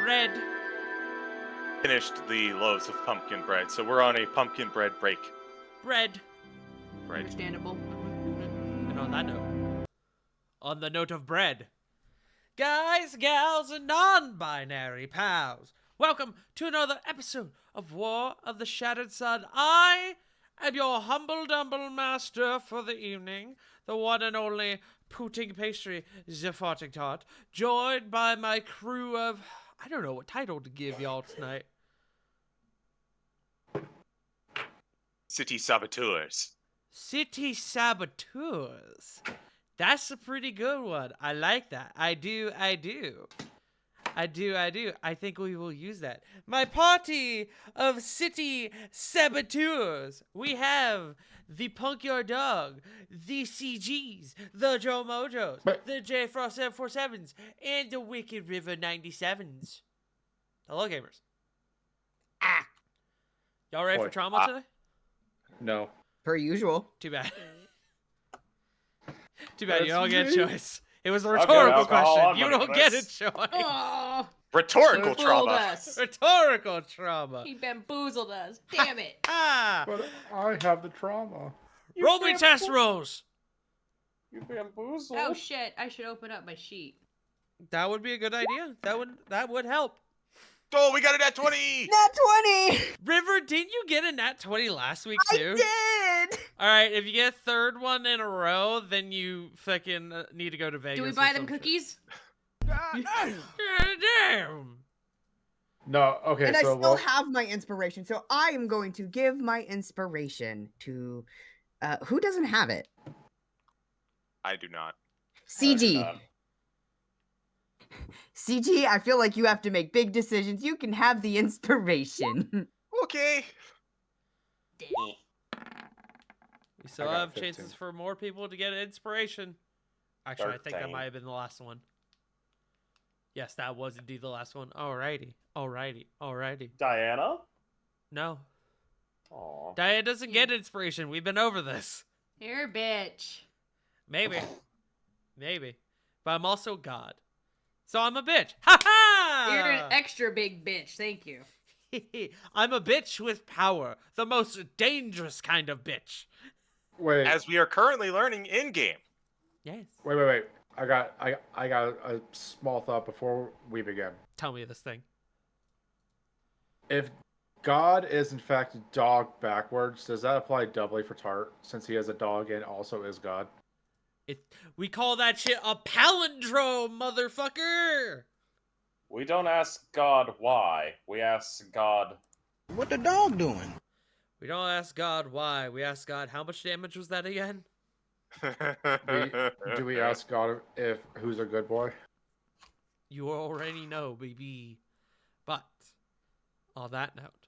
Bread. Finished the loaves of pumpkin bread, so we're on a pumpkin bread break. Bread. Right. Understandable. And on that note, on the note of bread, guys, gals, and non-binary pals, welcome to another episode of War of the Shattered Sun. I am your humble dumble master for the evening, the one and only pudding pastry, the farting tart, joined by my crew of, I don't know what title to give y'all tonight. City saboteurs. City Saboteurs. That's a pretty good one. I like that. I do. I think we will use that. My party of City Saboteurs. We have the Punkyard Dog, the CGs, the Joe Mojos, the J Frost 747s, and the Wicked River 97s. Hello, gamers. Y'all ready for trauma today? No. Per usual. Too bad. Too bad you don't get a choice. It was a rhetorical alcohol, question. I'm You gonna don't get a miss. choice. Oh, Rhetorical fooled trauma. us. Rhetorical trauma. He bamboozled us. Damn it. Ah! But I have the trauma. Roll me test rolls. You bamboozled. Oh shit, I should open up my sheet. That would be a good idea. That would help. Oh, we got a nat 20! Nat 20! River, didn't you get a nat 20 last week I too? did! Alright, if you get a third one in a row, then you fucking need to go to Vegas. Do we or buy them some shit. cookies? Damn. No, okay, And I so still have my inspiration, so I am going to give my inspiration to... who doesn't have it? I do not. CG. CG, I feel like you have to make big decisions. You can have the inspiration. Okay. We still I got have 15. chances for more people to get inspiration. Actually, I think that 13. might have been the last one. Yes, that was indeed the last one. Alrighty. Diana? No. Aw. Diana doesn't get inspiration. We've been over this. You're a bitch. Maybe. But I'm also God. So I'm a bitch. Ha ha! You're an extra big bitch. Thank you. I'm a bitch with power. The most dangerous kind of bitch. Wait, As we are currently learning in-game. Yes. wait. I got a small thought before we begin. Tell me this thing. If God is in fact dog backwards, does that apply doubly for Tart since he has a dog and also is God? We call that shit a palindrome, motherfucker! We don't ask God why. We ask God. What the dog doing? We don't ask God why. We ask God, how much damage was that again? Do we ask God if who's a good boy? You already know, baby. But, on that note,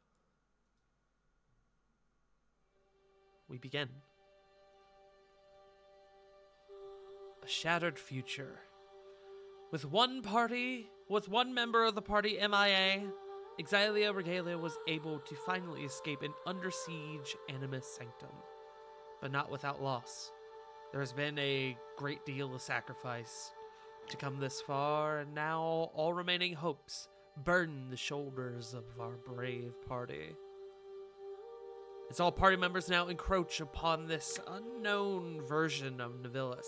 we begin. A shattered future. With one member of the party MIA, Exilia Regalia was able to finally escape an under siege Animus Sanctum. But not without loss. There has been a great deal of sacrifice to come this far, and now all remaining hopes burden the shoulders of our brave party. As all party members now encroach upon this unknown version of Nivillus,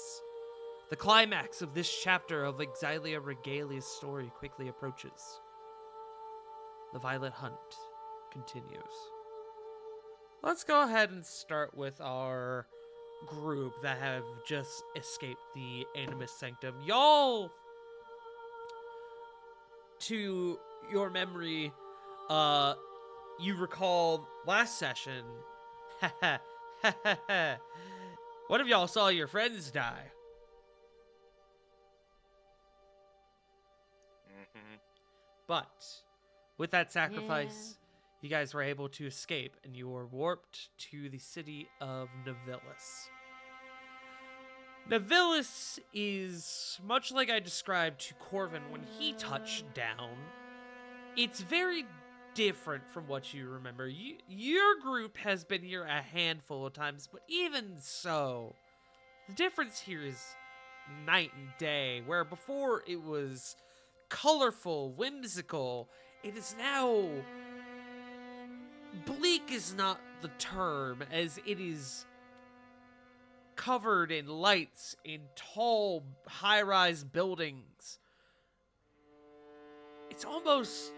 the climax of this chapter of Exilia Regalia's story quickly approaches. The Violet Hunt continues. Let's go ahead and start with our group that have just escaped the Animus Sanctum. Y'all, to your memory, you recall last session, one of y'all saw your friends die. But with that sacrifice, you guys were able to escape, and you were warped to the city of Nivillus. Nivillus is much like I described to Corvin when he touched down. It's very different from what you remember. Your group has been here a handful of times, but even so, the difference here is night and day, where before it was colorful, whimsical. It is now... Bleak is not the term, as it is covered in lights in tall, high-rise buildings. It's almost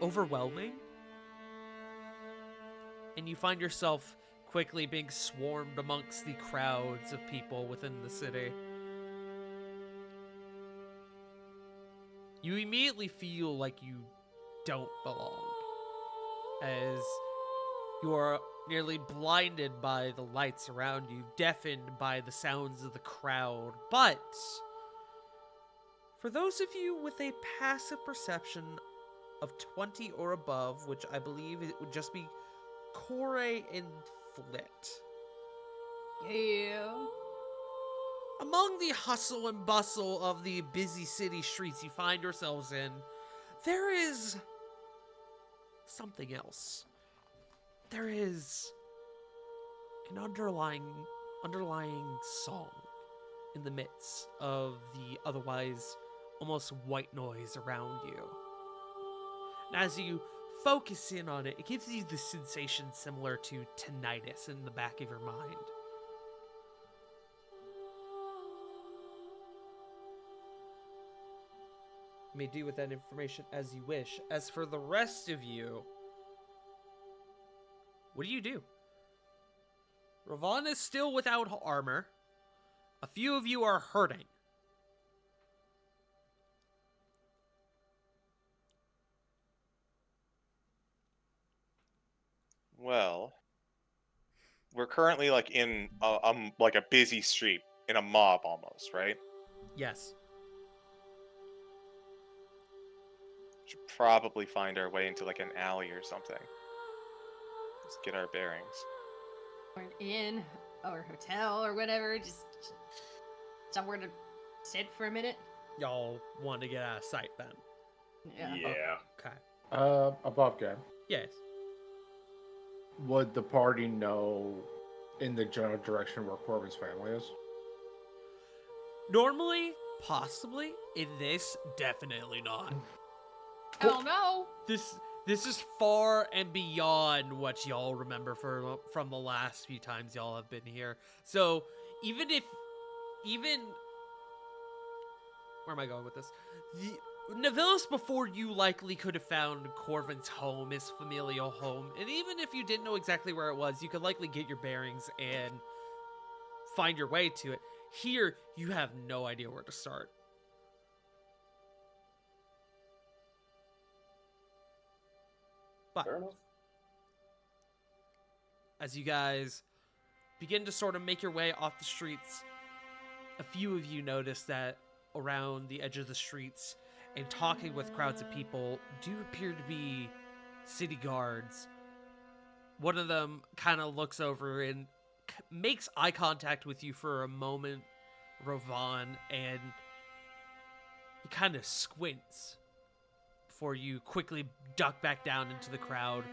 overwhelming. And you find yourself quickly being swarmed amongst the crowds of people within the city. You immediately feel like you don't belong, as you are nearly blinded by the lights around you, deafened by the sounds of the crowd. But for those of you with a passive perception of 20 or above, which I believe it would just be Corey and Flit, Yeah. among the hustle and bustle of the busy city streets you find yourselves in, there is something else. There is an underlying song in the midst of the otherwise almost white noise around you. And as you focus in on it, it gives you the sensation similar to tinnitus in the back of your mind. You may do with that information as you wish. As for the rest of you, what do? Ravon is still without armor. A few of you are hurting. Well, we're currently like in like a busy street in a mob almost, right? Yes. Should probably find our way into like an alley or something. Let's get our bearings. Or an inn, or hotel, or whatever. Just somewhere to sit for a minute. Y'all want to get out of sight then. Yeah. Okay. Above game. Yes. Would the party know in the general direction where Corbin's family is? Normally, possibly. In this, definitely not. Hell no. This is far and beyond what y'all remember from the last few times y'all have been here. So even where am I going with this? Navilis before you likely could have found Corvin's home, his familial home, and even if you didn't know exactly where it was, you could likely get your bearings and find your way to it. Here, you have no idea where to start. But Fair enough. as you guys begin to sort of make your way off the streets, a few of you notice that around the edge of the streets and talking with crowds of people do appear to be city guards. One of them kind of looks over and makes eye contact with you for a moment, Ravon, and he kind of squints before you quickly duck back down into the crowd.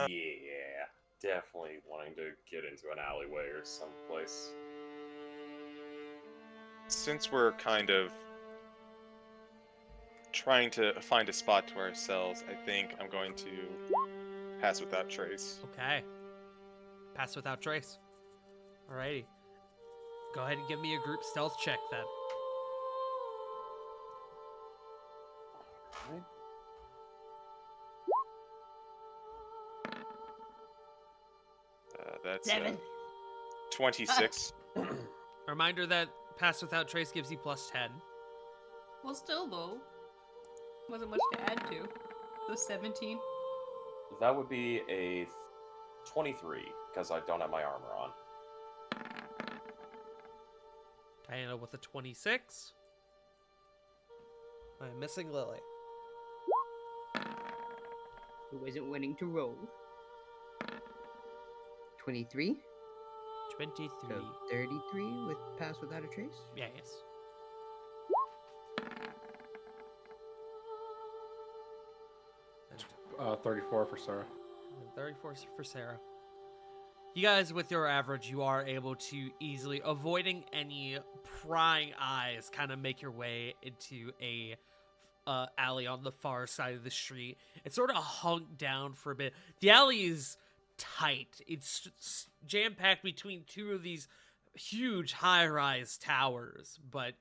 Yeah, definitely wanting to get into an alleyway or someplace. Since we're kind of trying to find a spot to ourselves, I think I'm going to pass without trace. Okay. Pass without trace. Alrighty. Go ahead and give me a group stealth check then. That's 7. 26. A reminder that pass without trace gives you plus 10. Well, still though, wasn't much to add to. The 17. That would be a 23, because I don't have my armor on. Diana with a 26. I'm missing Lily. Who isn't winning to roll? 23. 23. So 33 with pass without a trace. Yeah, yes. And 34 for Sarah. 34 for Sarah. You guys, with your average, you are able to easily, avoiding any prying eyes, kind of make your way into a alley on the far side of the street. It's sort of hung down for a bit. The alley is tight. It's jam-packed between two of these huge high-rise towers, but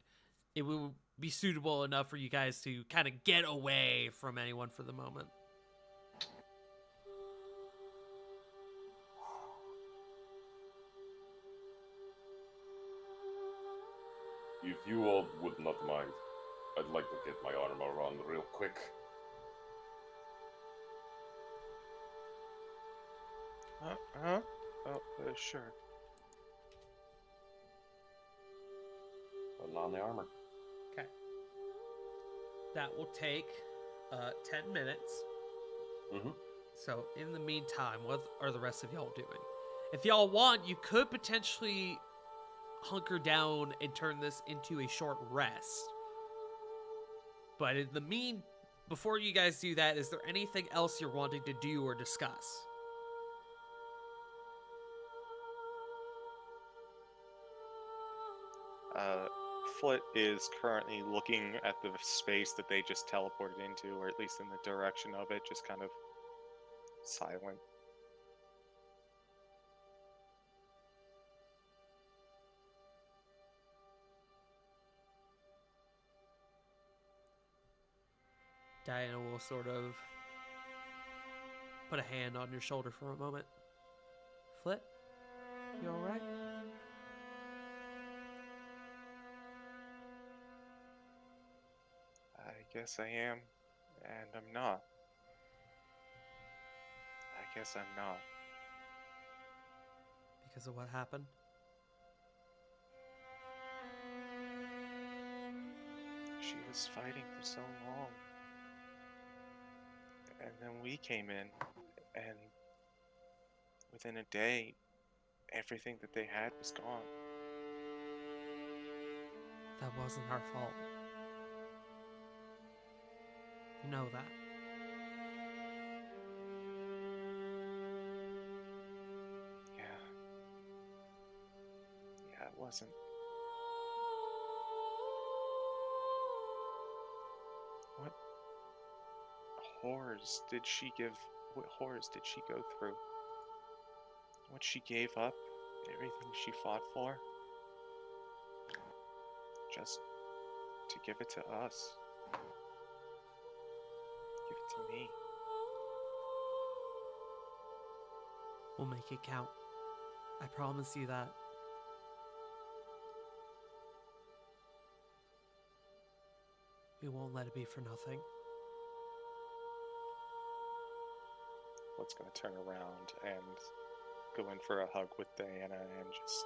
it will be suitable enough for you guys to kind of get away from anyone for the moment. If you all would not mind, I'd like to get my armor on real quick. Huh? Oh, sure. Putting on the armor. Okay. That will take 10 minutes. Mm-hmm. So, in the meantime, what are the rest of y'all doing? If y'all want, you could potentially hunker down and turn this into a short rest. But in the before you guys do that, is there anything else you're wanting to do or discuss? Foot is currently looking at the space that they just teleported into, or at least in the direction of it, just kind of silent. Diana will sort of put a hand on your shoulder for a moment. Flit, you alright? I guess I am, and I'm not. I guess I'm not. Because of what happened? She was fighting for so long. And then we came in, and within a day, everything that they had was gone. That wasn't our fault. You know that. Yeah. Yeah, it wasn't. What horrors did she give? What horrors did she go through? What she gave up? Everything she fought for? Just to give it to us. Give it to me. We'll make it count. I promise you that. We won't let it be for nothing. What's gonna turn around and go in for a hug with Diana and just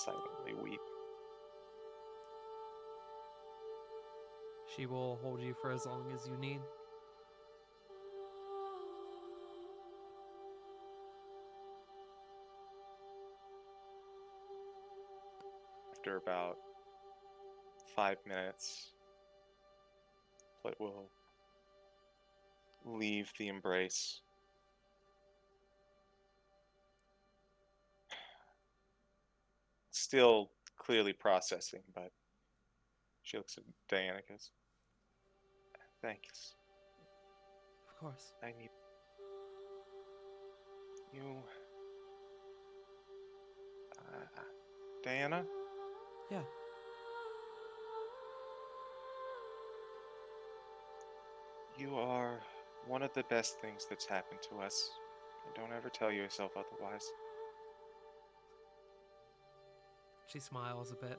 silently weep. She will hold you for as long as you need. After about 5 minutes, Flit will leave the embrace. Still clearly processing, but she looks at Diana and goes, "Thanks. Of course. I need you." Diana? Yeah. You are one of the best things that's happened to us. And don't ever tell yourself otherwise. She smiles a bit.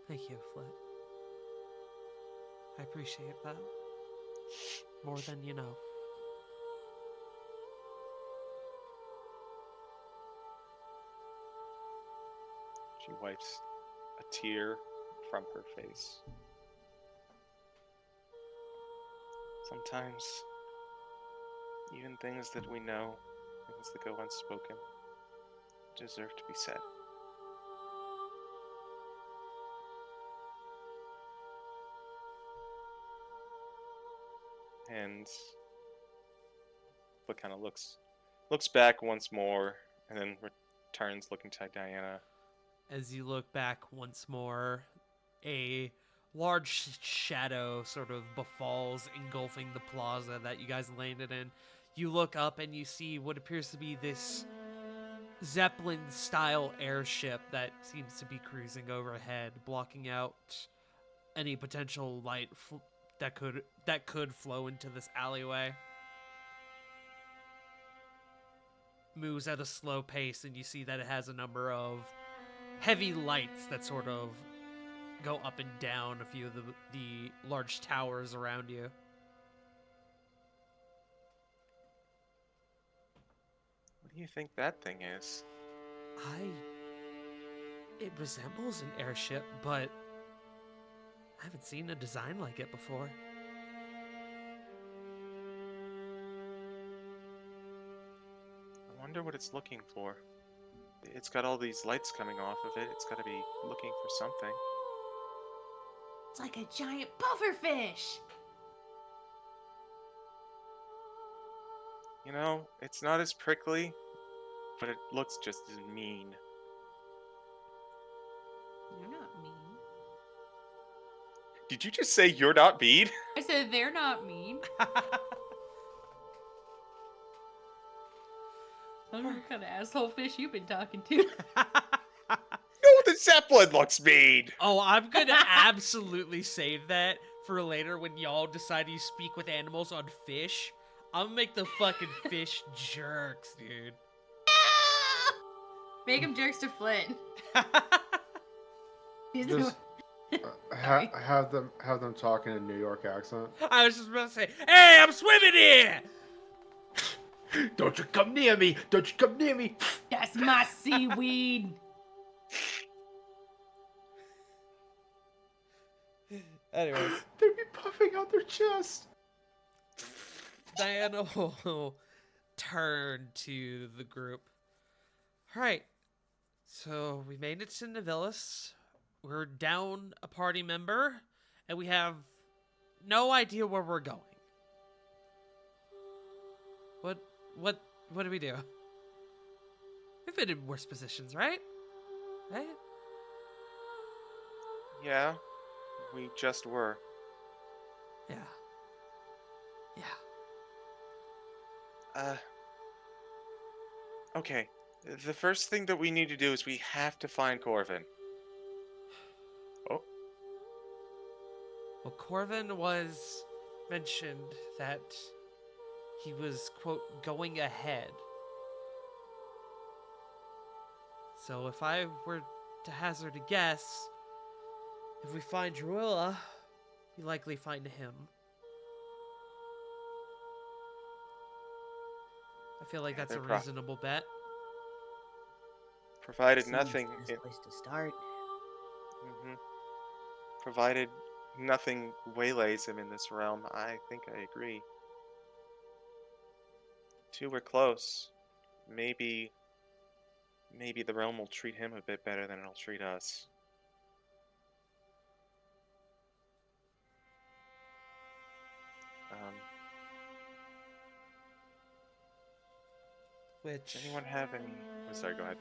Thank you, Flit. I appreciate that. More than you know. She wipes a tear from her face. Sometimes, even things that we know, things that go unspoken, deserve to be said. And Flit kind of looks looks back once more, and then returns looking to Diana. As you look back once more, a large shadow sort of befalls, engulfing the plaza that you guys landed in. You look up and you see what appears to be this Zeppelin-style airship that seems to be cruising overhead, blocking out any potential light that could flow into this alleyway. Moves at a slow pace, and you see that it has a number of heavy lights that sort of go up and down a few of the large towers around you. What do you think that thing is? It resembles an airship, but I haven't seen a design like it before. I wonder what it's looking for. It's got all these lights coming off of it. It's got to be looking for something. It's like a giant pufferfish. You know, it's not as prickly, but it looks just as mean. You're not mean. Did you just say you're not mean? I said they're not mean. I don't know what kind of asshole fish you've been talking to. No, the Zeppelin looks mean. Oh, I'm gonna absolutely save that for later when y'all decide you speak with animals on fish. I'm gonna make the fucking fish jerks, dude. Make him jerks to Flint. He's Just Sorry. have them talk in a New York accent. I was just about to say, hey, I'm swimming here! Don't you come near me! Don't you come near me! That's my seaweed. Anyways, They'd be puffing out their chest. Diana will turn to the group. Alright, so we made it to Navillis. We're down a party member, and we have no idea where we're going. What do we do? We've been in worse positions, right? Right? Yeah, we just were. Yeah. Okay. The first thing that we need to do is we have to find Corvin. Oh, Well, Corvin was mentioned that he was, quote, going ahead. So if I were to hazard a guess, if we find Druilla, we likely find him. I feel like that's a they're pro- reasonable bet. provided Seems nothing. the best place to start. Mhm. Provided nothing waylays him in this realm, I think I agree. Two were close. Maybe the realm will treat him a bit better than it'll treat us. Which, Does anyone have any? Oh, sorry, go ahead.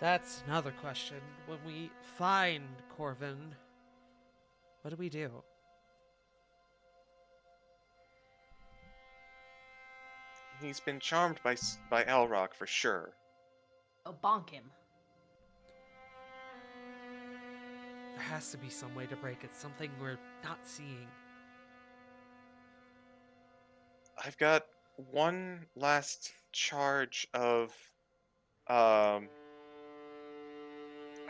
that's another question. When we find Corvin, what do we do? He's been charmed by Elrock for sure. Oh, bonk him. There has to be some way to break it, something we're not seeing. I've got one last charge of I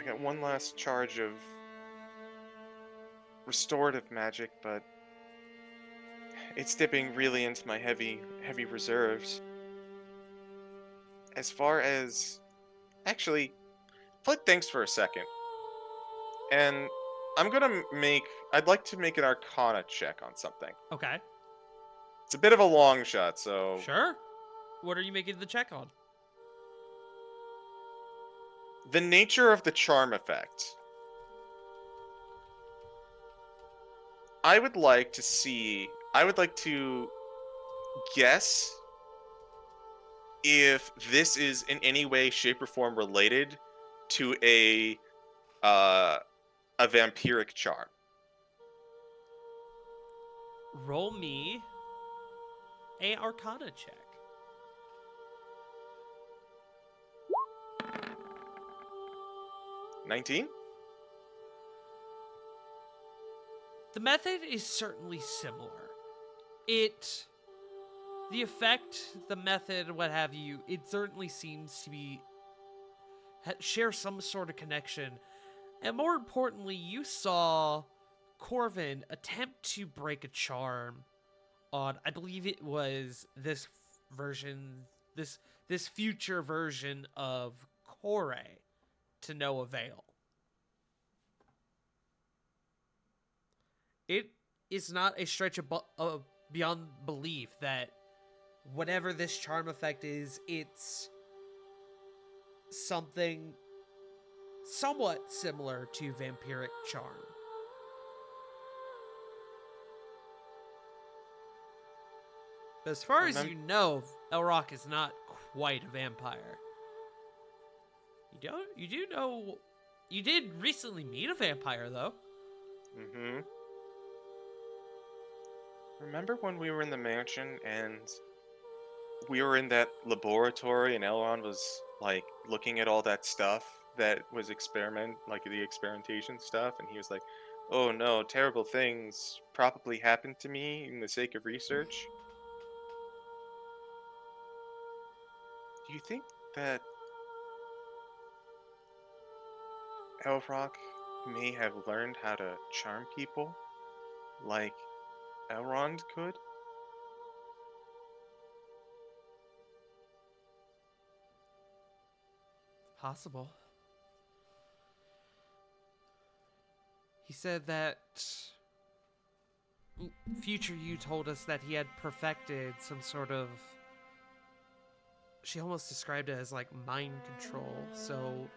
got one last charge of restorative magic, but it's dipping really into my heavy reserves. As far as actually, Flint, thanks for a second. And I'd like to make an Arcana check on something. Okay, It's a bit of a long shot, so sure. What are you making the check on? the nature of the charm effect. I would like to guess if this is in any way, shape, or form related to a vampiric charm. Roll me a Arcana check. 19? The method is certainly similar. The effect, the method, what have you, it certainly seems to be share some sort of connection. And more importantly, you saw Corvin attempt to break a charm on, I believe it was this version, this future version of Kore, to no avail. It is not a stretch beyond belief that whatever this charm effect is, it's something somewhat similar to vampiric charm. As far as you know, Elrock is not quite a vampire. You do know, you did recently meet a vampire, though. Mm-hmm. Remember when we were in the mansion and we were in that laboratory and Elrond was, like, looking at all that stuff that was the experimentation stuff, and he was like, oh no, terrible things probably happened to me in the sake of research? Do you think that Elrock may have learned how to charm people like Elrond could? Possible. He said that future you told us that he had perfected some sort of, she almost described it as like mind control, so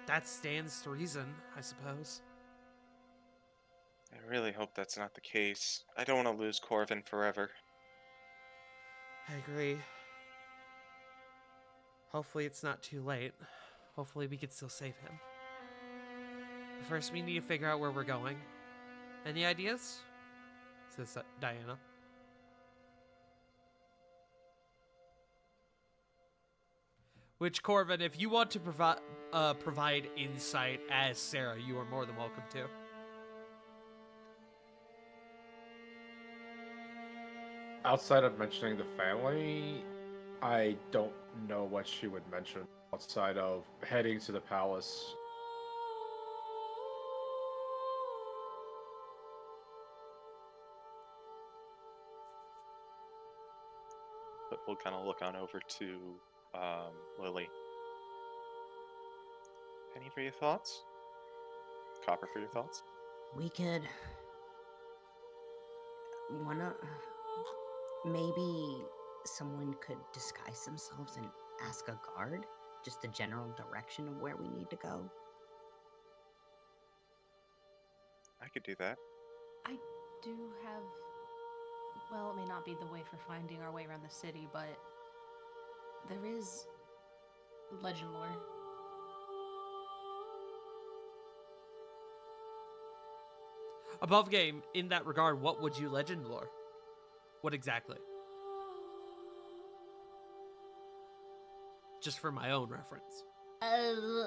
that stands to reason, I suppose. I really hope that's not the case. I don't want to lose Corvin forever. I agree. Hopefully it's not too late. Hopefully we can still save him. But first we need to figure out where we're going. Any ideas? Says Diana. Which, Corvin, if you want to provide insight as Sarah, you are more than welcome to. Outside of mentioning the family, I don't know what she would mention outside of heading to the palace. But we'll kind of look on over to Lily. Penny for your thoughts? Copper for your thoughts? We could maybe someone could disguise themselves and ask a guard just the general direction of where we need to go. I could do that. I do have. Well, it may not be the way for finding our way around the city, but there is legend lore. Above game, in that regard, what would you legend lore? What exactly? Just for my own reference. I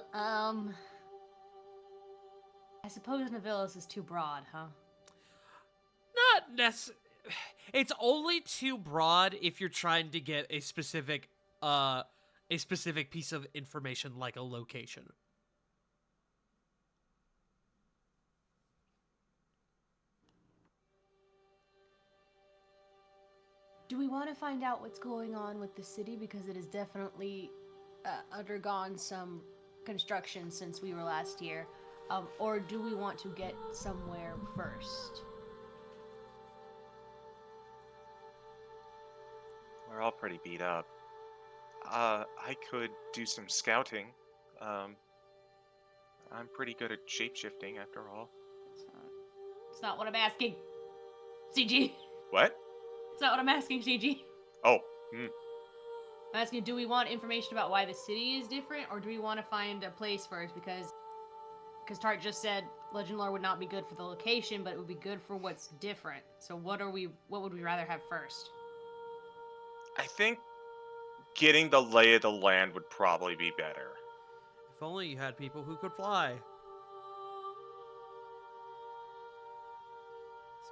suppose Navilis is too broad, huh? Not necessarily. It's only too broad if you're trying to get a specific piece of information like a location. Do we want to find out what's going on with the city, because it has definitely undergone some construction since we were last here, or do we want to get somewhere first? We're all pretty beat up. I could do some scouting. I'm pretty good at shapeshifting, after all. It's not what I'm asking, CG. What? It's not what I'm asking, CG. Oh, I'm asking, do we want information about why the city is different, or do we want to find a place first? Because Tart just said legend lore would not be good for the location, but it would be good for what's different. So what would we rather have first? I think getting the lay of the land would probably be better. If only you had people who could fly.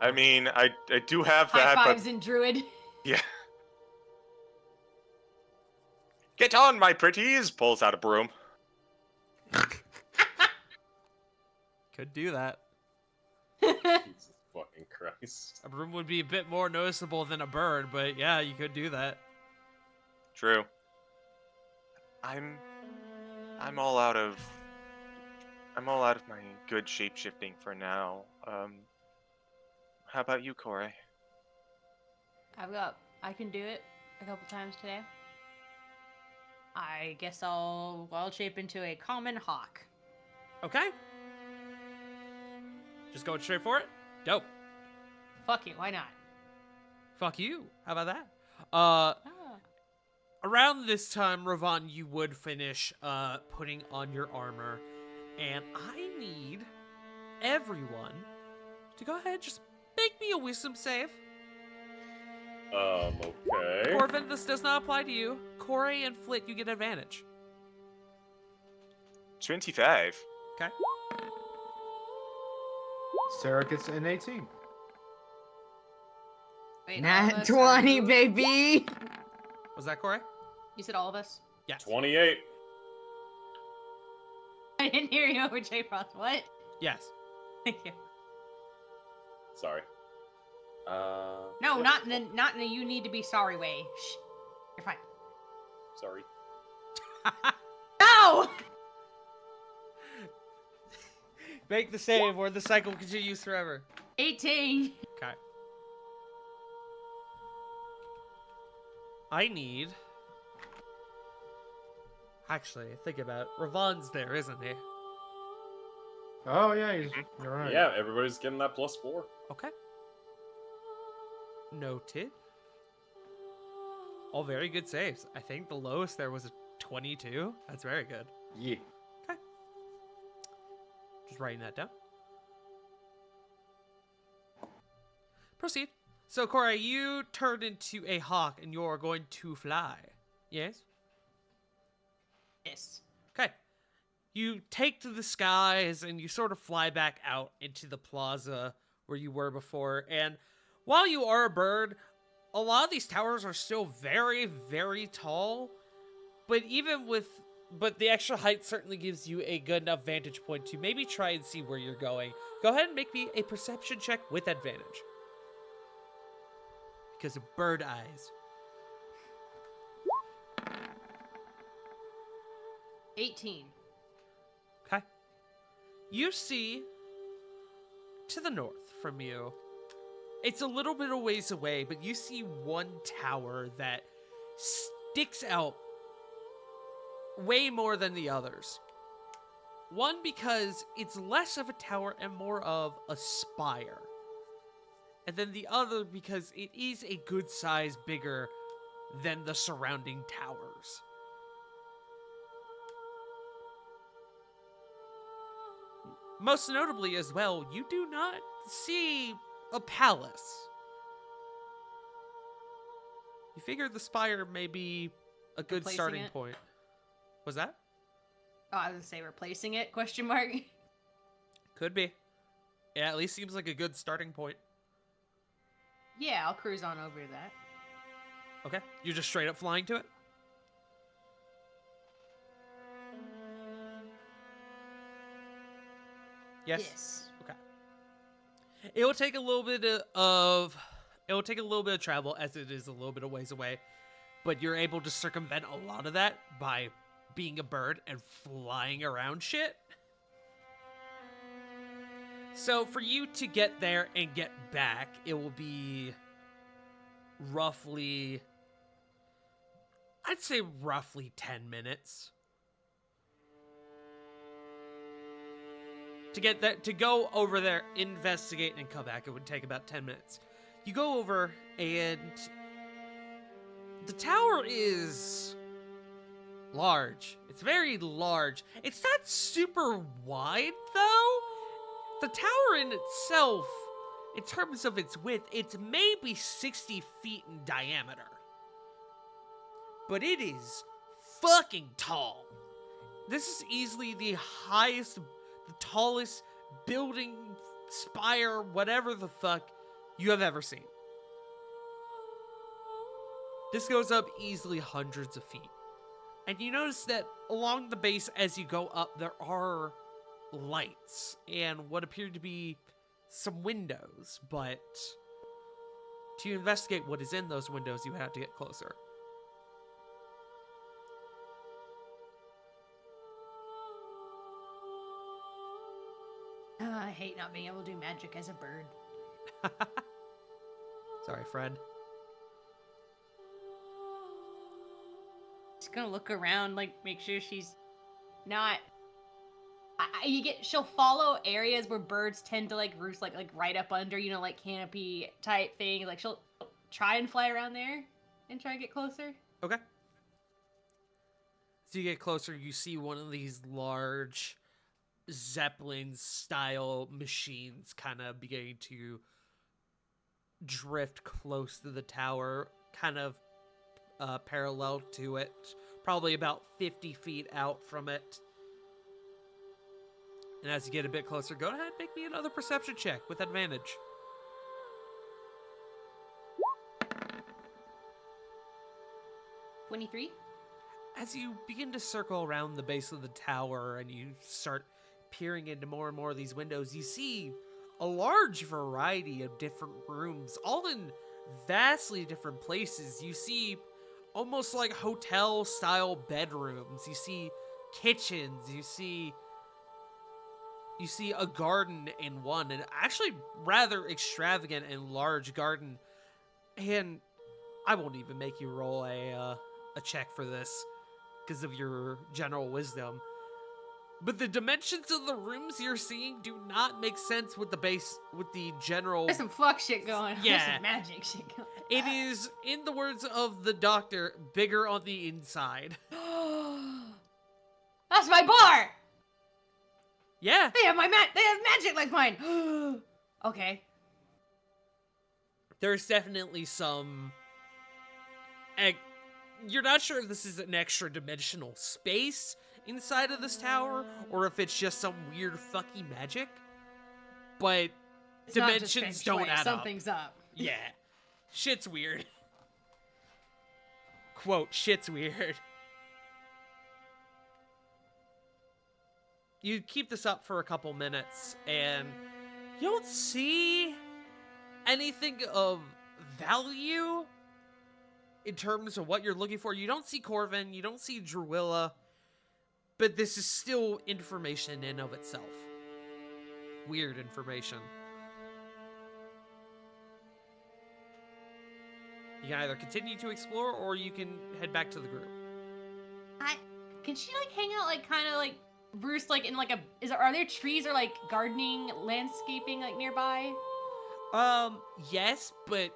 I mean, I do have High that, fives but in Druid. yeah. Get on, my pretties! Pulls out a broom. Could do that. Jesus fucking Christ. A broom would be a bit more noticeable than a bird, but yeah, you could do that. True. I'm all out of my good shape-shifting for now. How about you, Corey? I can do it a couple times today. I guess I'll shape into a common hawk. Okay. Just going straight for it? Dope. Fuck it, why not? Fuck you. How about that? Ah. Around this time, Ravon, you would finish putting on your armor, and I need everyone to go ahead, just make me a wisdom save. Okay. Corvin, this does not apply to you. Corey and Flit, you get advantage. 25. Okay. Sarah gets an 18. Wait, all of Nat us 20, are- baby! Was that Corey? You said all of us? Yes. 28. I didn't hear you over J Frost. What? Yes. Thank you. Sorry. No, yeah, not in a you need to be sorry way. Shh. You're fine. Sorry. No! Make the save or the cycle continues forever. 18. Okay. I need... Actually, think about it. Ravon's there, isn't he? Oh, yeah, you're right. Yeah, everybody's getting that +4. Okay. Noted. All very good saves. I think the lowest there was a 22. That's very good. Yeah. Okay. Just writing that down. Proceed. So, Corey, you turned into a hawk and you're going to fly. Yes? Yes. Okay. You take to the skies and you sort of fly back out into the plaza where you were before. And while you are a bird, a lot of these towers are still very, very tall. But but the extra height certainly gives you a good enough vantage point to maybe try and see where you're going. Go ahead and make me a perception check with advantage. Because of bird eyes. 18. Okay. You see to the north from you. It's a little bit of ways away, but you see one tower that sticks out way more than the others. One, because it's less of a tower and more of a spire. And then the other, because it is a good size bigger than the surrounding towers. Most notably as well, you do not see a palace. You figure the spire may be a good Replacing starting it? point. Was that? Oh, I was gonna say replacing it? Question mark. Could be. It at least seems like a good starting point. Yeah, I'll cruise on over to that. Okay. You're just straight up flying to it? Yes? Okay. It'll take a little bit of travel, as it is a little bit of ways away, but you're able to circumvent a lot of that by being a bird and flying around shit. So for you to get there and get back, it will be roughly 10 minutes. To go over there, investigate, and come back, it would take about 10 minutes. You go over, and the tower is large. It's very large. It's not super wide, though. The tower in itself, in terms of its width, it's maybe 60 feet in diameter. But it is fucking tall. This is easily the highest, the tallest building, spire, whatever the fuck you have ever seen. This goes up easily hundreds of feet. And you notice that along the base as you go up, there are lights and what appear to be some windows, but to investigate what is in those windows, you have to get closer. I hate not being able to do magic as a bird. Sorry, friend. Just gonna look around, like, make sure she's not. She'll follow areas where birds tend to like roost, like right up under, you know, like canopy type thing. Like she'll try and fly around there and try and get closer. Okay. So you get closer, you see one of these large Zeppelin-style machines kind of beginning to drift close to the tower, kind of parallel to it, probably about 50 feet out from it. And as you get a bit closer, go ahead and make me another perception check with advantage. $23. As you begin to circle around the base of the tower and you start peering into more and more of these windows, you see a large variety of different rooms, all in vastly different places. You see almost like hotel-style bedrooms. You see kitchens. You see a garden in one, and actually rather extravagant and large garden. And I won't even make you roll a check for this because of your general wisdom. But the dimensions of the rooms you're seeing do not make sense with the general. There's some fuck shit going on. Yeah. There's some magic shit going on. It is, in the words of the doctor, bigger on the inside. That's my bar! Yeah. They have magic like mine. Okay. There's definitely some. You're not sure if this is an extra dimensional space inside of this tower or if it's just some weird fucky magic. But It's not just dimensions feng don't shui. add up. Something's up. Yeah. Shit's weird. Quote, shit's weird. You keep this up for a couple minutes, and you don't see anything of value in terms of what you're looking for. You don't see Corvin, you don't see Druilla, but this is still information in of itself. Weird information. You can either continue to explore, or you can head back to the group. Can she like hang out, like kind of like roost, like in like are there trees or like gardening, landscaping like nearby? Yes, but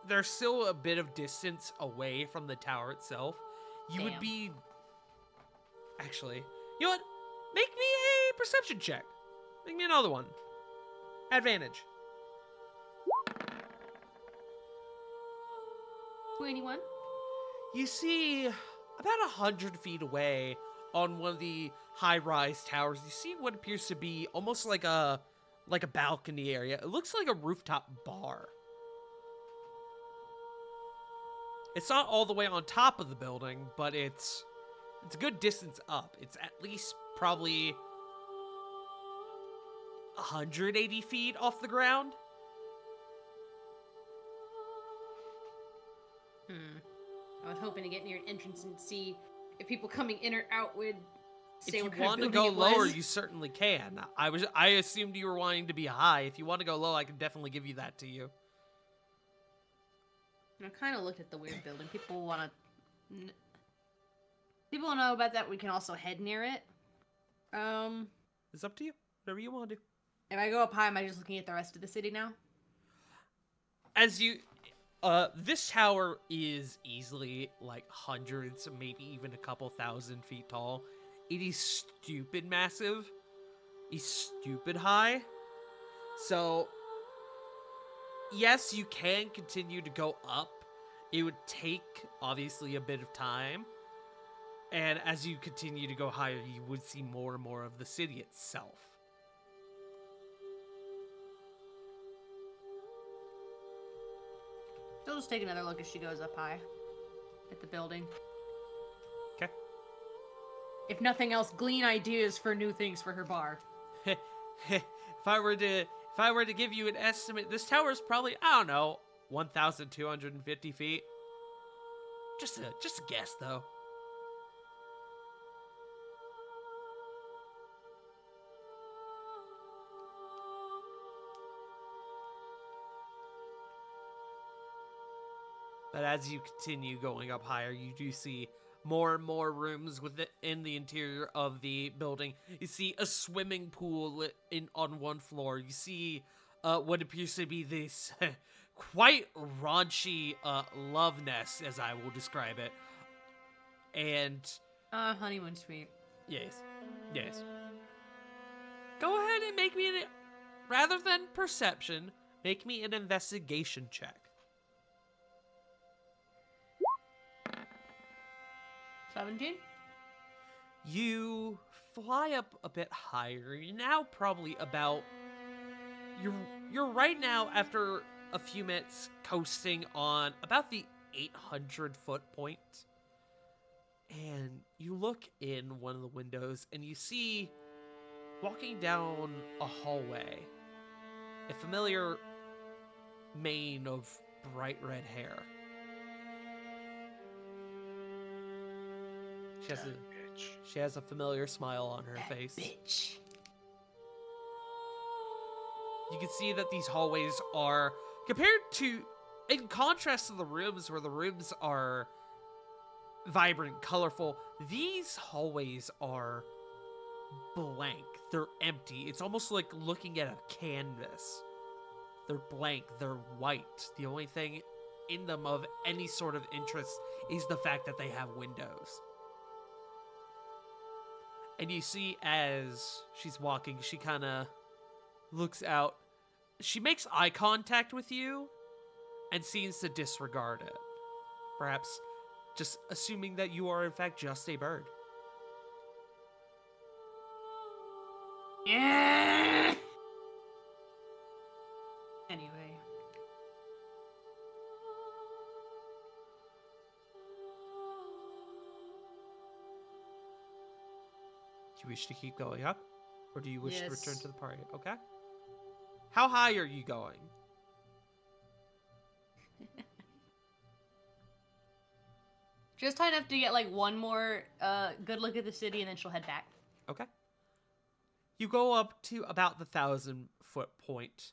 there's still a bit of distance away from the tower itself. You would Damn. be. Actually, you know what? Make me a perception check. Make me another one. Advantage. 21. You see, about 100 feet away on one of the high-rise towers, you see what appears to be almost like a balcony area. It looks like a rooftop bar. It's not all the way on top of the building, but it's a good distance up. It's at least probably 180 feet off the ground. I was hoping to get near an entrance and see if people coming in or out would If say you what kind of want to building go it lower, was. you certainly can. I assumed you were wanting to be high. If you want to go low, I can definitely give you that to you. I kind of looked at the weird building. People want to know about that. We can also head near it. It's up to you. Whatever you want to do. If I go up high, am I just looking at the rest of the city now? As you This tower is easily like hundreds, maybe even a couple thousand feet tall. It is stupid massive. It's stupid high. So, yes, you can continue to go up. It would take, obviously, a bit of time. And as you continue to go higher, you would see more and more of the city itself. She'll just take another look as she goes up high at the building. Okay. If nothing else, glean ideas for new things for her bar. If I were to give you an estimate, this tower is probably, I don't know, 1,250 feet. Just a guess, though. But as you continue going up higher, you do see more and more rooms within the interior of the building. You see a swimming pool on one floor. You see what appears to be this quite raunchy love nest, as I will describe it. And Honeymoon suite. yes. Go ahead and make me rather than perception, make me an investigation check. 17? You fly up a bit higher. You're now probably about you're right now after a few minutes coasting on about the 800-foot point. And you look in one of the windows and you see walking down a hallway a familiar mane of bright red hair. She has a familiar smile on her face. Bitch. You can see that these hallways are, in contrast to the rooms where the rooms are vibrant, colorful, these hallways are blank. They're empty. It's almost like looking at a canvas. They're blank. They're white. The only thing in them of any sort of interest is the fact that they have windows. And you see as she's walking, she kind of looks out. She makes eye contact with you and seems to disregard it. Perhaps just assuming that you are in fact just a bird. Yeah. Anyway. Do you wish to keep going up? Or do you wish to return Yes. to the party? Okay. How high are you going? Just high enough to get like one more good look at the city and then she'll head back. Okay. You go up to about the 1,000-foot point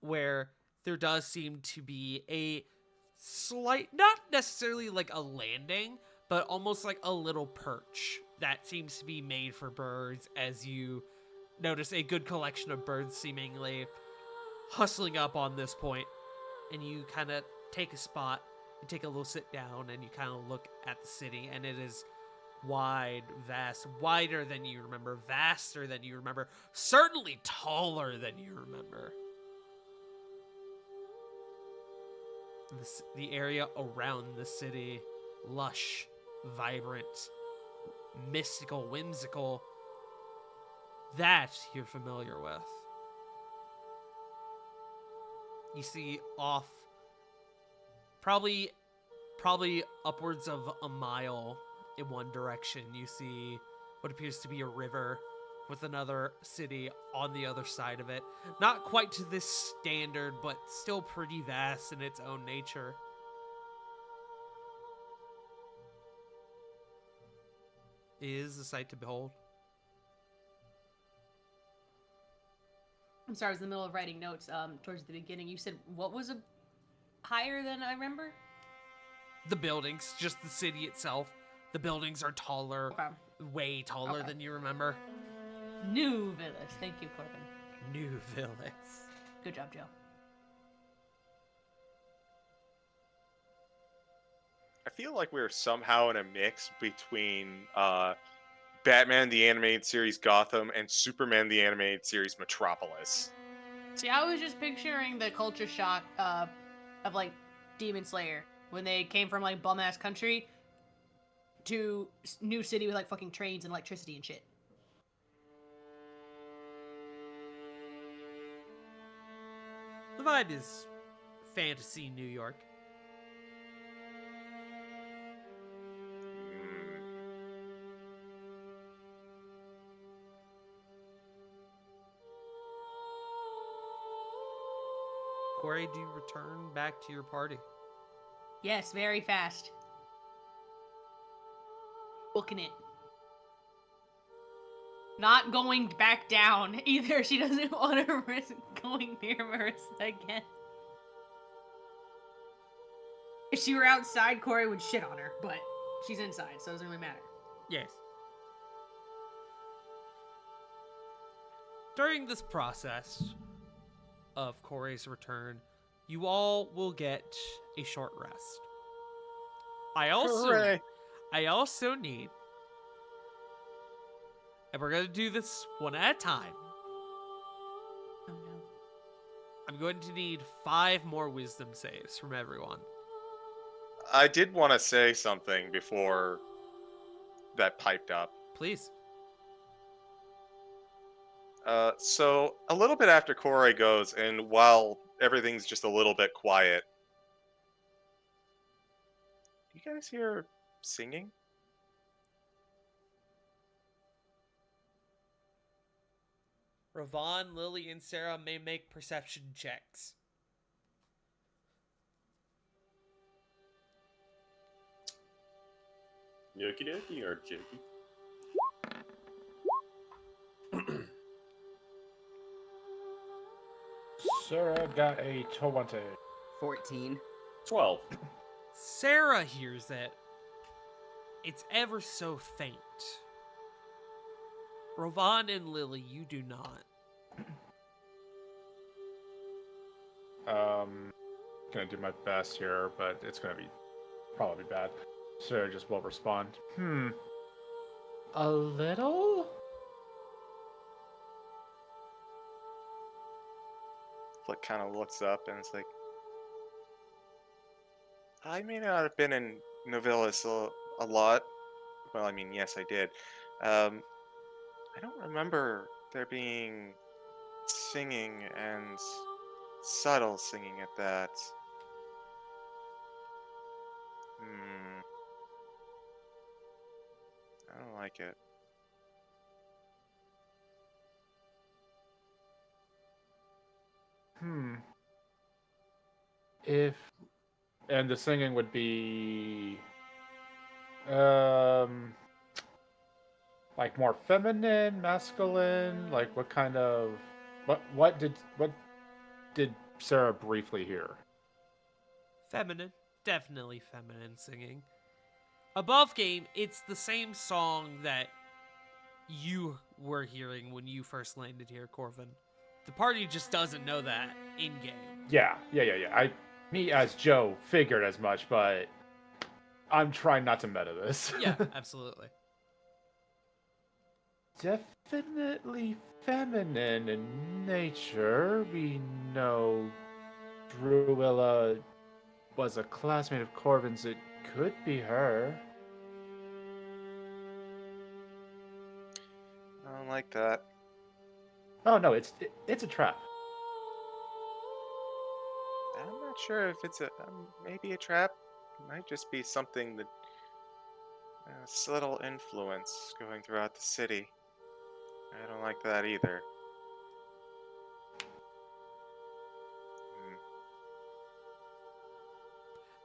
where there does seem to be a slight, not necessarily like a landing, but almost like a little perch that seems to be made for birds as you notice a good collection of birds seemingly hustling up on this point. And you kind of take a spot, you take a little sit down, and you kind of look at the city, and it is wide, vast, wider than you remember, vaster than you remember, certainly taller than you remember. The area around the city, lush, vibrant, mystical, whimsical, that you're familiar with. You see off probably upwards of a mile in one direction, you see what appears to be a river with another city on the other side of it. Not quite to this standard, but still pretty vast in its own nature. It is a sight to behold. I'm sorry, I was in the middle of writing notes towards the beginning. You said what was higher than I remember? The buildings, just the city itself. The buildings are taller, Okay. way taller Okay. than you remember. New Villas. Thank you, Corbin. New Villas. Good job, Joe. feel like we're somehow in a mix between Batman the Animated Series Gotham and Superman the Animated Series Metropolis. See, I was just picturing the culture shock of like Demon Slayer when they came from like bum ass country to new city with like fucking trains and electricity and shit. The vibe is fantasy New York. Corey, do you return back to your party? Yes, very fast. Booking it. Not going back down either. She doesn't want to risk going near Marissa again. If she were outside, Corey would shit on her, but she's inside, so it doesn't really matter. Yes. During this process of Corey's return, you all will get a short rest. I Hooray. also need, and we're gonna do this one at a time. Oh no. I'm going to need 5 more wisdom saves from everyone. I did want to say something before that piped up. Please. So a little bit after Corey goes, and while everything's just a little bit quiet, you guys hear singing? Ravon, Lily, and Sarah may make perception checks. Yoki dokie or jokey? Sarah got a 20. 14. 12. Sarah hears it. It's ever so faint. Ravon and Lily, you do not. Gonna do my best here, but it's gonna be probably bad. Sarah just will respond. A little? Flick kind of looks up and it's like, I may not have been in Novellis a lot. Well, I mean, yes, I did. I don't remember there being singing and subtle singing at that. I don't like it. If and the singing would be like more feminine, masculine, like what kind of what did Sarah briefly hear? Feminine. Definitely feminine singing. Above game, it's the same song that you were hearing when you first landed here, Corvin. The party just doesn't know that in-game. Yeah. Me as Joe figured as much, but I'm trying not to meta this. Yeah, absolutely. Definitely feminine in nature. We know Druilla was a classmate of Corvin's. It could be her. I don't like that. Oh no, it's a trap. I'm not sure if it's maybe a trap. It might just be something that subtle influence going throughout the city. I don't like that either.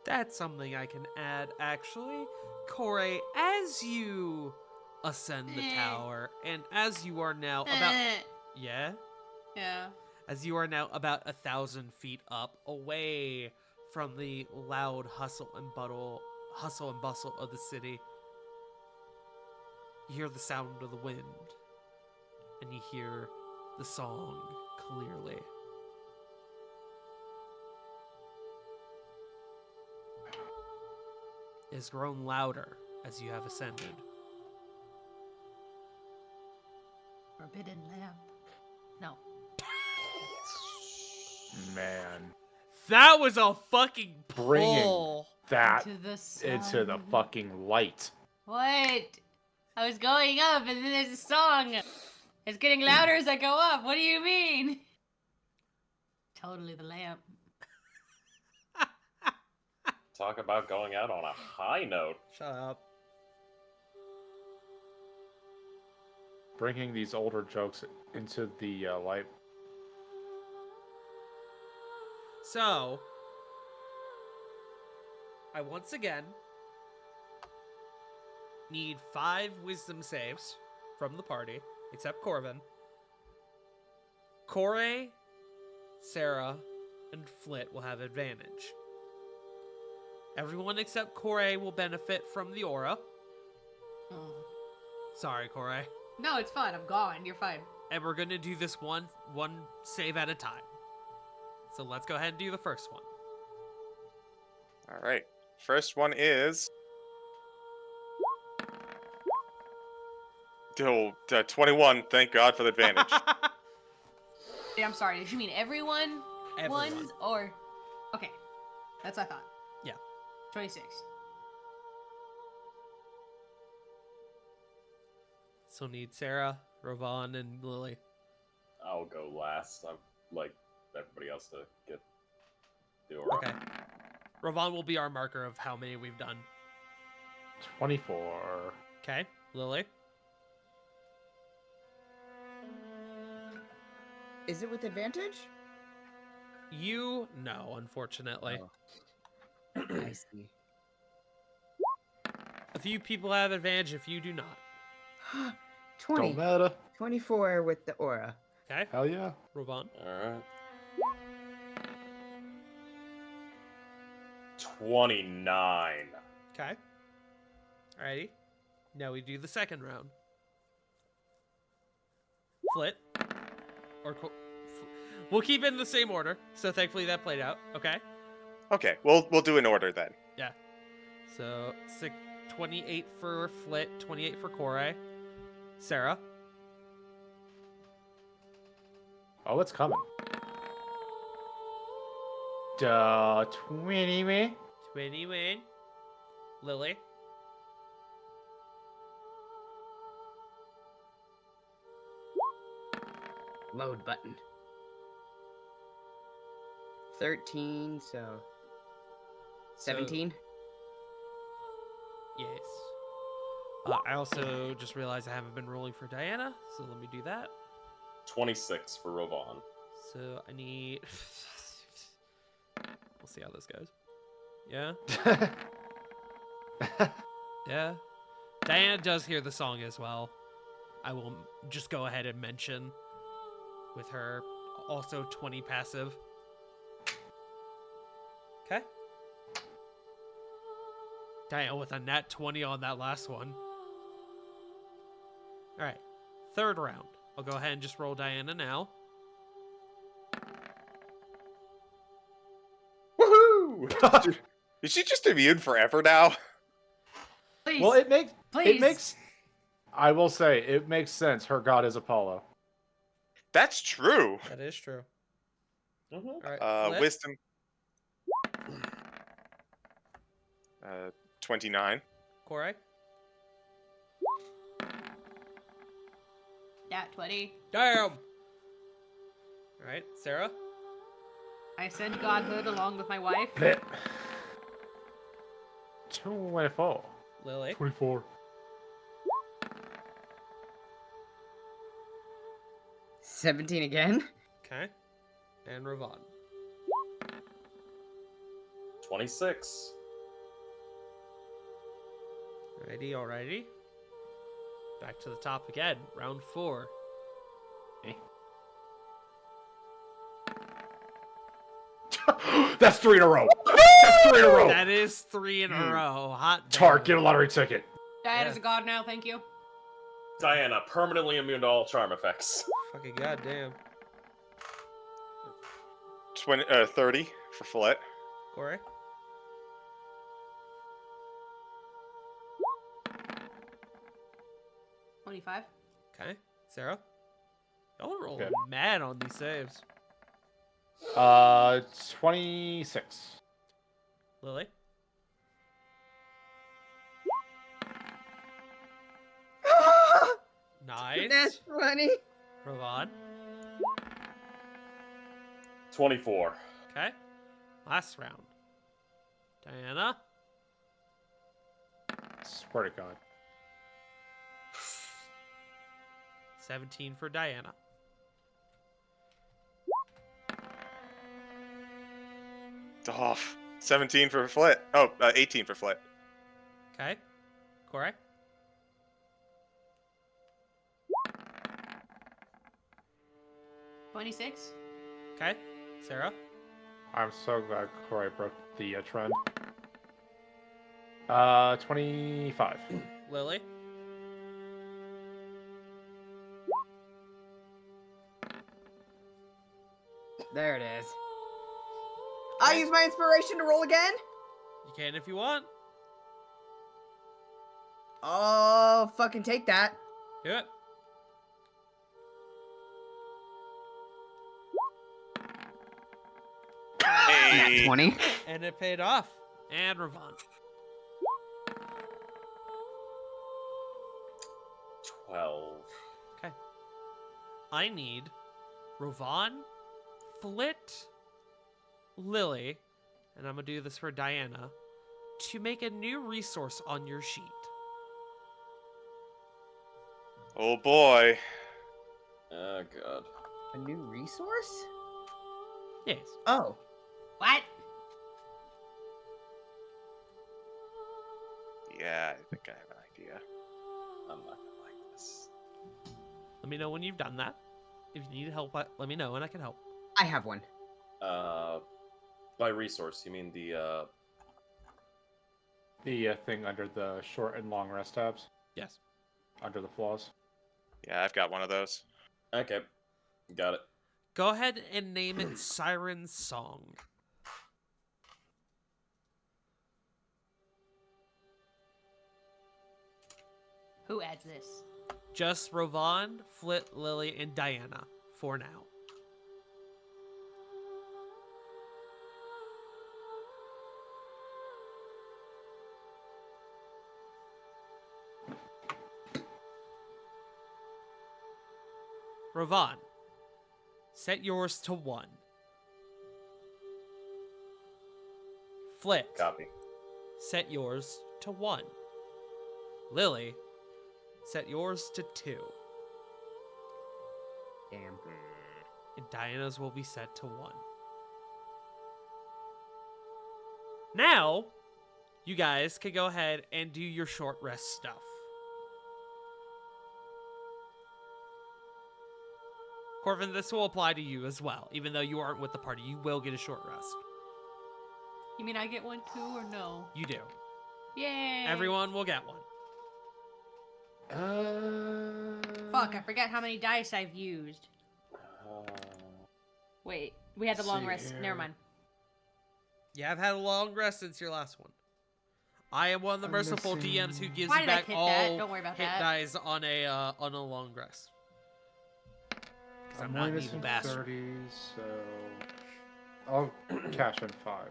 That's something I can add, actually. Corey, as you ascend the tower, and as you are now about... Yeah? Yeah. As you are now about 1,000 feet up, away from the loud hustle and bustle of the city, you hear the sound of the wind, and you hear the song clearly. has grown louder as you have ascended. Forbidden lamp. No. Man, That was a fucking bringing pull. that Into the into the sun. fucking light. What? I was going up, and then there's a song. It's getting louder as I go up. What do you mean? Totally the lamp. Talk about going out on a high note. Shut up. Bringing these older jokes into the light. So, I once again need 5 wisdom saves from the party, except Corvin. Kore, Sarah, and Flit will have advantage. Everyone except Kore will benefit from the aura. Oh. Sorry, Kore. No, it's fine. I'm gone. You're fine. And we're gonna do this one save at a time. So let's go ahead and do the first one. All right. First one is. Oh, 21. Thank God for the advantage. Yeah, I'm sorry. Did you mean everyone? Everyone. Ones or? Okay, that's what I thought. Yeah. 26. So need Sarah, Rovan, and Lily. I'll go last. I'm like everybody else to get the aura. Okay. Rovan will be our marker of how many we've done. 24. Okay. Lily. Is it with advantage? You no, unfortunately. Oh. I see. A few people have advantage if you do not. 20. Don't matter. 24 with the aura. Okay. Hell yeah. Rovan. Alright. 29. Okay. Alrighty. Now we do the second round. Flit. We'll keep it in the same order. So thankfully that played out. Okay. Okay, we'll do an order then. Yeah. So 28 for Flit, 28 for Kore. Sarah. Oh, it's coming. 20 me. 20 win. Lily. Load button. 13, so 17. Yes. I also just realized I haven't been rolling for Diana, so let me do that. 26 for Rovan. So I need. We'll see how this goes. Yeah. Yeah. Diana does hear the song as well. I will just go ahead and mention with her also 20 passive. Okay. Diana with a nat 20 on that last one. All right. Third round. I'll go ahead and just roll Diana now. Woohoo! Is she just immune forever now? Please. Well, it Please. makes. I will say it makes sense. Her god is Apollo. That's true. That is true. Mhm. All right. Flip. Wisdom. 29. Kore. Yeah, 20. Damn. All right. Sarah. I send godhood along with my wife. 24. Lily. 24. 17 again. Okay. And Ravon. 26. Alrighty, alrighty. Back to the top again. Round 4. That's 3 in a row. That's 3 in a row. That is 3 in a row. Hot Tart, damn. get a lottery ticket. Diana's Yeah. a god now, thank you. Diana, permanently immune to all charm effects. Fucking goddamn. 30 for Flit. Corey. 25. Okay. Sarah? Y'all are rolling Okay. mad on these saves. 26. Lily? Nice. That's funny. Rovan? 24. Okay. Last round. Diana? Swear to God. 17 for Diana. Oh, 17 for Flit. Oh, 18 for Flit. Okay. Corey? 26. Okay. Sarah? I'm so glad Corey broke the trend. 25. Lily? There it is. I use my inspiration to roll again? You can if you want. Oh, fucking take that. Do it. Hey. 20. And it paid off. And Ravon. 12. Okay. I need Ravon, Flit, Lily, and I'm going to do this for Diana, to make a new resource on your sheet. Oh boy. Oh, God. A new resource? Yes. Oh. What? Yeah, I think I have an idea. I'm not gonna like this. Let me know when you've done that. If you need help, let me know and I can help. I have one. By resource, you mean the, The thing under the short and long rest tabs, Yes. under the flaws. Yeah, I've got one of those. Okay. Got it. Go ahead and name it Siren's Song. Who adds this? Just Ravon, Flit, Lily, and Diana for now. Ravon, set yours to 1. Flit, Copy. set yours to 1. Lily, set yours to 2. Damn. And Diana's will be set to 1. Now, you guys can go ahead and do your short rest stuff. Corvin, this will apply to you as well. Even though you aren't with the party, you will get a short rest. You mean I get one too, or no? You do. Yay! Everyone will get one. Fuck, I forgot how many dice I've used. Wait, we had the long see rest. here. Never mind. Yeah, I've had a long rest since your last one. I am one of the I'm merciful missing- DMs who gives Why you did I back hit all that? Don't worry about hit that. dice on a long rest. Because I'm not an only evil missing bastard. 30, so I'll cash in 5.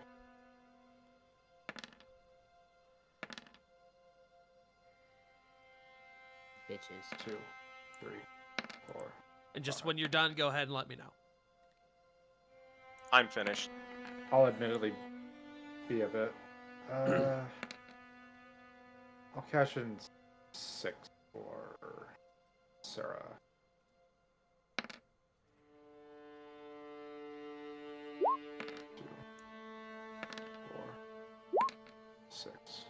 Bitches. 2, 3, 4. And just when you're done, go ahead and let me know. I'm finished. I'll admittedly be a bit. I'll cash in 6 for Sarah. 2, 4, 6.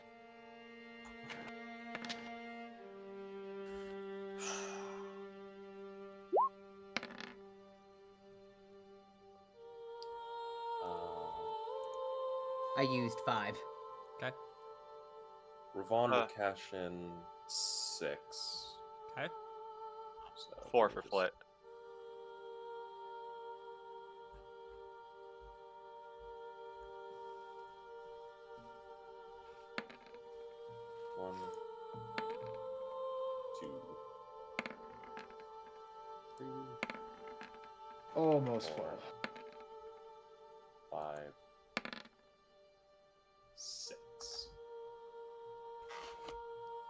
I used 5. Okay. Ravon Uh. will cash in 6. Okay. So 4 let me for just- Flit. One, 2, Almost 4, full. 5, 6.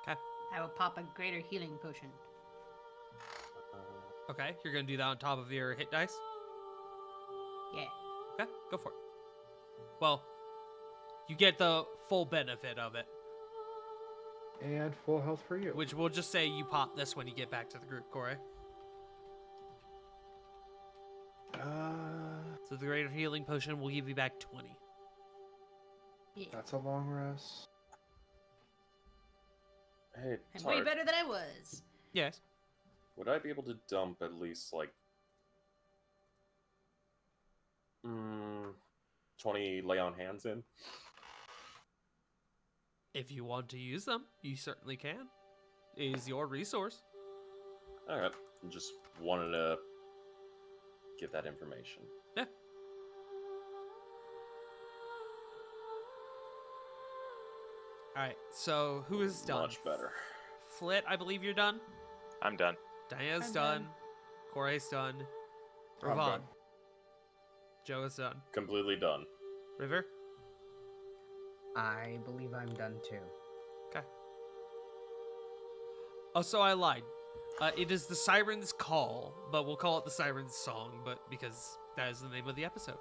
Okay. I will pop a greater healing potion. Okay, you're gonna do that on top of your hit dice? Yeah. Okay, go for it. Well, you get the full benefit of it, And full health for you. which we'll just say you pop this when you get back to the group, Corey. So the greater healing potion will give you back 20. Yeah. That's a long rest. Hey, I'm way Tart, better than I was. Yes. would I be able to dump at least, like, 20 lay on hands in? If you want to use them, you certainly can. It is your resource. Alright, just wanted to get that information. Yeah. Alright, so who is done? Much better. Flit, I believe you're done. I'm done. Diana's I'm done. done. Corey's done. I'm Ravon. done. Joe is done. Completely done. River? I believe I'm done too. Okay. Oh, so I lied. It is the Siren's Call, but we'll call it the Siren's Song, but because that is the name of the episode.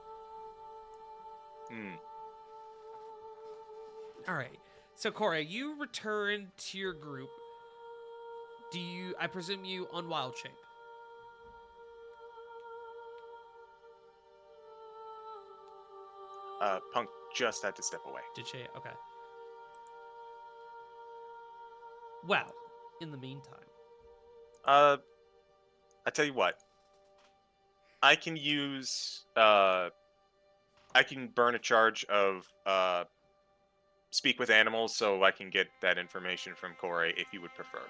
All right. So Corey, you return to your group. I presume you unwild shape. Punk just had to step away. Did she? Okay. Well, in the meantime. I tell you what. I can use I can burn a charge of speak with animals so I can get that information from Corey if you would prefer.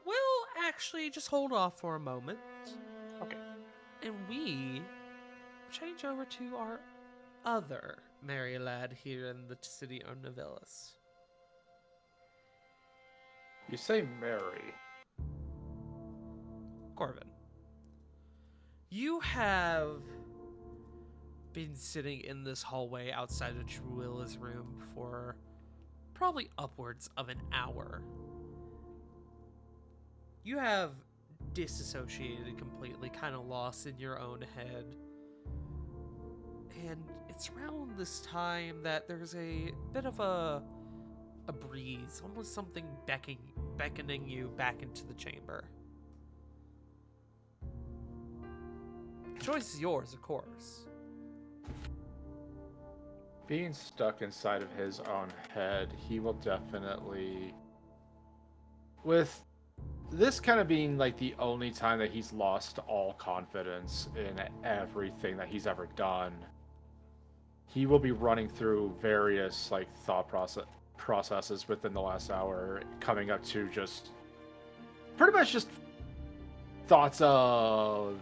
We'll actually just hold off for a moment. Okay. And we change over to our other merry lad here in the city of Novellis. You say Mary. Corbin. You have been sitting in this hallway outside of Truilla's room for probably upwards of an hour. You have disassociated completely, kind of lost in your own head. And it's around this time that there's a bit of a breeze, almost something beckoning you back into the chamber. The choice is yours, of course. Being stuck inside of his own head, he will definitely, with this kind of being like the only time that he's lost all confidence in everything that he's ever done, he will be running through various like thought processes within the last hour, coming up to just pretty much just thoughts of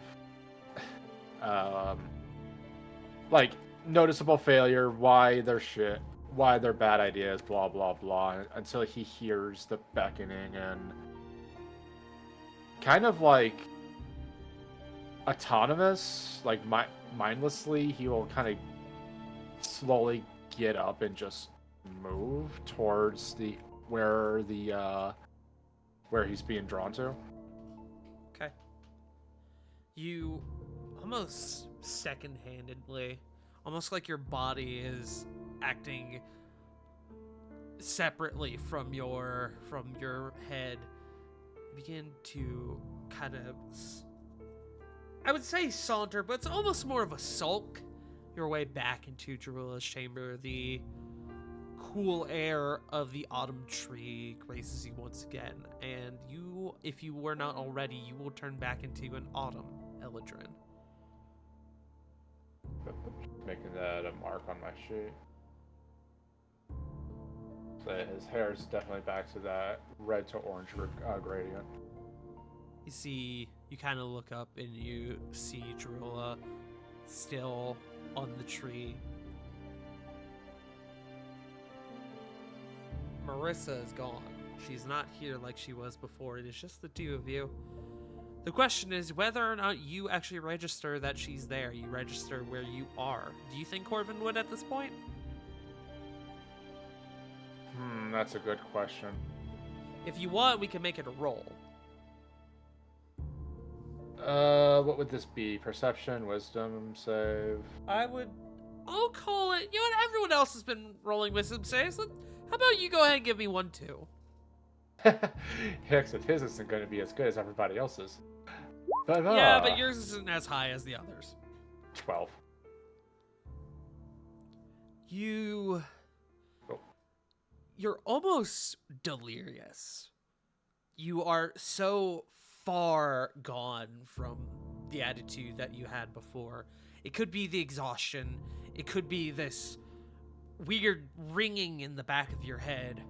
like noticeable failure, why they're shit, why they're bad ideas, blah blah blah, until he hears the beckoning and kind of like autonomous, like mindlessly, he will kind of slowly get up and just move towards where he's being drawn to. Okay. You almost second-handedly, almost like your body is acting separately from your head, begin to kind of, I would say saunter, but it's almost more of a sulk your way back into Jerulla's chamber. The cool air of the autumn tree graces you once again, and you, if you were not already, you will turn back into an autumn Eladrin. Making that a mark on my sheet. So his hair is definitely back to that red to orange gradient. You see, you kind of look up and you see Jerulla still on the tree. Marissa is gone. She's not here like she was before. It is just the two of you. The question is whether or not you actually register that she's there. You register where you are. Do you think Corvin would at this point? That's a good question. If you want, we can make it a roll. What would this be? Perception, wisdom, save? I'll call it. You know what? Everyone else has been rolling wisdom saves. How about you go ahead and give me 1 too? Except his isn't going to be as good as everybody else's. But, Yeah, but yours isn't as high as the others. 12. You're almost delirious. You are so far gone from the attitude that you had before. It could be the exhaustion. It could be this weird ringing in the back of your head.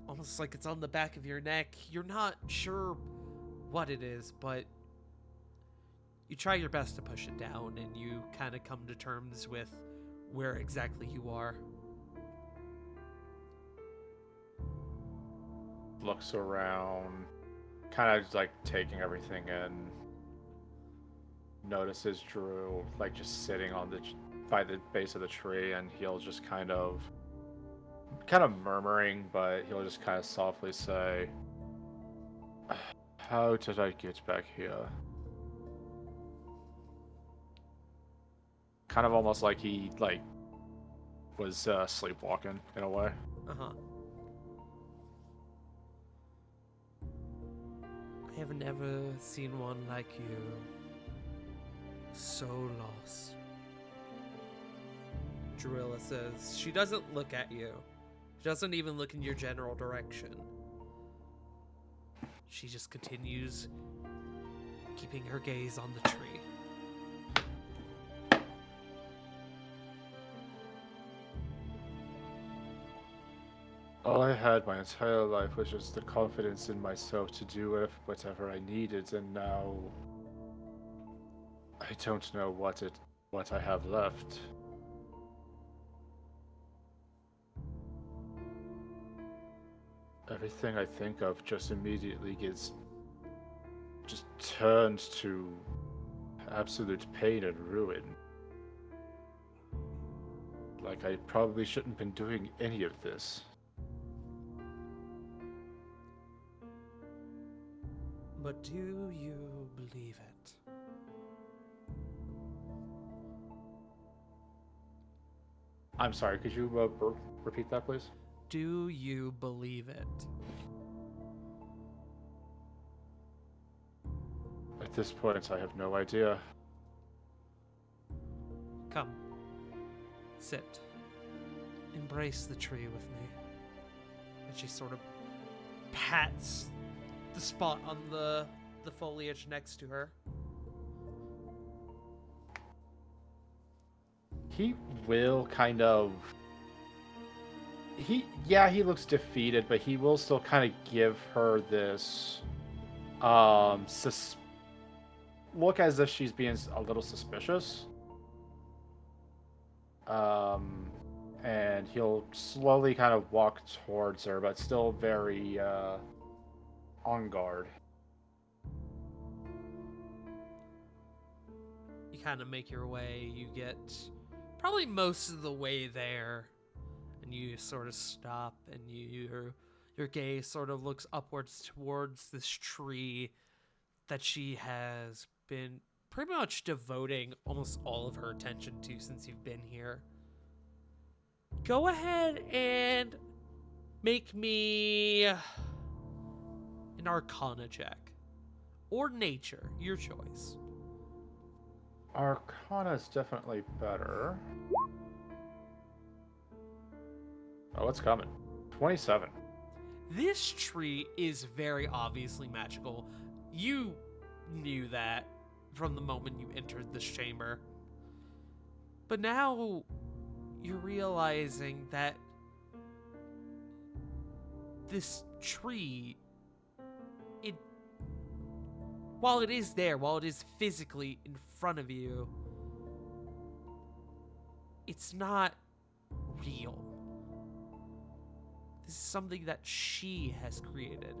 Almost like it's on the back of your neck. You're not sure what it is, but you try your best to push it down, and you kind of come to terms with where exactly you are. Looks around, kind of like taking everything in. Notices Drew like just sitting on by the base of the tree, and he'll just kind of murmuring, but he'll just kind of softly say, "How did I get back here?" Kind of almost like he was sleepwalking in a way. Uh-huh. I have never seen one like you. So lost. Drilla says. She doesn't look at you. She doesn't even look in your general direction. She just continues keeping her gaze on the tree. All I had my entire life was just the confidence in myself to do whatever I needed, and now I don't know what I have left. Everything I think of just immediately gets just turned to absolute pain and ruin. Like I probably shouldn't have been doing any of this. But do you believe it? I'm sorry, could you repeat that, please? Do you believe it? At this point, I have no idea. Come. Sit. Embrace the tree with me. And she sort of pats the spot on the foliage next to her. He will kind of... He looks defeated, but he will still kind of give her this look as if she's being a little suspicious. And he'll slowly kind of walk towards her, but still very on guard. You kind of make your way. You get probably most of the way there, and you sort of stop, and your gaze sort of looks upwards towards this tree that she has been pretty much devoting almost all of her attention to since you've been here. Go ahead and make me an Arcana check. Or Nature, your choice. Arcana is definitely better. Oh, what's coming? 27. This tree is very obviously magical. You knew that from the moment you entered this chamber. But now you're realizing that this tree, while it is there, while it is physically in front of you, it's not real. This is something that she has created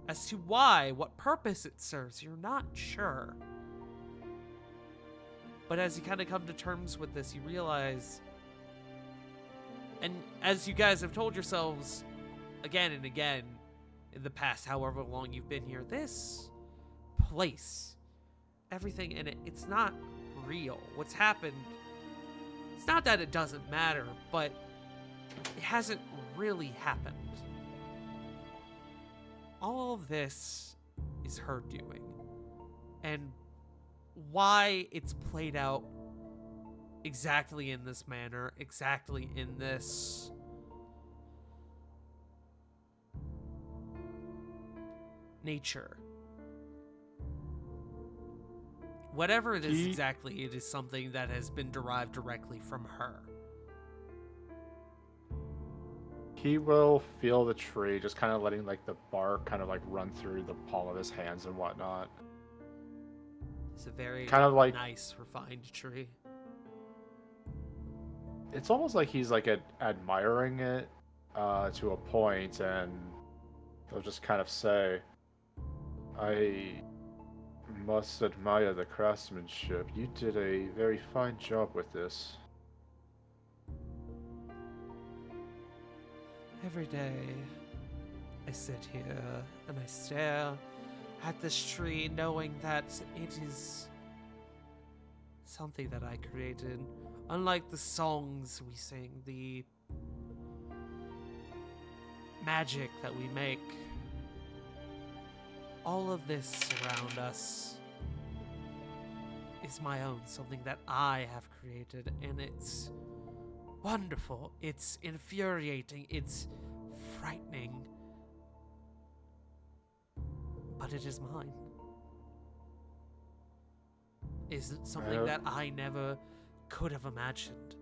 As to why, what purpose it serves, you're not sure. But as you kind of come to terms with this, you realize, and as you guys have told yourselves again and again in the past, however long you've been here, this place, everything in it, it's not real. What's happened, it's not that it doesn't matter, but it hasn't really happened. All of this is her doing. And why it's played out exactly in this manner, exactly in this nature. Whatever it is exactly, it is something that has been derived directly from her. He will feel the tree, just kind of letting like the bark kind of like run through the palm of his hands and whatnot. It's a very kind of like nice, refined tree. It's almost like he's like admiring it to a point, and he'll just kind of say, "I must admire the craftsmanship. You did a very fine job with this." Every day, I sit here and I stare at this tree, knowing that it is something that I created. Unlike the songs we sing, the magic that we make, all of this around us is my own, something that I have created, and it's wonderful, it's infuriating, it's frightening, but it is mine. Is it something that I never could have imagined?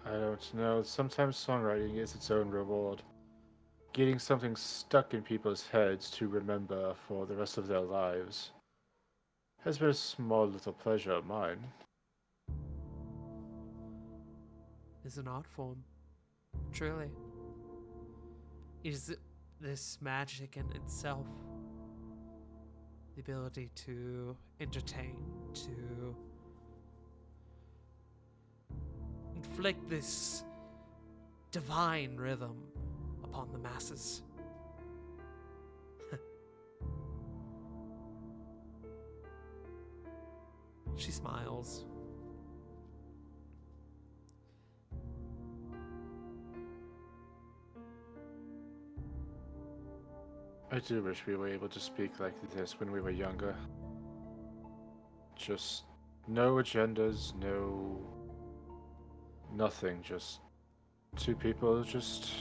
I don't know. Sometimes songwriting is its own reward. Getting something stuck in people's heads to remember for the rest of their lives has been a small little pleasure of mine. Is an art form. Truly. Is this magic in itself. The ability to entertain, to inflict this divine rhythm upon the masses. She smiles. I do wish we were able to speak like this when we were younger. Just no agendas, nothing, just two people just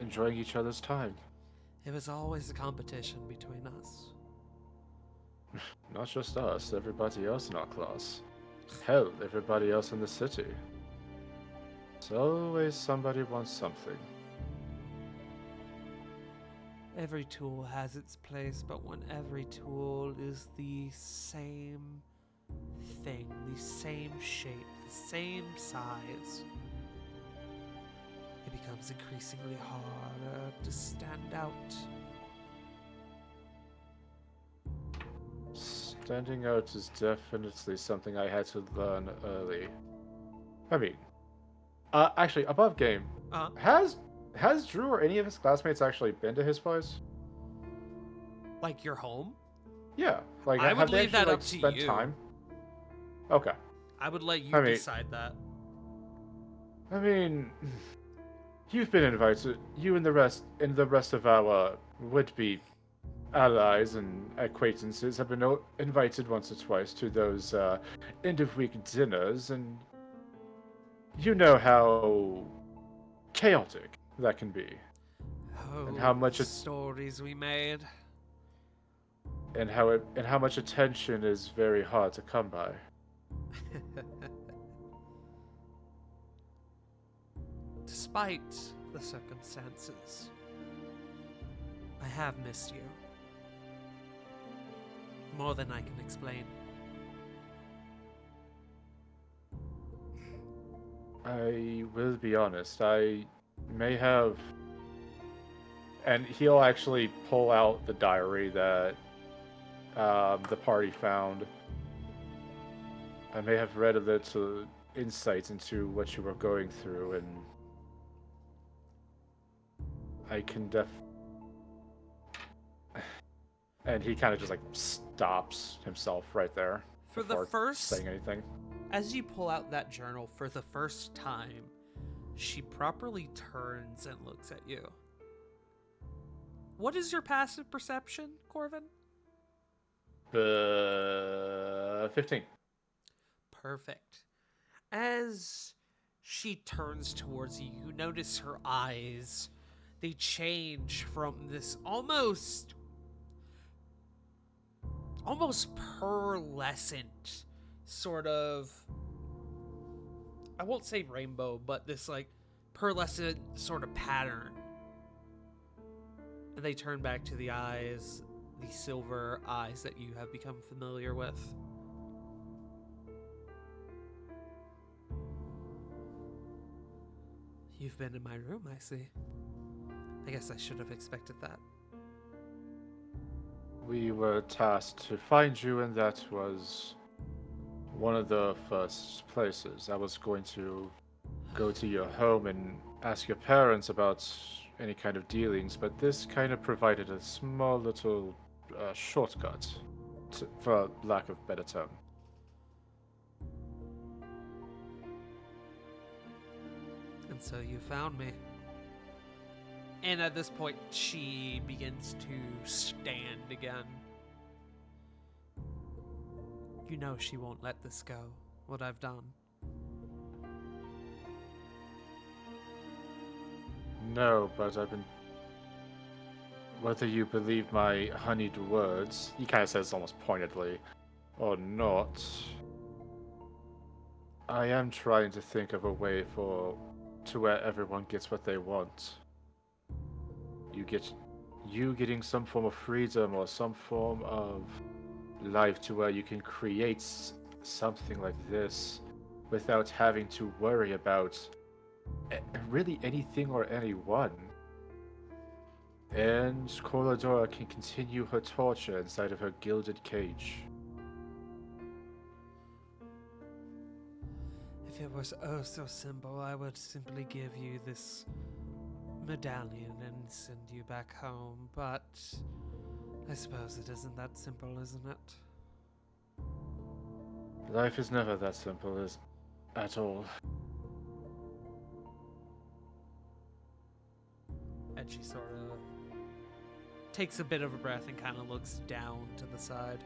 enjoying each other's time. It was always a competition between us. Not just us, everybody else in our class. Hell, everybody else in the city. There's always somebody wants something. Every tool has its place, but when every tool is the same thing, the same shape, the same size, it becomes increasingly harder to stand out. Standing out is definitely something I had to learn early. I mean, actually, above game, has Drew or any of his classmates actually been to his place? Like your home? Yeah, like I would have they leave that actually, up to spent you. time? Okay. I would let you I mean- decide that. I mean, you've been invited. You and the rest of our would-be allies and acquaintances have been invited once or twice to those end-of-week dinners, and you know how chaotic that can be, Oh, and how much the it- stories we made. and how much attention is very hard to come by. Despite the circumstances, I have missed you. More than I can explain. I will be honest, I may have And he'll actually pull out the diary that the party found. I may have read a little insight into what you were going through, and I can And he kind of just like stops himself right there For the before first, saying anything. as you pull out that journal for the first time, she properly turns and looks at you. What is your passive perception, Corvin? 15. Perfect. As she turns towards you, you notice her eyes. They change from this almost pearlescent sort of, I won't say rainbow, but this like pearlescent sort of pattern. And they turn back to the eyes, the silver eyes that you have become familiar with. You've been in my room, I see. I guess I should have expected that. We were tasked to find you, and that was one of the first places. I was going to go to your home and ask your parents about any kind of dealings, but this kind of provided a small little shortcut, for lack of better term. And so you found me. And at this point, she begins to stand again. You know she won't let this go, what I've done. No, but I've been... Whether you believe my honeyed words, he kind of says almost pointedly, or not, I am trying to think of a way to where everyone gets what they want. You getting some form of freedom or some form of life to where you can create something like this without having to worry about really anything or anyone. And Coladora can continue her torture inside of her gilded cage. If it was oh so simple, I would simply give you this medallion and send you back home, but I suppose it isn't that simple, isn't it? Life is never that simple, at all. And she sort of takes a bit of a breath and kind of looks down to the side.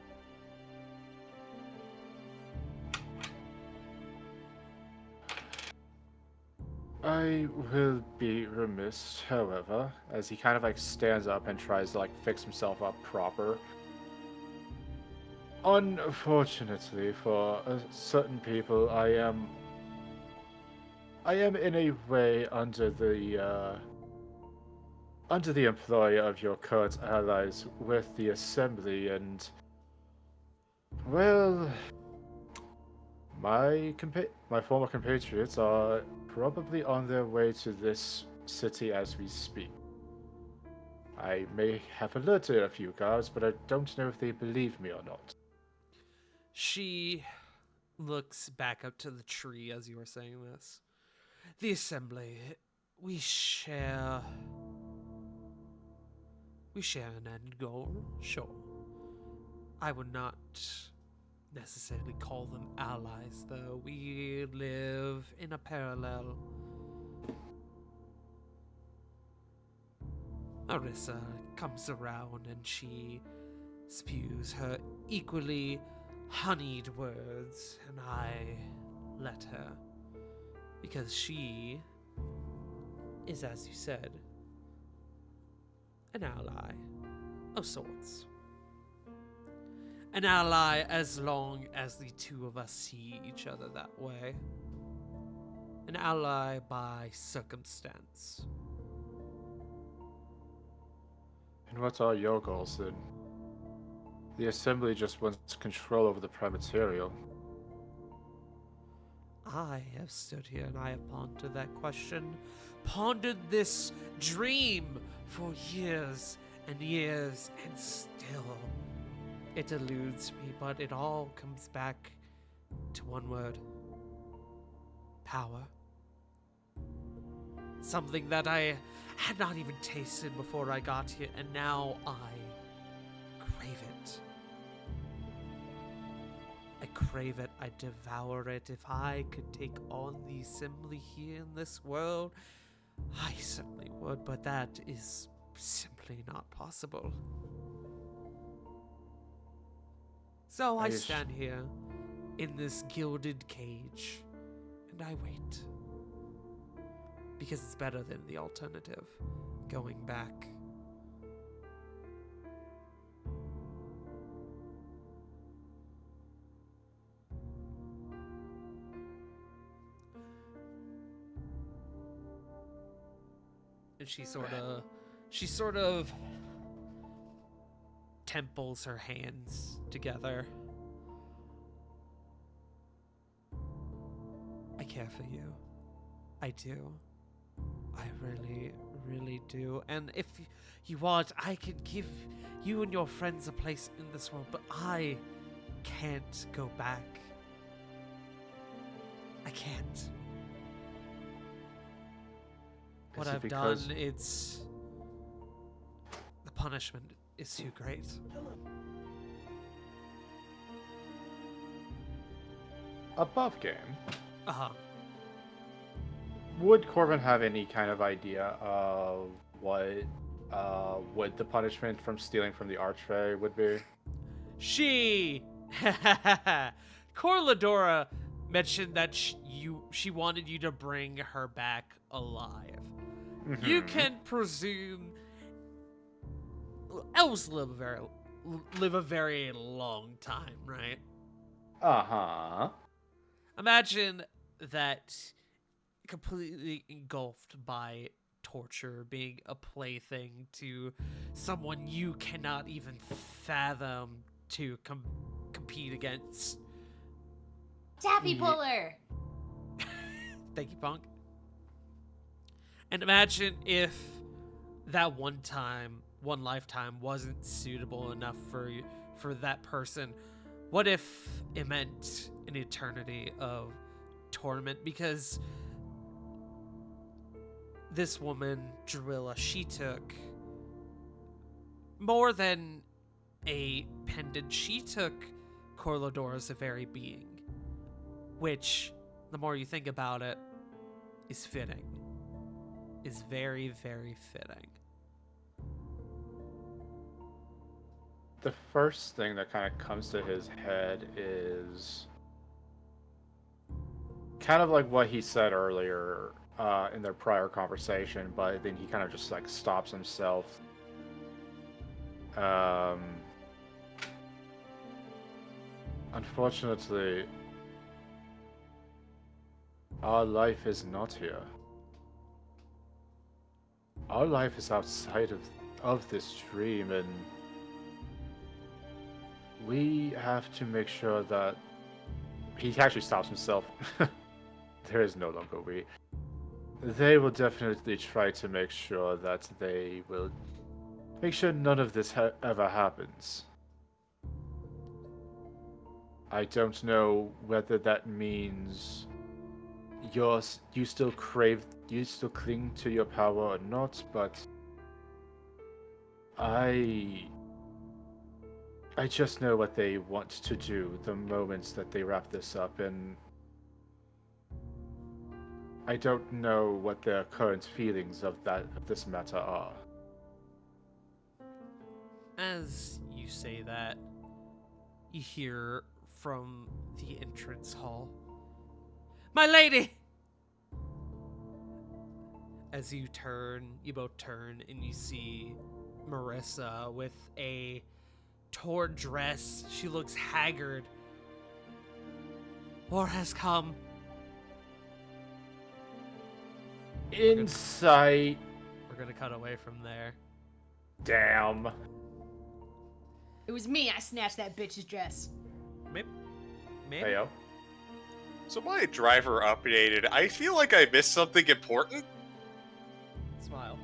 I will be remiss, however, as he kind of like stands up and tries to like fix himself up proper. Unfortunately for certain people, I am in a way under the employ of your current allies with the Assembly, and well, my former compatriots are probably on their way to this city as we speak. I may have alerted a few guards, but I don't know if they believe me or not. She looks back up to the tree as you were saying this. The Assembly, we share an end goal, sure. I would not necessarily call them allies, though. We live in a parallel. Arissa comes around and she spews her equally honeyed words, and I let her. Because she is, as you said, an ally of sorts. An ally as long as the two of us see each other that way. An ally by circumstance. And what are your goals then? The Assembly just wants control over the Prime Material. I have stood here and I have pondered that question, pondered this dream for years and years, and still it eludes me, but it all comes back to one word: power. Something that I had not even tasted before I got here, and now I crave it. I crave it, I devour it. If I could take on the assembly here in this world, I certainly would, but that is simply not possible. So I stand here in this gilded cage, and I wait. Because it's better than the alternative, going back. And she sort of temples her hands together. I care for you. I do. I really, really do. And if you want, I could give you and your friends a place in this world, but I can't go back. I can't. What I've done, it's... the punishment is too great. Above game, Uh-huh. would Corbin have any kind of idea of what would the punishment from stealing from the archfey would be? She... Corladora mentioned that she wanted you to bring her back alive. You can presume elves live a very long time, right? Uh-huh. Imagine that completely engulfed by torture, being a plaything to someone you cannot even fathom to compete against. Taffy puller! Thank you, Punk. And imagine if that one lifetime wasn't suitable enough for that person. What if it meant an eternity of torment? Because this woman, Drilla, she took more than a pendant. She took Corladora's very being, which, the more you think about it, is fitting. Is very, very fitting. The first thing that kind of comes to his head is kind of like what he said earlier in their prior conversation, but then he kind of just like stops himself. Unfortunately, our life is not here. Our life is outside of this dream, and we have to make sure that he actually stops himself. There is no longer we. They will definitely try to make sure that they will make sure none of this ever happens. I don't know whether that means you still cling to your power or not, but I just know what they want to do the moment that they wrap this up, and I don't know what their current feelings of this matter are. As you say that, you hear from the entrance hall, "My lady!" As you both turn, and you see Marissa with a torn dress. She looks haggard. War has come. Insight. We're gonna cut away from there. Damn. It was me. I snatched that bitch's dress. Maybe. Heyo. So my driver updated. I feel like I missed something important. Smile.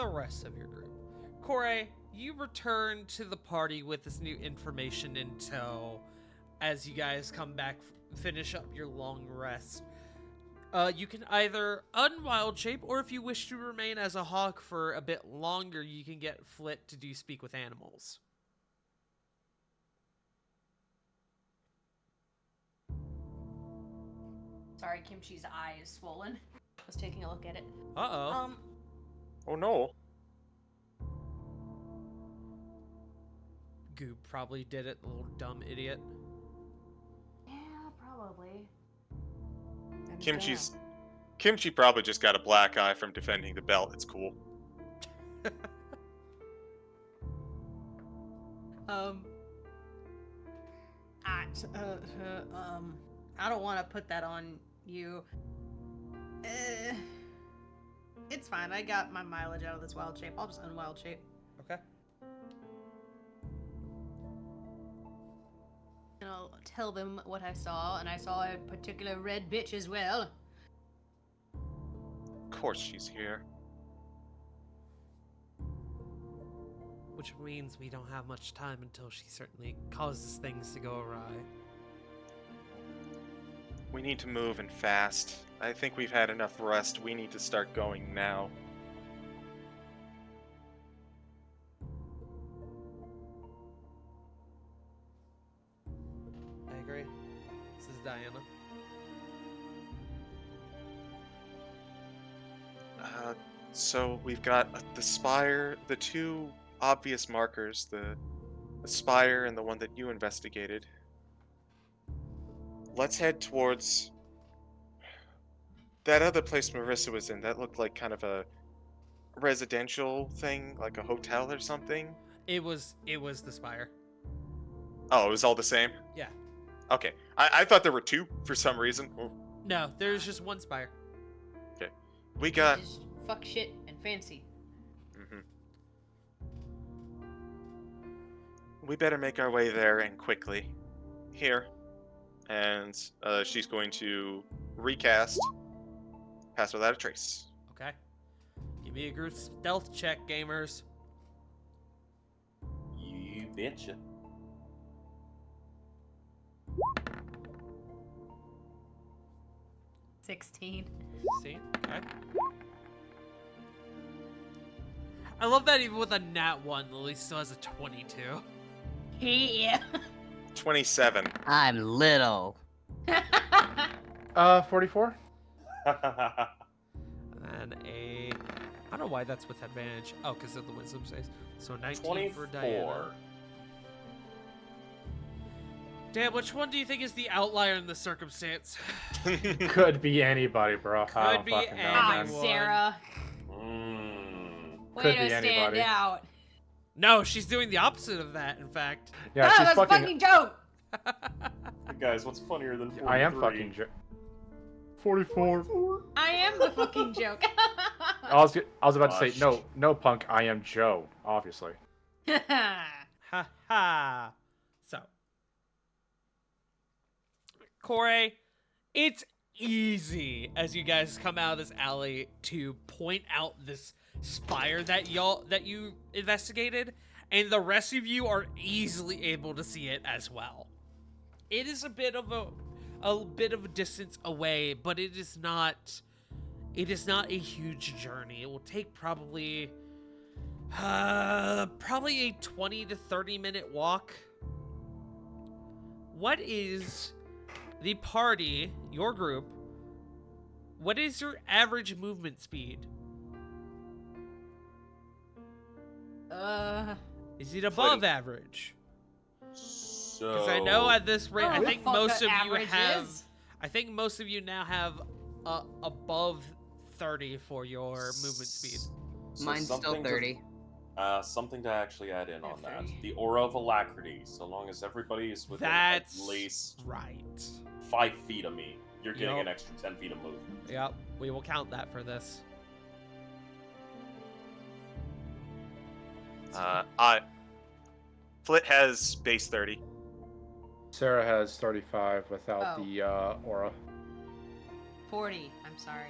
the rest of your group. Corey, you return to the party with this new information in tow as you guys come back, finish up your long rest. You can either unwild shape, or if you wish to remain as a hawk for a bit longer, you can get Flit to do speak with animals. Sorry, Kimchi's eye is swollen. I was taking a look at it. Uh-oh. Oh no. Goob probably did it, the little dumb idiot. Yeah, probably. Kimchi probably just got a black eye from defending the belt. It's cool. I don't want to put that on you. It's fine. I got my mileage out of this wild shape. I'll just unwild shape. Okay. And I'll tell them what I saw, and I saw a particular red bitch as well. Of course she's here. Which means we don't have much time until she certainly causes things to go awry. We need to move and fast. I think we've had enough rest. We need to start going now. I agree. This is Diana. So we've got the spire, the two obvious markers, the spire and the one that you investigated. Let's head towards that other place Marissa was in. That looked like kind of a residential thing, like a hotel or something. It was the spire. Oh, it was all the same? Yeah. Okay. I thought there were two for some reason. Oh, No, there's just one spire. we got... Just fuck shit and fancy. Mhm. We better make our way there and quickly. Here. And she's going to recast Pass Without a Trace. Okay. Give me a group stealth check, gamers. You betcha. $16. See? Okay. I love that even with a nat 1, Lily still has a 22. Yeah. 27. I'm little. 44. And I don't know why that's with advantage. Oh, because of the wisdom saves. So 19 for Diana. 24. Dan, which one do you think is the outlier in this circumstance? Could be anybody, bro. I Could don't be fucking know, Ah, man. anyone. Sarah. Mm. Way Could to be stand anybody. out. No, she's doing the opposite of that, in fact. Yeah, Oh, she's that's a fucking joke. Hey guys, what's funnier than 43? I am fucking 44. I am the fucking joke. I was about to say, Gosh. no, punk. I am Joe, obviously. Ha ha. So, Corey, it's easy as you guys come out of this alley to point out this spire that you investigated, and the rest of you are easily able to see it as well. It is a bit of a distance away, but it is not a huge journey. It will take probably a 20 to 30 minute walk. What is the party, your group, what is your average movement speed? Is it above average? So. Because I know at this rate, I Oh, think fuck most the of you average have. is. I think most of you now have above 30 for your movement speed. so Mine's still something to- 30. Something to actually add in Yeah, on that. 30. The aura of alacrity. So long as everybody is within That's at least right. 5 feet of me, you're getting Yup. an extra 10 feet of movement. Yep, we will count that for this. Flit has base 30. Sarah has 35 without Oh. the aura. 40. I'm sorry.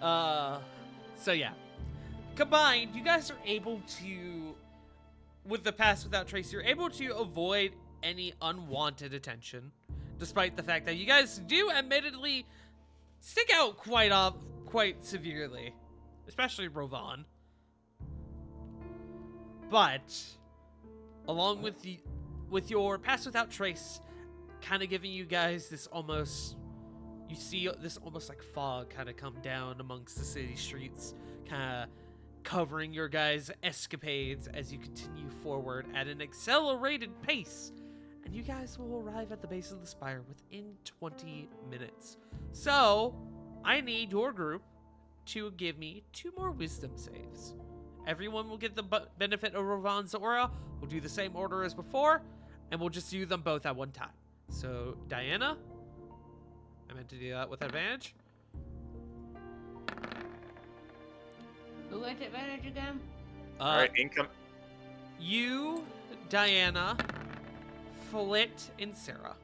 So yeah. Combined, you guys are able to, with the Pass Without Trace, you're able to avoid any unwanted attention, despite the fact that you guys do admittedly stick out quite severely, especially Rovan. But along with your Pass Without Trace, kind of giving you guys this almost, you see this almost like fog kind of come down amongst the city streets, kind of covering your guys' escapades as you continue forward at an accelerated pace. And you guys will arrive at the base of the spire within 20 minutes. So, I need your group to give me 2 more wisdom saves. Everyone will get the benefit of Rovan's aura. We'll do the same order as before, and we'll just do them both at one time. So, Diana, I meant to do that with advantage. Who gets advantage again? All right, income. You, Diana, Flit, and Sarah.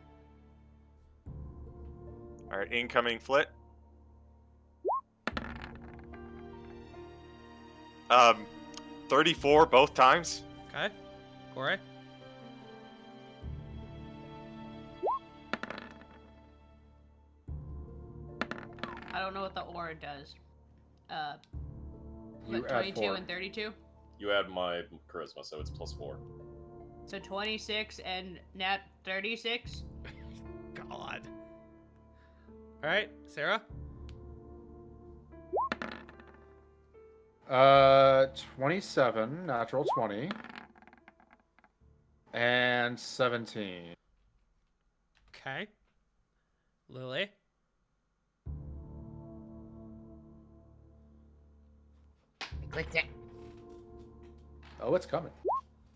All right, incoming Flit. 34 both times. Okay. Corey? I don't know what the aura does. You What, add 22 4. and 32? You add my charisma, so it's +4. So 26 and nat 36? God. Alright, Sarah? 27, natural 20, and 17. Okay. Lily? I clicked it. Oh, it's coming.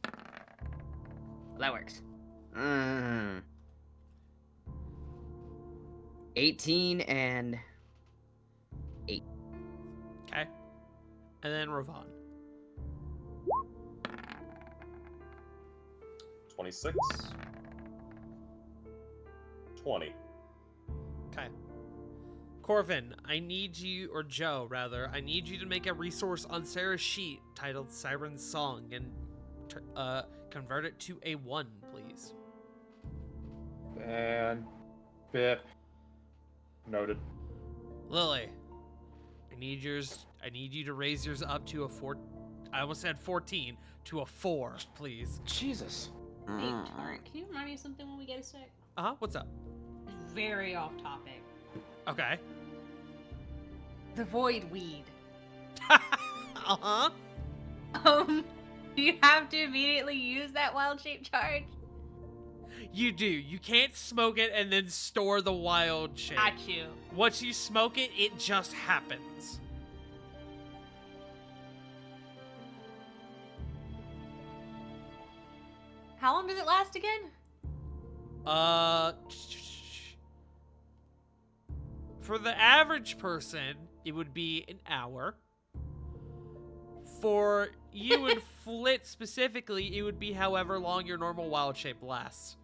Well, that works. 18 and 8. Okay. And then Ravon. 26. 20. Okay. Corvin, I need you, or Joe, rather, I need you to make a resource on Sarah's sheet titled Siren's Song and convert it to a 1, please. And Bip. Noted. Lily, I need you to raise yours up to a 4. I almost said 14 to a 4, please. Jesus. Hey, Tarek, can you remind me of something when we get a sec? What's up? It's very off topic. Okay. The void weed. Uh-huh. Do you have to immediately use that wild shape charge? You do. You can't smoke it and then store the wild shape. Got you. Once you smoke it, it just happens. How long does it last again? For the average person, it would be an hour. For you and Flit specifically, it would be however long your normal wild shape lasts.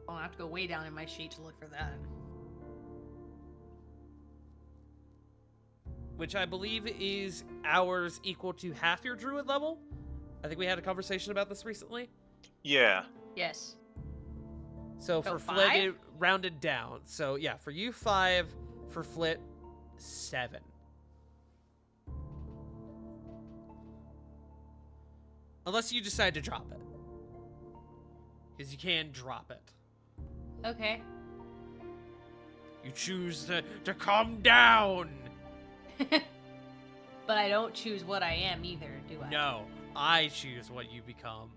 I'll have to go way down in my sheet to look for that. Which I believe is hours equal to half your druid level. I think we had a conversation about this recently. Yeah. Yes. So So for Flit, 5? it rounded down. So yeah, for you 5, for Flit 7. Unless you decide to drop it. Because you can drop it. Okay. You choose to come down. But I don't choose what I am either, do I? No, I choose what you become.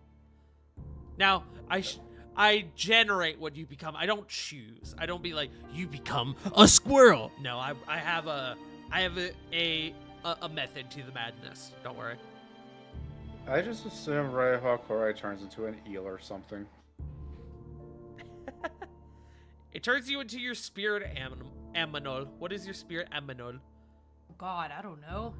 Now, I generate what you become. I don't choose. I don't be like, you become a squirrel. No, I have a method to the madness. Don't worry. I just assume Rayhawk Horai turns into an eel or something. It turns you into your spirit aminal. What is your spirit aminal? God, I don't know.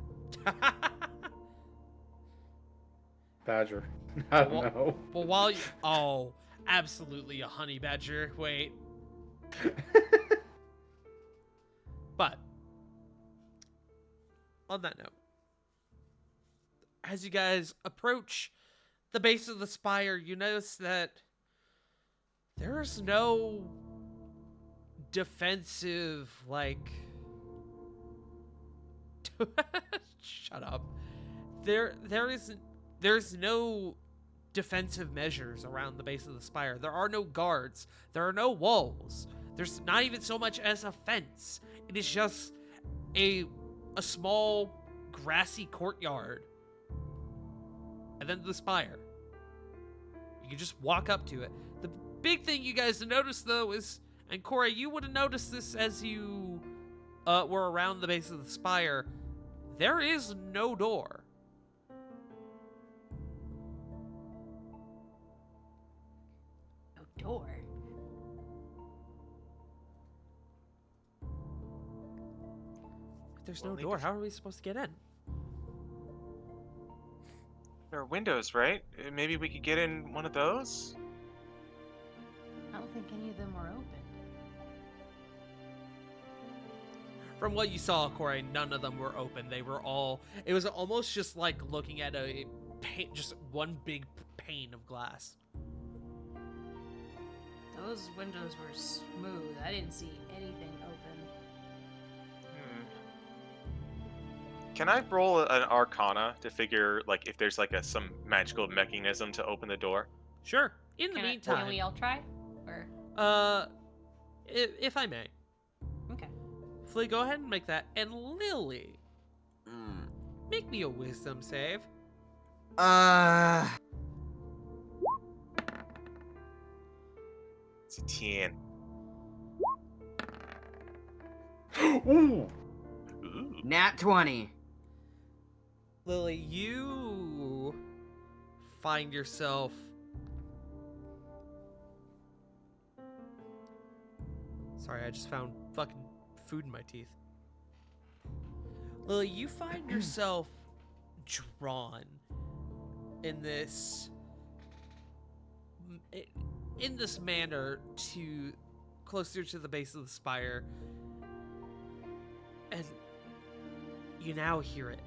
Badger. I don't Well- know. Well, while you... Oh, absolutely a honey badger. Wait. But on that note, as you guys approach the base of the spire, you notice that there's no defensive, like... Shut up. There's no defensive measures around the base of the spire. There are no guards. There are no walls. There's not even so much as a fence. It is just a small grassy courtyard. And then the spire. You can just walk up to it. The big thing you guys notice though is, and Corey, you would have noticed this as you were around the base of the spire, there is no door. No door. If there's Well, no they door, could- how are we supposed to get in? There are windows, right? Maybe we could get in one of those? I don't think any of them were open. From what you saw, Corey, none of them were open. They were all... It was almost just like looking at a pane, just one big pane of glass. Those windows were smooth. I didn't see anything open. Can I roll an Arcana to figure like if there's like some magical mechanism to open the door? Sure. In the Can meantime... we all try? Or if I may. okay. Flea, go ahead and make that. And Lily, make me a wisdom save. It's a 10. Ooh. Ooh. Nat 20. Lily, you find yourself... Sorry, I just found fucking food in my teeth. Lily, you find yourself drawn in this manner to closer to the base of the spire, and you now hear it.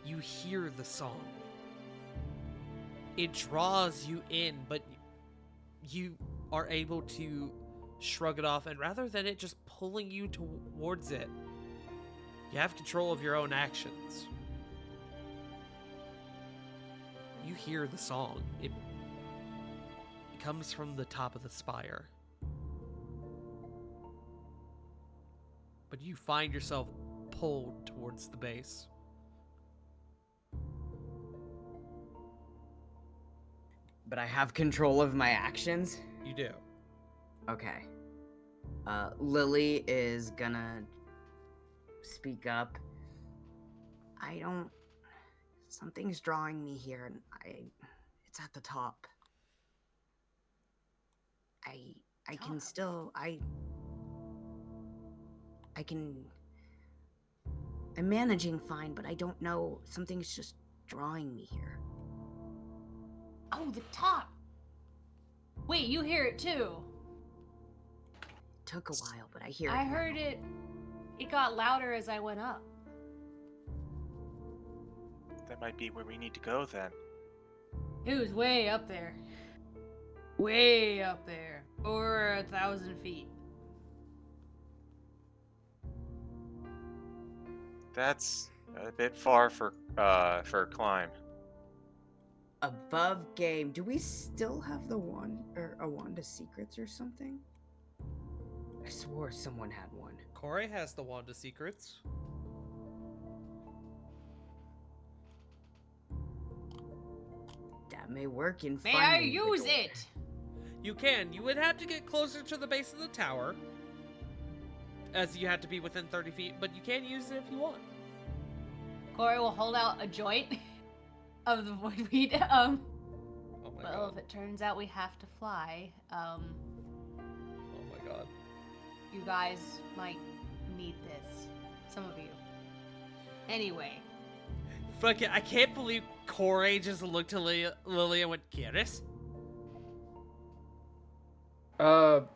You hear the song. It draws you in, but you are able to shrug it off, and rather than it just pulling you towards it, you have control of your own actions. You hear the song. It comes from the top of the spire. But you find yourself pulled towards the base. But I have control of my actions? You do. Okay. Lily is gonna speak up. Something's drawing me here, and it's at the top. I can Top. still, I'm managing fine, but I don't know, something's just drawing me here. Oh, the top. Wait, you hear it too? Took a while, but I hear it. I now. heard it. It got louder as I went up. That might be where we need to go then. It was way up there. Way up there. Over 1,000 feet. That's a bit far for a climb. Above game. Do we still have the wand or a wand of secrets or something? I swore someone had one. Corey has the Wand of Secrets. That may work in May I finding the use door. it? You can. You would have to get closer to the base of the tower, as you had to be within 30 feet, but you can use it if you want. Corey will hold out a joint of the void weed. Oh my Well, god. if it turns out we have to fly, Oh my god. you guys might need this. Some of you. Anyway, Fuck it, I can't believe Corey just looked to Lily and went, "Kieris?" Sarah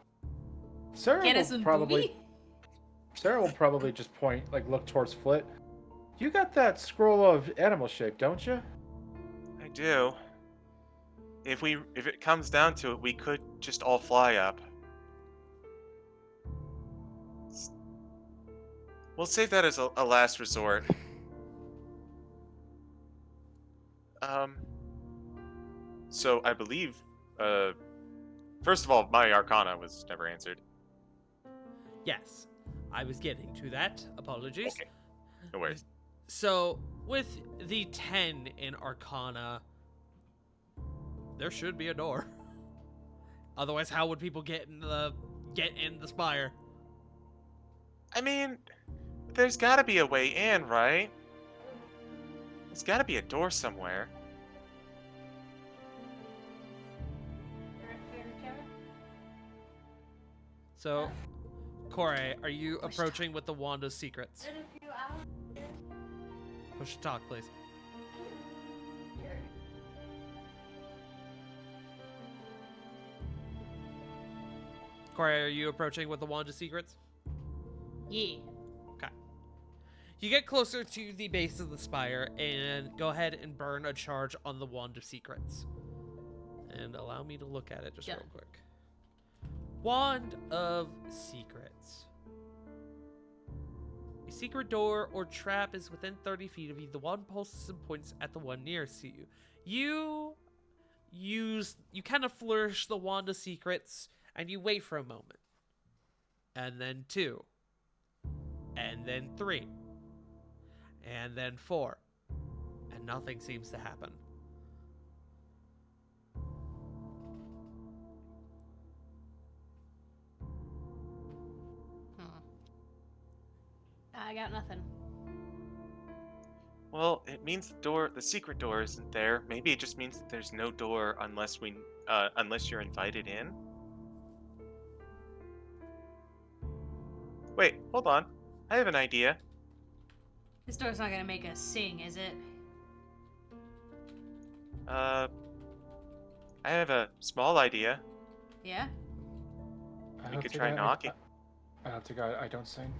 Get will us some probably booby? Sarah will probably just point, like, look towards Flit. You got that scroll of animal shape, don't you? I do. If it comes down to it, we could just all fly up. We'll save that as a last resort. Um. So I believe, first of all, my Arcana was never answered. Yes, I was getting to that. Apologies. Okay, no worries. So, with the 10 in Arcana, there should be a door. Otherwise, how would people get in the spire? I mean, there's got to be a way in, right? There's got to be a door somewhere. So, Corey, are you approaching with the Wand of Secrets? Push to talk, please. Corey, are you approaching with the Wand of Secrets? Yeah. Okay. You get closer to the base of the spire and go ahead and burn a charge on the Wand of Secrets. And allow me to look at it just Yeah. real quick. Wand of Secrets. A secret door or trap is within 30 feet of you. The wand pulses and points at the one nearest to you. You kind of flourish the Wand of Secrets and you wait for a moment. And then 2. And then 3. And then 4. And nothing seems to happen. I got nothing. Well, it means the secret door isn't there. Maybe it just means that there's no door unless unless you're invited in. Wait, hold on. I have an idea. This door's not gonna make us sing, is it? I have a small idea. Yeah? We could try knocking. I don't think I don't sing.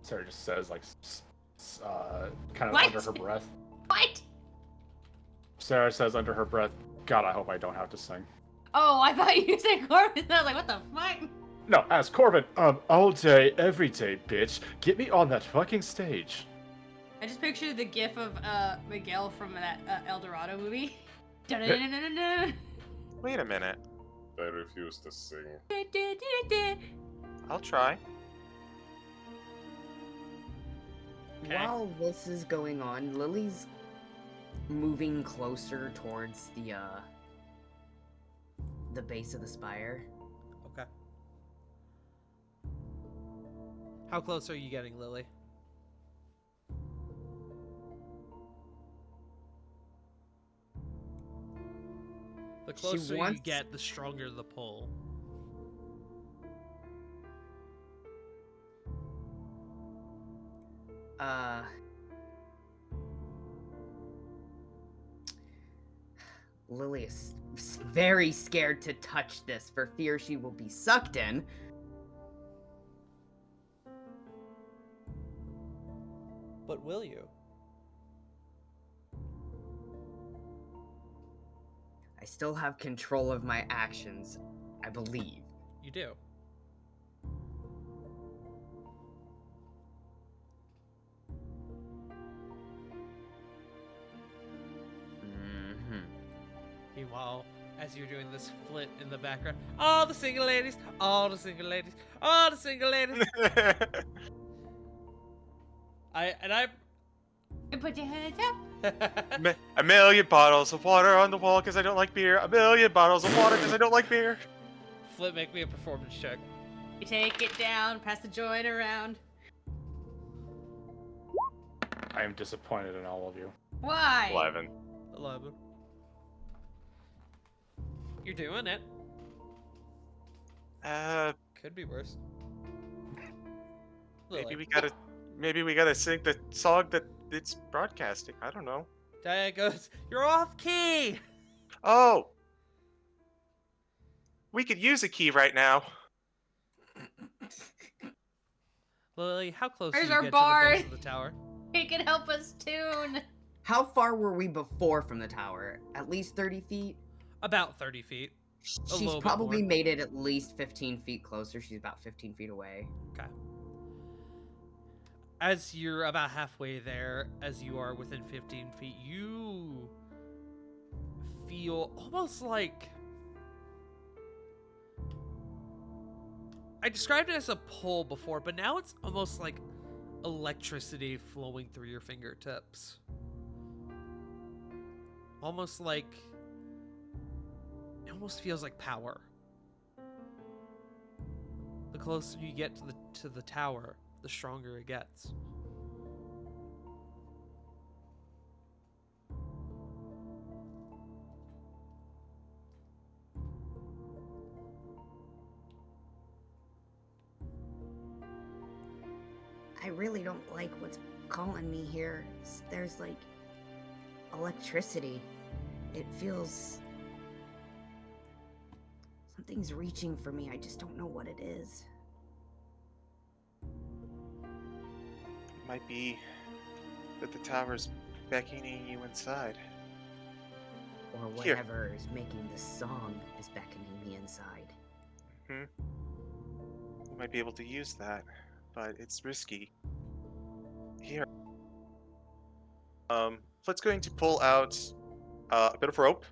Sarah just says, like, kind of What? under her breath. What? Sarah says under her breath, God, I hope I don't have to sing. Oh, I thought you said Corbin. I was like, what the fuck? No, ask Corbin. All day, every day, bitch. Get me on that fucking stage. I just pictured the gif of Miguel from that El Dorado movie. Dun-dun-dun-dun-dun-dun. Wait a minute. They refuse to sing. I'll try. Okay. While this is going on, Lily's moving closer towards the base of the spire. Okay. How close are you getting, Lily? The closer you wants- get, the stronger the pull. Lily is very scared to touch this for fear she will be sucked in. But will you? I still have control of my actions, I believe. You do. Mm-hmm. Meanwhile, as you're doing this flit in the background, all the single ladies, all the single ladies, all the single ladies. And put your hands up. A million bottles of water on the wall because I don't like beer. A million bottles of water because I don't like beer. Flit, make me a performance check. You take it down, pass the joint around. I am disappointed in all of you. Why? 11. 11. You're doing it. Could be worse. Maybe we gotta sing the song that it's broadcasting. I don't know. Diane goes, "You're off key." Oh. We could use a key right now. Lily, how close Where's do you our get bard? to the base of the tower? He can help us tune. How far were we before from the tower? At least 30 feet? About 30 feet. A She's little bit probably more. made it at least 15 feet closer. She's about 15 feet away. Okay. As you're about halfway there, as you are within 15 feet, you feel almost like... I described it as a pull before, but now it's almost like electricity flowing through your fingertips. Almost like... It almost feels like power. The closer you get to the tower, the stronger it gets. I really don't like what's calling me here. There's like electricity. It feels. Something's reaching for me. I just don't know what it is. It might be that the tower's beckoning you inside. Or Here. whatever is making this song is beckoning me inside. You might be able to use that, but it's risky. Here. Flitt's going to pull out a bit of rope.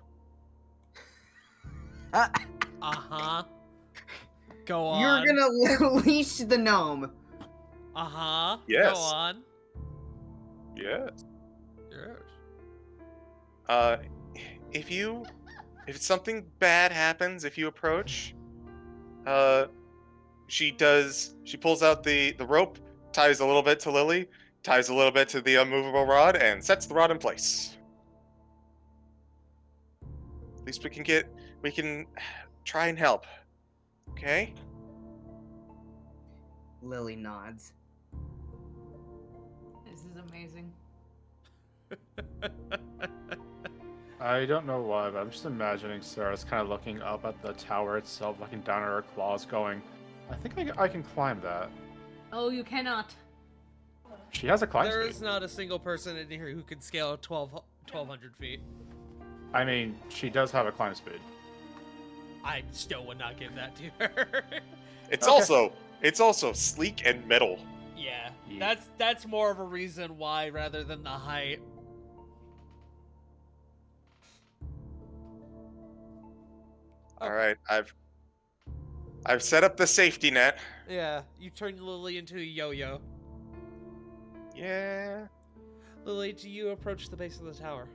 Uh-huh. Go on. You're gonna leash the gnome. Uh-huh. Yes. Go on. Yes. Yes. If something bad happens, if you approach, she pulls out the rope, ties a little bit to Lily, ties a little bit to the unmovable rod, and sets the rod in place. At least we can try and help. Okay? Lily nods. This is amazing. I don't know why, but I'm just imagining Sarah's kind of looking up at the tower itself, looking down at her claws, going, I think I can climb that. Oh, you cannot. She has a climb There speed. is not a single person in here who can scale 1,200 feet. I mean, she does have a climb speed. I still would not give that to her. It's Okay. also sleek and metal. Yeah, Yeah. that's more of a reason why rather than the height. All right, I've set up the safety net. Yeah, you turn Lily into a yo-yo. Yeah. Lily, do you approach the base of the tower?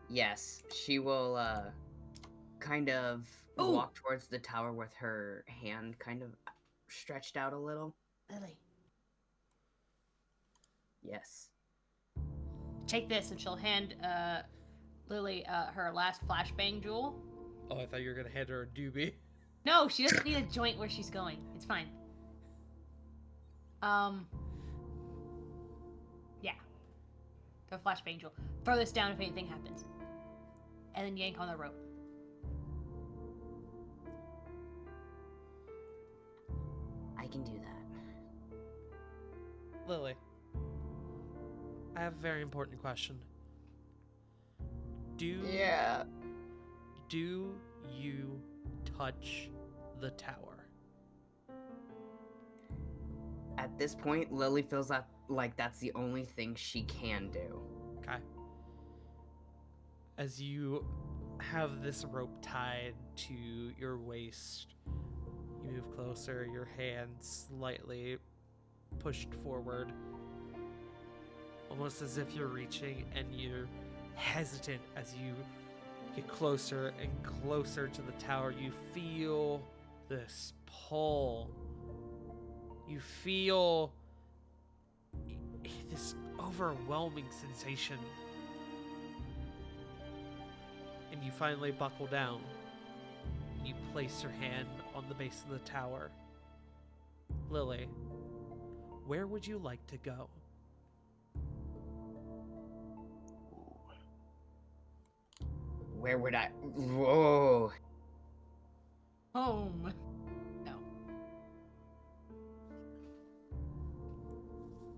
Yes, she will kind of Ooh. walk towards the tower with her hand kind of stretched out a little. Lily, Yes. take this, and she'll hand Lily her last flashbang jewel. Oh, I thought you were gonna hand her a doobie. No, she doesn't need a joint where she's going. It's fine. Yeah. The flashbang jewel. Throw this down if anything happens. And then yank on the rope. I can do that. Lily, I have a very important question. Do you touch the tower? At this point, Lily feels like that's the only thing she can do. Okay. As you have this rope tied to your waist, you move closer, your hand slightly pushed forward, almost as if you're reaching, and you're hesitant as you get closer and closer to the tower. You feel this pull. You feel this overwhelming sensation. And you finally buckle down. You place your hand on the base of the tower. Lily, where would you like to go? Where would I? Whoa. Home. No.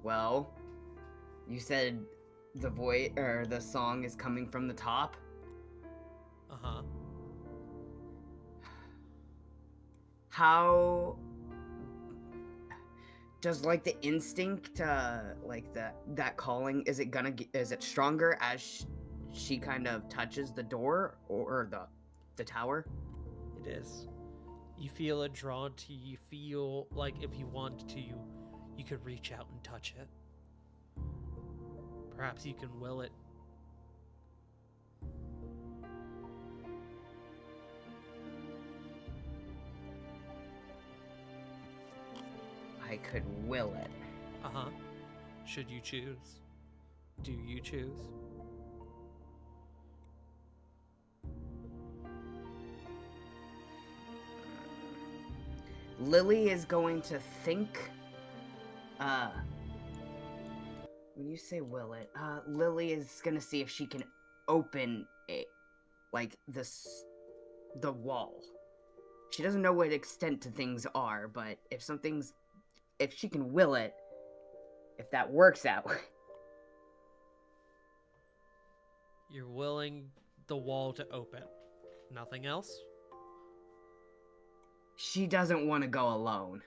Well, you said the voice or the song is coming from the top. Uh-huh. How does like the instinct, like that calling? Is it is it stronger as she kind of touches the door or the tower? It is. You feel it drawn to you. You feel like if you want to, you could reach out and touch it. Perhaps you can will it. I could will it. Uh-huh. Should you choose? Do you choose? Lily is going to think. When you say will it, Lily is gonna see if she can open it, like the wall. She doesn't know what extent to things are, but if she can will it, if that works out. You're willing the wall to open. Nothing else? She doesn't want to go alone.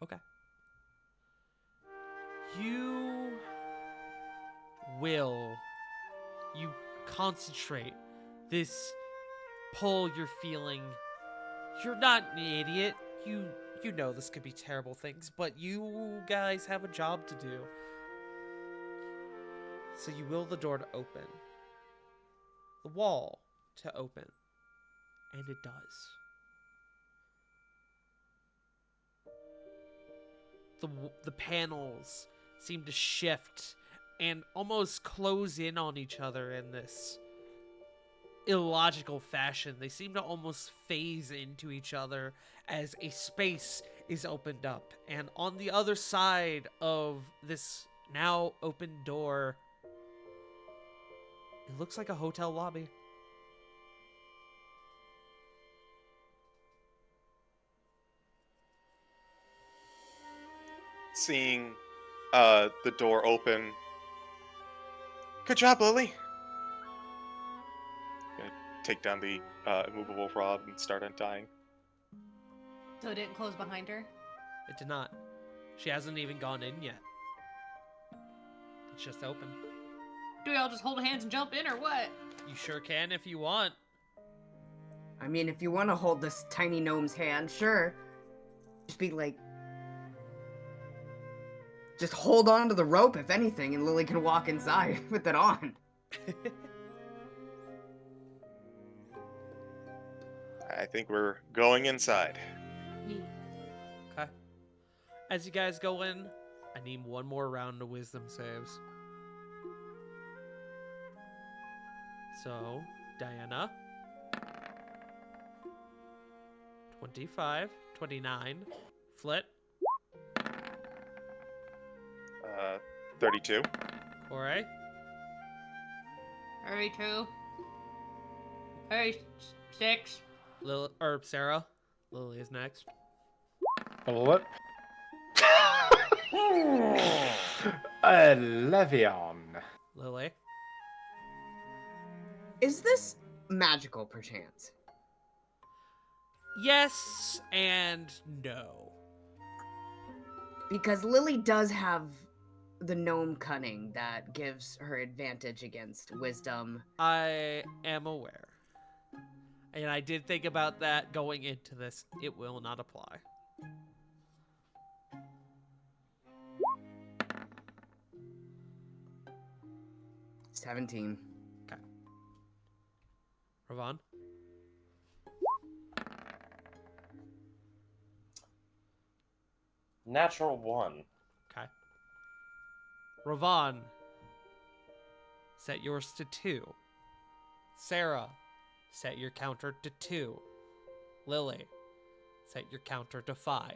Okay. You concentrate this pull you're feeling. You're not an idiot. You know this could be terrible things, but you guys have a job to do. So you will the door to open. The wall to open. And it does. The panels seem to shift and almost close in on each other in this illogical fashion. They seem to almost phase into each other as a space is opened up. And on the other side of this now open door, it looks like a hotel lobby. Seeing the door open. Good job, Lily. Gonna take down the immovable rod and start untying. So it didn't close behind her? It did not. She hasn't even gone in yet. It's just open. Do we all just hold hands and jump in or what? You sure can if you want. I mean, if you want to hold this tiny gnome's hand, sure. Just be like, just hold on to the rope, if anything, and Lily can walk inside with it on. I think we're going inside. Okay. As you guys go in, I need one more round of wisdom saves. So, Diana. 25, 29. Flit. 32. Corey. 32. 36. Sarah. Lily is next. What? Levion. Lily. Is this magical, perchance? Yes and no. Because Lily does have the gnome cunning that gives her advantage against wisdom. I am aware. And I did think about that going into this. It will not apply. $17. Okay. Ravon. Natural 1. Okay. Ravon. Set yours to 2. Sarah. Set your counter to 2. Lily. Set your counter to 5.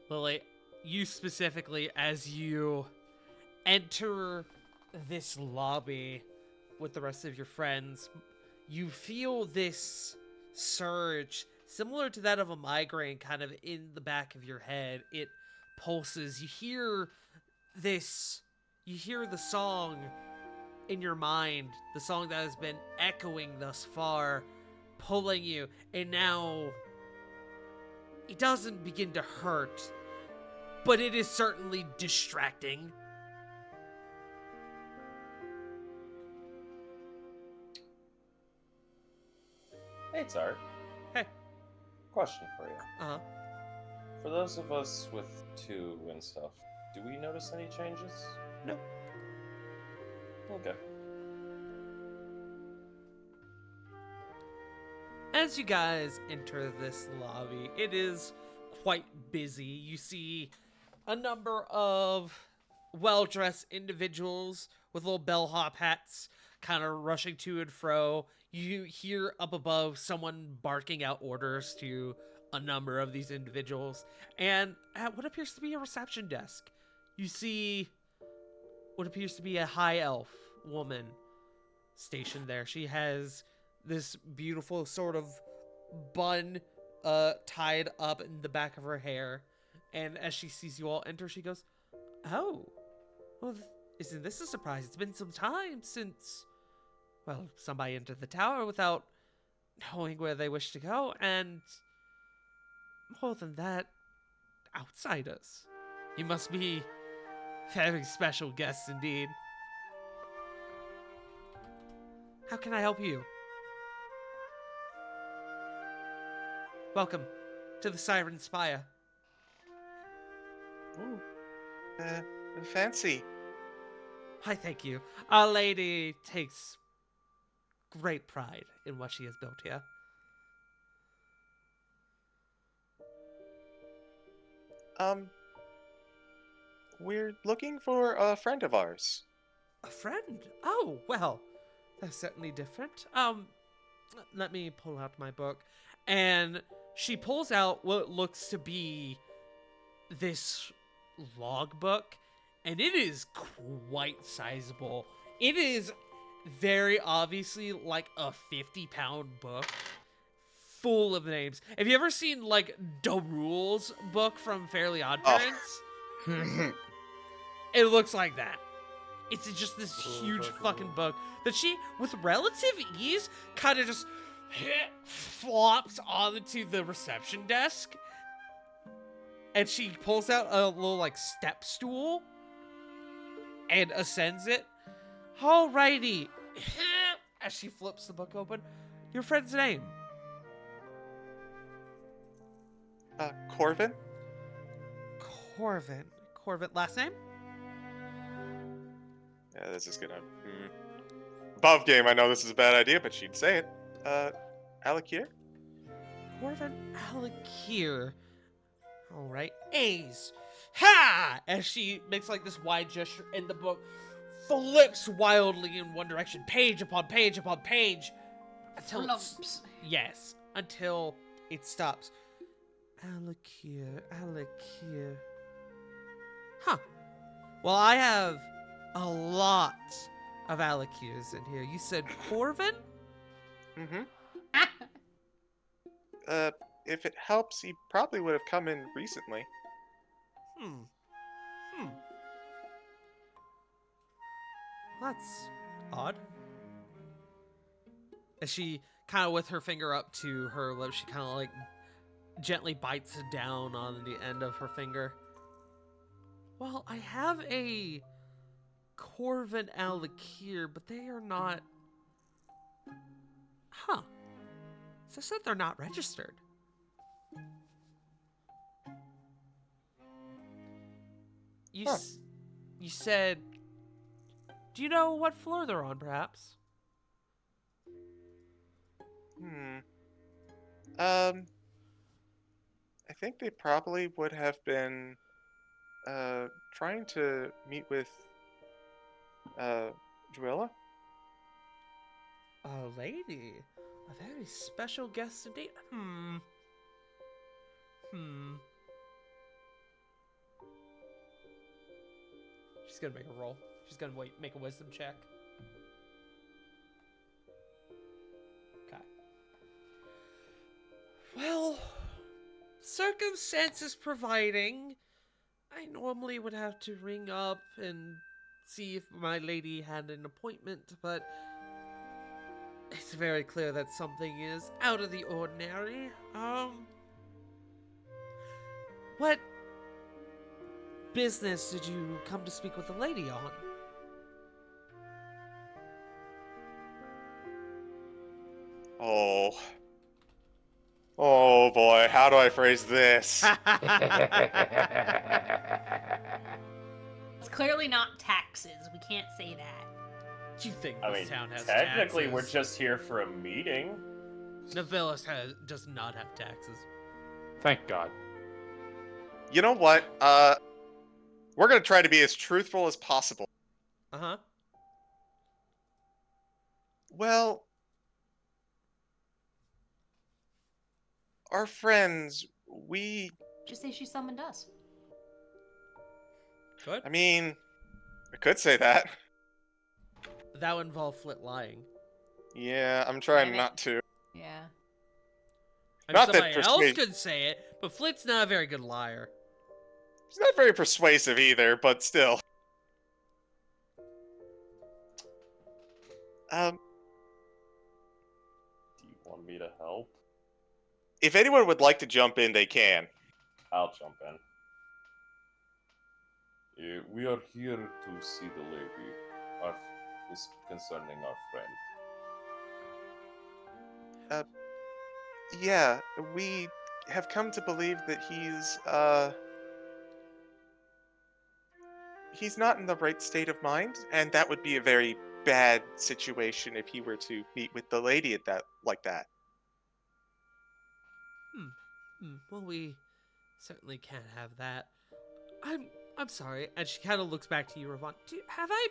Lily, you specifically, as you enter this lobby with the rest of your friends, you feel this surge similar to that of a migraine kind of in the back of your head. It pulses. You hear the song in your mind, the song that has been echoing thus far, pulling you, and now it doesn't begin to hurt, but it is certainly distracting. Hey, Tart. Hey. Question for you. Uh-huh. For those of us with two and stuff, do we notice any changes? No. Okay. As you guys enter this lobby, it is quite busy. You see a number of well-dressed individuals with little bellhop hats kind of rushing to and fro. You hear up above someone barking out orders to a number of these individuals. And at what appears to be a reception desk, you see what appears to be a high elf woman stationed there. She has this beautiful sort of bun tied up in the back of her hair. And as she sees you all enter, she goes, "Oh, well, isn't this a surprise? It's been some time since, well, somebody entered the tower without knowing where they wish to go, and more than that, outsiders. You must be very special guests indeed. How can I help you? Welcome to the Siren Spire." Ooh. Fancy. I thank you. Our lady takes great pride in what she has built here. We're looking for a friend of ours. A friend? Oh, well, that's certainly different. Let me pull out my book. And she pulls out what looks to be this logbook, and it is quite sizable. It is very obviously like a 50-pound book full of names. Have you ever seen like the Rules book from Fairly Odd Parents? It looks like that. It's just this huge fucking book that she, with relative ease, kind of just flops onto the reception desk. And she pulls out a little, like, step stool and ascends it. Alrighty. As she flips the book open, your friend's name? Corvin? Corvin. Corvin, last name? Yeah, this is gonna... Above game, I know this is a bad idea, but she'd say it. Alakir? Corvin Alakir. Alright. A's. Ha! As she makes like this wide gesture and the book flips wildly in one direction, page upon page upon page. Until Flumps. yes. Until it stops. Alakir. Alakir. Huh. Well, I have a lot of Alakirs in here. You said Corvin? Mm-hmm. If it helps, he probably would have come in recently. That's odd. As she kind of with her finger up to her lips, she kind of like gently bites down on the end of her finger. Well, I have a Corvin Alakir, but they are not... Huh. So said they're not registered. You you said... Do you know what floor they're on, perhaps? I think they probably would have been, trying to meet with, Druella? A lady. A very special guest indeed. She's gonna make a roll. She's gonna make a wisdom check. Okay. Well, circumstances providing, I normally would have to ring up and see if my lady had an appointment, but it's very clear that something is out of the ordinary. What business did you come to speak with the lady on? Oh. Oh boy, how do I phrase this? It's clearly not taxes. We can't say that. Do you think I this mean, town has technically, we're taxes? just here for a meeting. Navilis does not have taxes. Thank God. You know what? We're gonna try to be as truthful as possible. Uh-huh. Well, our friends, Just say she summoned us. Good. I mean, I could say that. That would involve Flit lying. Yeah, I'm trying Damn it. not to. Yeah. I mean, Not that somebody else persuade- could say it, but Flit's not a very good liar. He's not very persuasive either, but still. Do you want me to help? If anyone would like to jump in, they can. I'll jump in. We are here to see the lady. Is concerning our friend. Yeah, we have come to believe that he's not in the right state of mind, and that would be a very bad situation if he were to meet with the lady at that like that. Well, we certainly can't have that. I'm sorry. And she kind of looks back to you, Ravon. Have I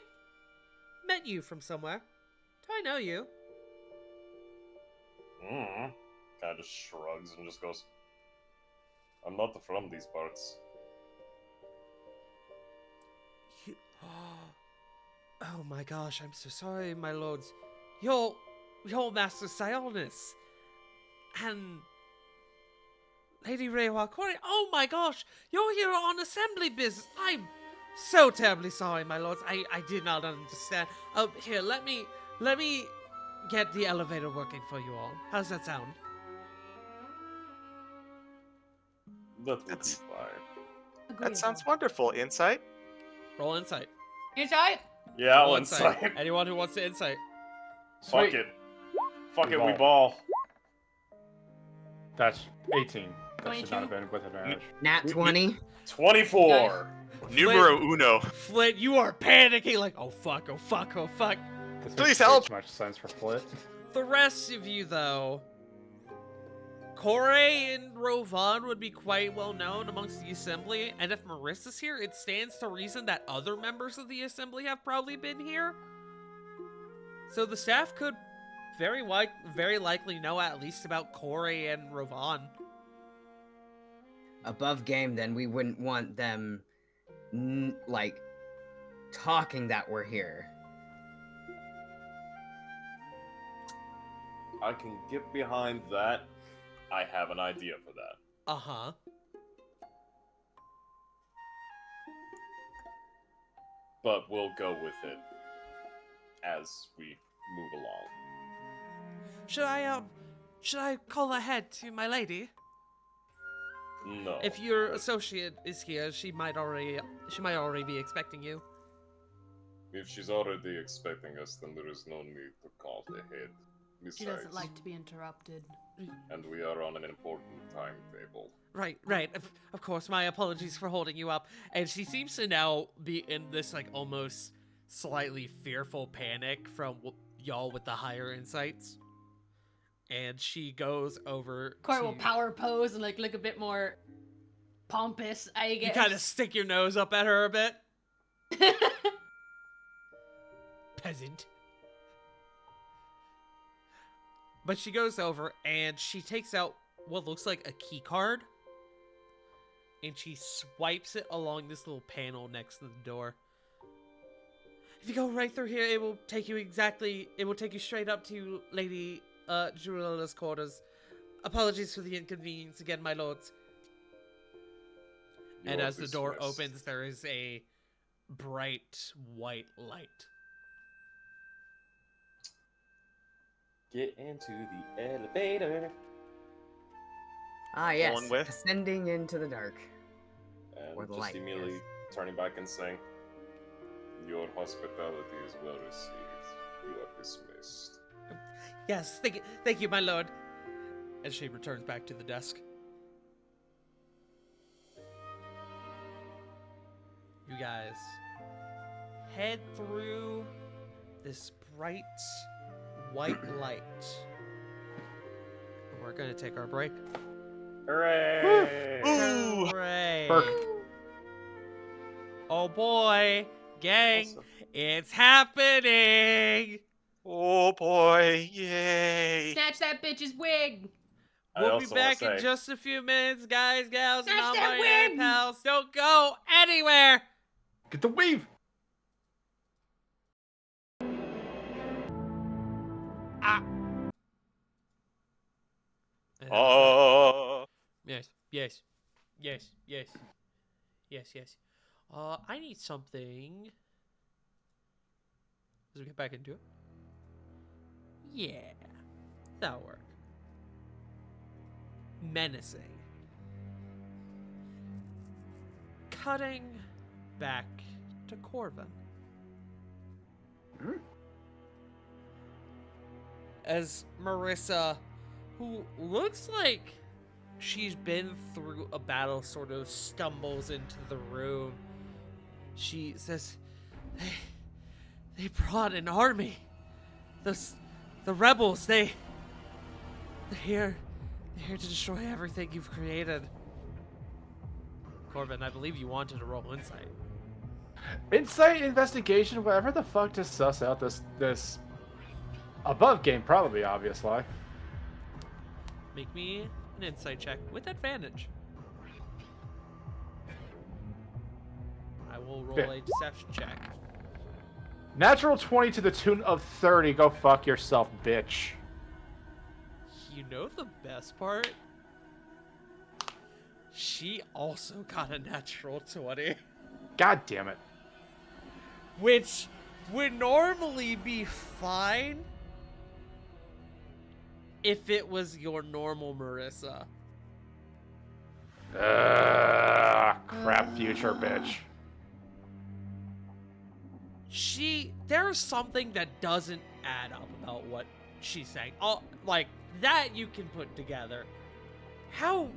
met you from somewhere? Do I know you? Kind of just shrugs and just goes, I'm not from these parts. You... Oh my gosh, I'm so sorry, my lords. You're Master Sionis. And Lady Reiwa Corey. Oh my gosh, you're here on assembly business. I'm so terribly sorry, my lords. I did not understand. Here, let me get the elevator working for you all. How's that sound? That would That's- be fine. That sounds wonderful. Insight? Roll insight. Insight. Yeah, I'll Roll insight. Anyone who wants to insight. Fuck Sweet. it. Fuck We it, we ball. ball. That's 18. That should 22? not have been with advantage. Nat 20. 24. Numero uno. Flit, you are panicking like, oh fuck, oh fuck, oh fuck. This Please makes help. much sense for Flit. The rest of you, though, Corey and Rovan would be quite well known amongst the Assembly, and if Marissa's here, it stands to reason that other members of the Assembly have probably been here. So the staff could very likely know at least about Corey and Rovan. Above game, then we wouldn't want them, like, talking that we're here. I can get behind that. I have an idea for that. Uh-huh. But we'll go with it as we move along. Should I call ahead to my lady? No. If your associate is here, she might already be expecting you. If she's already expecting us, then there is no need to call ahead. Besides, She doesn't like to be interrupted. and we are on an important timetable. Right. Of course, my apologies for holding you up. And she seems to now be in this, like, almost slightly fearful panic from y'all with the higher insights. And she goes over Corey to... will power pose and like look a bit more pompous, I You guess. kind of stick your nose up at her a bit. Peasant. But she goes over and she takes out what looks like a key card. And she swipes it along this little panel next to the door. If you go right through here, it will take you straight up to Lady Julia's quarters. Apologies for the inconvenience again, my lords. You And are as the door dismissed. opens, there is a bright white light. Get into the elevator. Ah, yes. On with. Ascending into the dark. And Or the just light, immediately yes. turning back and saying, "Your hospitality is well received. You are dismissed." Yes, thank you, my lord. As she returns back to the desk. You guys head through this bright white light. And we're gonna take our break. Hooray! Ooh! Hooray! Perk. Oh boy, gang, Awesome. it's happening! Oh boy, yay! Snatch that bitch's wig. I We'll be also wanna back in say- just a few minutes, guys, gals, Snatch that non-binary wig! pals. Don't go anywhere! Get the weave! Oh, Yes. I need something. As we get back into it. Yeah. That'll work. Menacing. Cutting back to Corvin. As Marissa, who looks like she's been through a battle, sort of stumbles into the room. She says, they brought an army. The rebels, they're here to destroy everything you've created. Corbin, I believe you wanted to roll insight. Insight, investigation, whatever the fuck to suss out this above game, probably, obviously. Make me an insight check with advantage. I will roll a deception check. Natural 20 to the tune of 30. Go fuck yourself, bitch. You know the best part? She also got a natural 20. God damn it. Which would normally be fine if it was your normal Marissa. Crap future, bitch. There's something that doesn't add up about what she's saying. Like, that you can put together. How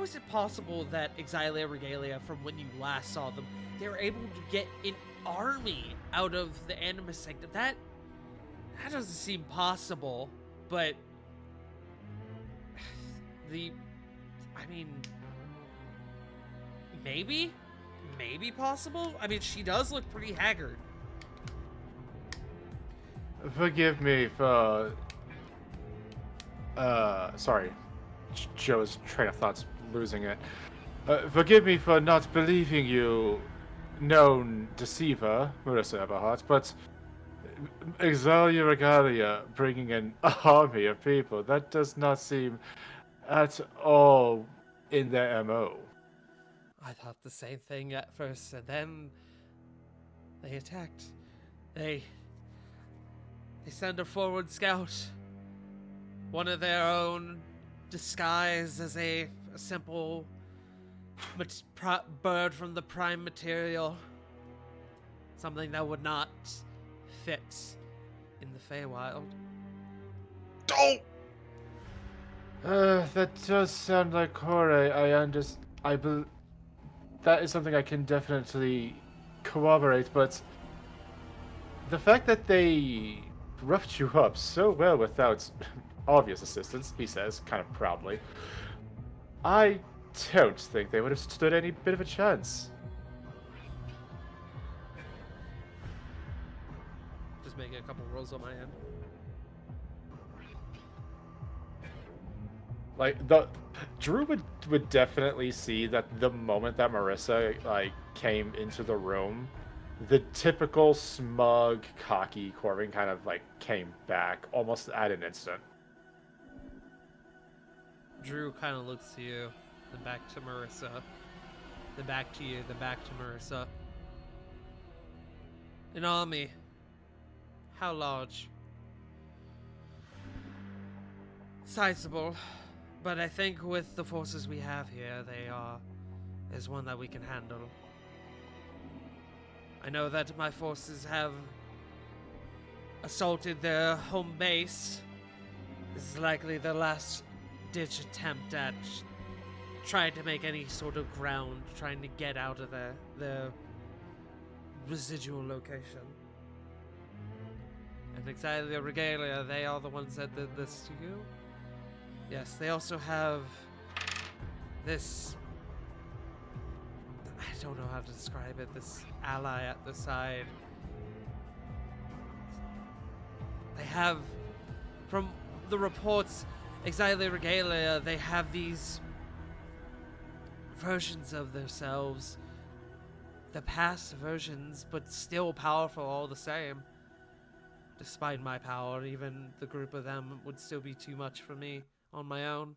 is it possible that Exilia Regalia, from when you last saw them, they were able to get an army out of the Animus Sanctum? That doesn't seem possible, but maybe possible? I mean, she does look pretty haggard. Forgive me for... sorry. Joe's train of thought's losing it. Forgive me for not believing you, known deceiver, Marissa Eberhardt, but Exilia Regalia bringing an army of people, that does not seem at all in their MO. I thought the same thing at first, and then they attacked. They send a forward scout, one of their own, disguised as a simple bird from the prime material. Something that would not fit in the Feywild. don't. That does sound like horror. That is something I can definitely corroborate, but the fact that they roughed you up so well without obvious assistance, he says, kind of proudly, I don't think they would have stood any bit of a chance. Just making a couple rolls on my end. Like, Drew would definitely see that the moment that Marissa, like, came into the room, The typical smug, cocky Corbin kind of like came back almost at an instant. Drew kind of looks to you, then back to Marissa, then back to you, then back to Marissa. An army. How large? Sizable, but I think with the forces we have here, is one that we can handle. I know that my forces have assaulted their home base. This is likely their last-ditch attempt at trying to make any sort of ground, trying to get out of their residual location. And Exilia Regalia, they are the ones that did this to you? Yes, they also have this... I don't know how to describe it, this ally at the side. They have, from the reports, Exilia Regalia, they have these versions of themselves. The past versions, but still powerful all the same. Despite my power, even the group of them would still be too much for me on my own.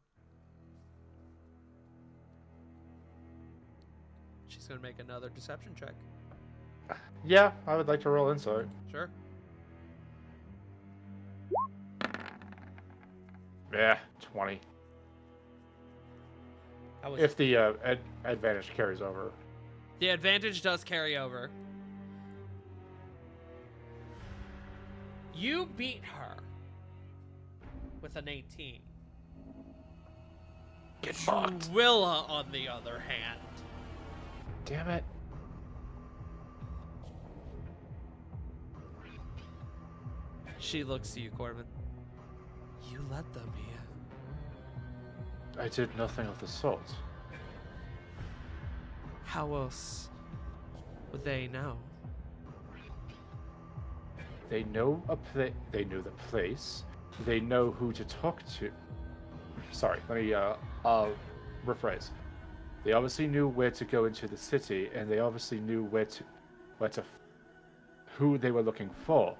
She's gonna make another deception check. Yeah, I would like to roll insight. Sure. Yeah, 20. That was If the advantage carries over. The advantage does carry over. You beat her with an 18. Get fucked. Willa, on the other hand, Damn it. she looks to you, Corbin. You led them here. I did nothing of the sort. How else would they know? They know they know the place. They know who to talk to. Sorry, let me rephrase. They obviously knew where to go into the city, and they obviously knew who they were looking for.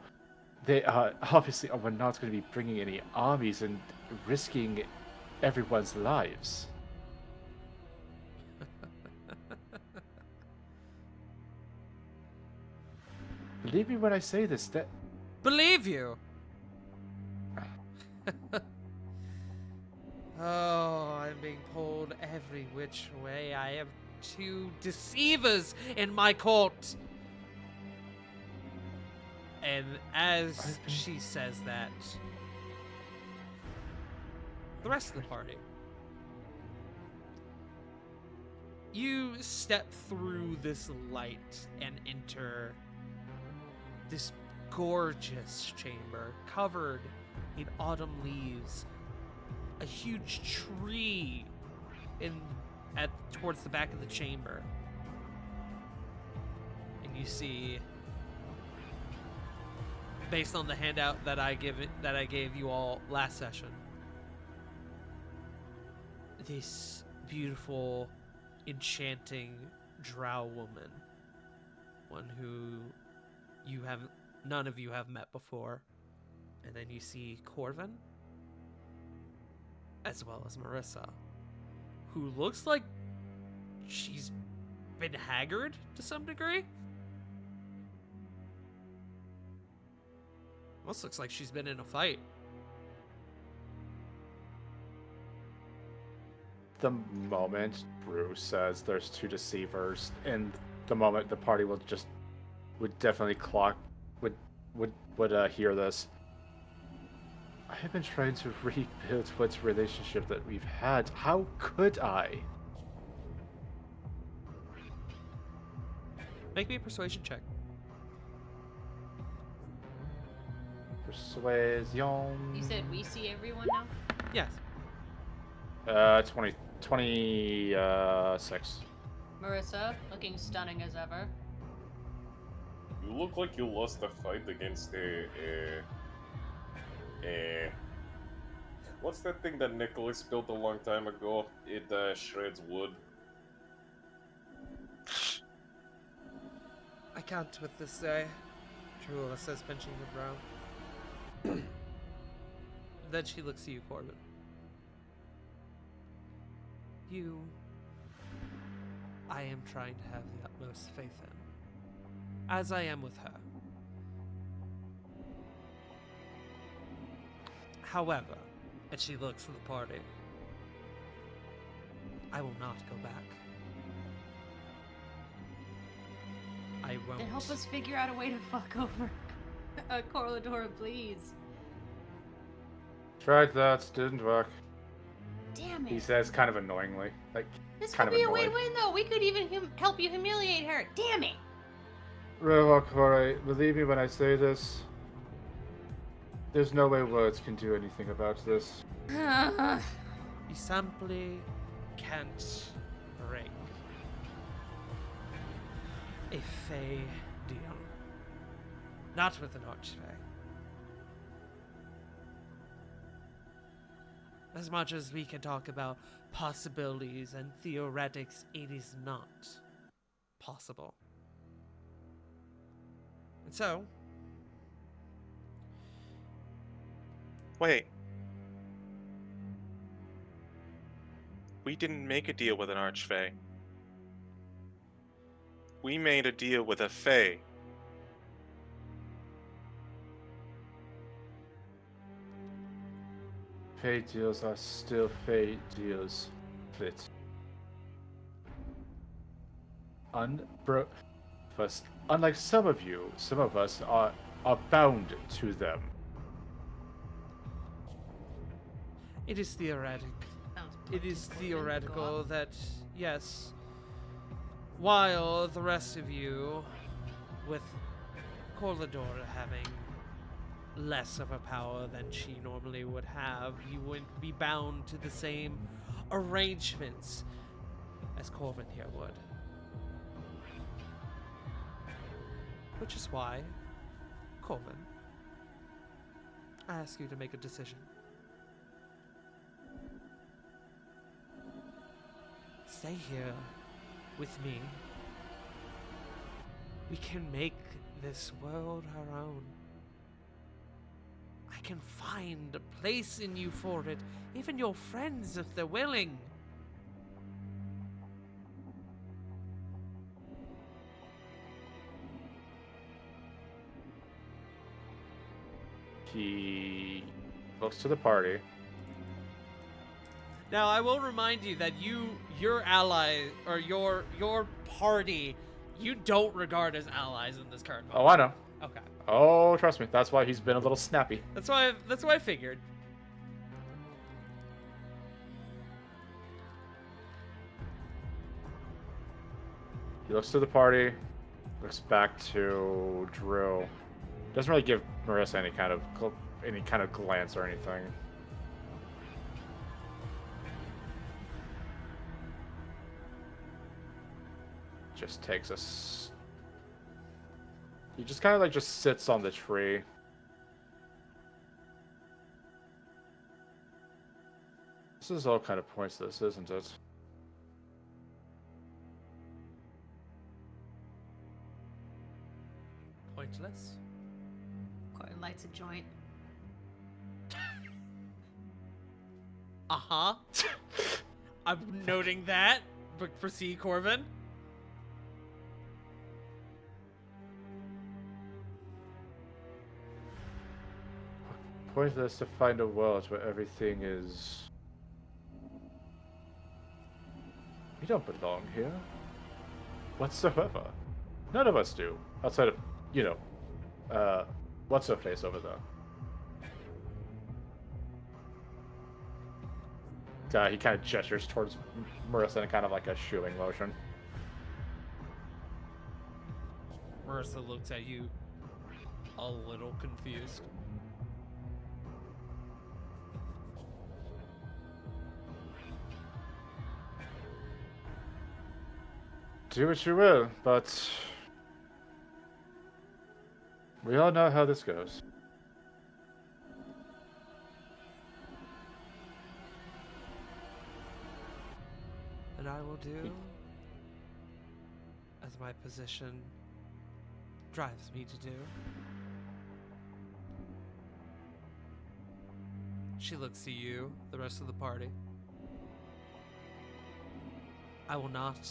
They obviously were not going to be bringing any armies and risking everyone's lives. Believe me when I say this, that Believe you! Oh, I'm being pulled every which way. I have two deceivers in my court. And as she says that, the rest of the party, you step through this light and enter this gorgeous chamber covered in autumn leaves. A huge tree towards the back of the chamber. And you see, based on the handout that I gave you all last session, this beautiful, enchanting drow woman, one who none of you have met before. And then you see Corvin, as well as Marissa, who looks like she's been haggard to some degree. Almost looks like she's been in a fight. the moment Bruce says there's two deceivers, and the moment the party would definitely hear this. I have been trying to rebuild what relationship that we've had. How could I? Make me a persuasion check. Persuasion. You said we see everyone now? Yes. 26. Marissa, looking stunning as ever. You look like you lost a fight against what's that thing that Nicholas built a long time ago? It shreds wood. I can't with this day, Trula says, pinching her brow. Then she looks to you, Corbin. I am trying to have the utmost faith in, as I am with her. However, and she looks at the party, I will not go back. I won't. Then help us figure out a way to fuck over Corladora, please. Tried that, didn't work. Damn it. He says kind of annoyingly. Like, This kind could of be a annoyed. win-win, though. We could even help you humiliate her. Damn it. Corey, believe me when I say this. There's no way words can do anything about this. You simply can't break a Fey deal. Not with an Archfey. As much as we can talk about possibilities and theoretics, it is not possible. And so, Wait. We didn't make a deal with an Archfey. We made a deal with a Fey. Fey deals are still Fey deals. Flit. First, unlike some of you, some of us are bound to them. it is theoretic. Sounds It is political. theoretical that, yes, while the rest of you, with Corladora having less of a power than she normally would have, you wouldn't be bound to the same arrangements as Corvin here would. Which is why, Corvin, I ask you to make a decision. Stay here with me. We can make this world our own. I can find a place in you for it, even your friends if they're willing. He looks to the party. Now, I will remind you that your ally, or your party, you don't regard as allies in this current Oh, moment. I know. Okay. Oh, trust me. That's why he's been a little snappy. That's why I figured. He looks to the party, looks back to Drew. Doesn't really give Marissa any kind of glance or anything. Just takes us. He just kind of like just sits on the tree. This is all kind of pointless, isn't it? Pointless. Corey lights a joint. Uh-huh. I'm noting that, but proceed, Corvin. Pointless to find a world where everything is. We don't belong here. Whatsoever. None of us do. Outside of, what's her face over there? He kind of gestures towards Marissa in kind of like a shooing motion. Marissa looks at you a little confused. Do what you will, but we all know how this goes. And I will do as my position drives me to do. She looks to you, the rest of the party. I will not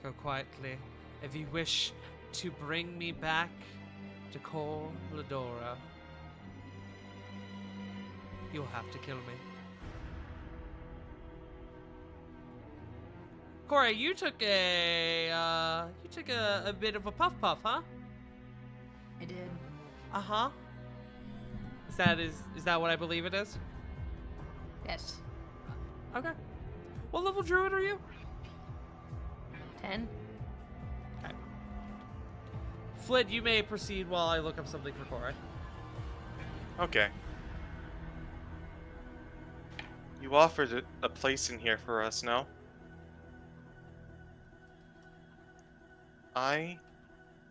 go quietly. If you wish to bring me back to Cor Ladora, you'll have to kill me. Corey, you took a bit of a puff, huh? I did. Uh-huh. Is that what I believe it is? Yes. Okay. What level druid are you? 10. Okay. Flid, you may proceed while I look up something for Corey. Okay. You offered a place in here for us, no? I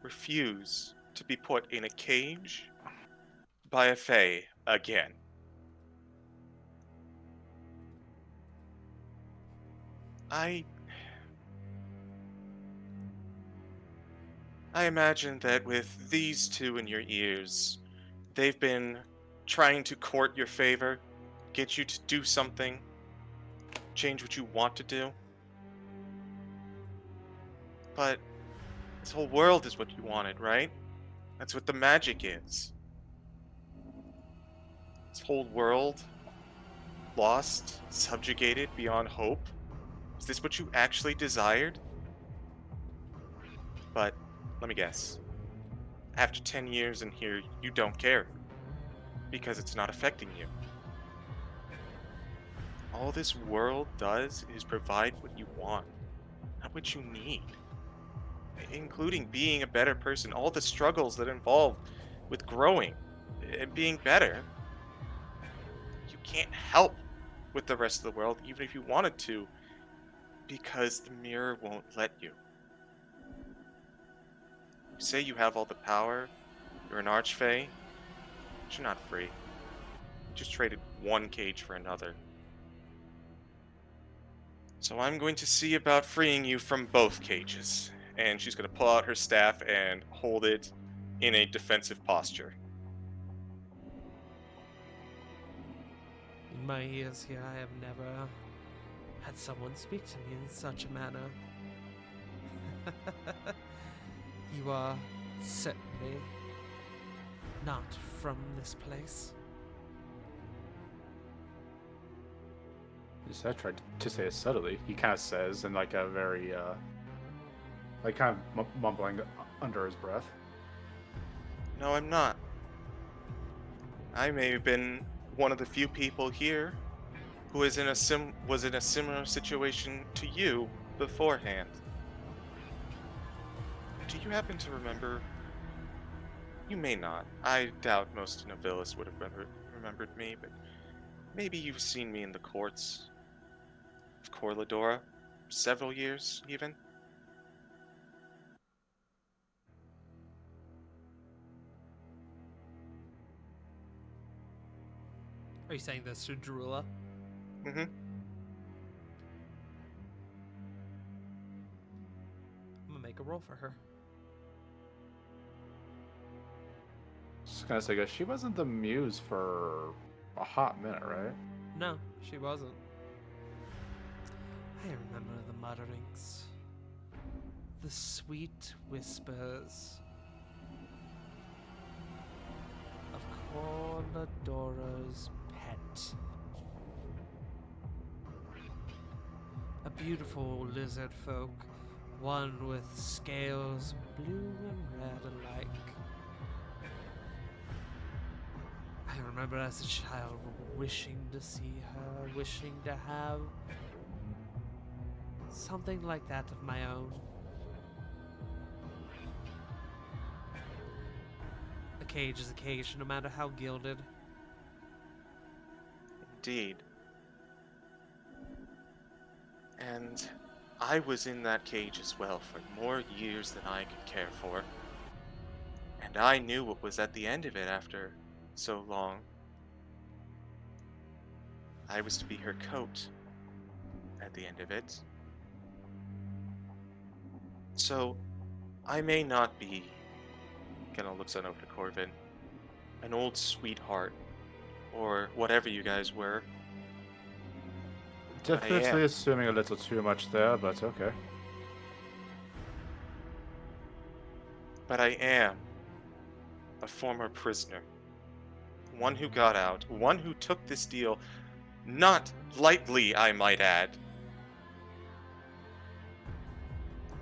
refuse to be put in a cage by a fae again. I imagine that with these two in your ears, they've been trying to court your favor, get you to do something, change what you want to do. But this whole world is what you wanted, right? That's what the magic is. This whole world lost, subjugated, beyond hope. Is this what you actually desired? But let me guess. After 10 years in here, you don't care. Because it's not affecting you. All this world does is provide what you want, not what you need. Including being a better person, all the struggles that involve with growing and being better. You can't help with the rest of the world, even if you wanted to, because the mirror won't let you. You say you have all the power, you're an archfey, but you're not free. You just traded one cage for another. So I'm going to see about freeing you from both cages. And she's going to pull out her staff and hold it in a defensive posture. In my years here, I have never had someone speak to me in such a manner. You are certainly not from this place. I tried to say it subtly. He kind of says in like a very, like kind of mumbling under his breath. No, I'm not. I may have been one of the few people here who was in a similar situation to you beforehand. Do you happen to remember? You may not. I doubt most Novellis would have remembered me, but maybe you've seen me in the courts of Corladora, several years even. Are you saying this to Drula? Mm-hmm. I'm gonna make a roll for her. Just gonna say, she wasn't the muse for a hot minute, right? No, she wasn't. I remember the mutterings, the sweet whispers of Corladora's pet. A beautiful lizard folk, one with scales blue and red alike. I remember as a child wishing to see her, wishing to have something like that of my own. A cage is a cage, no matter how gilded. Indeed. And I was in that cage as well for more years than I could care for. And I knew what was at the end of it after so long. I was to be her coat at the end of it. So, I may not be kind of looks on over to Corvin. An old sweetheart, or whatever you guys were. But I Definitely am. assuming a little too much there, but okay. But I am a former prisoner. One who got out. One who took this deal not lightly, I might add.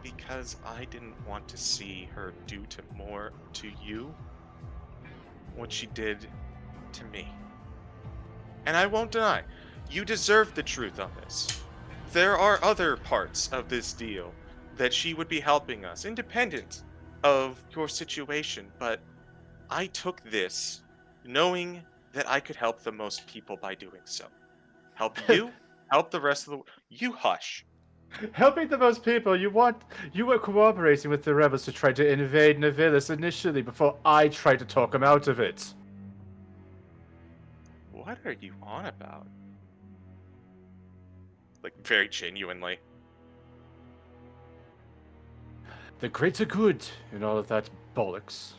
Because I didn't want to see her do to more to you what she did to me. And I won't deny, you deserve the truth on this. There are other parts of this deal that she would be helping us, independent of your situation, but I took this knowing that I could help the most people by doing so. Help you, help the rest of the. You hush. Helping the most people, you were cooperating with the rebels to try to invade Nevillis initially before I tried to talk them out of it. What are you on about? Like, very genuinely. The greater good in all of that bollocks.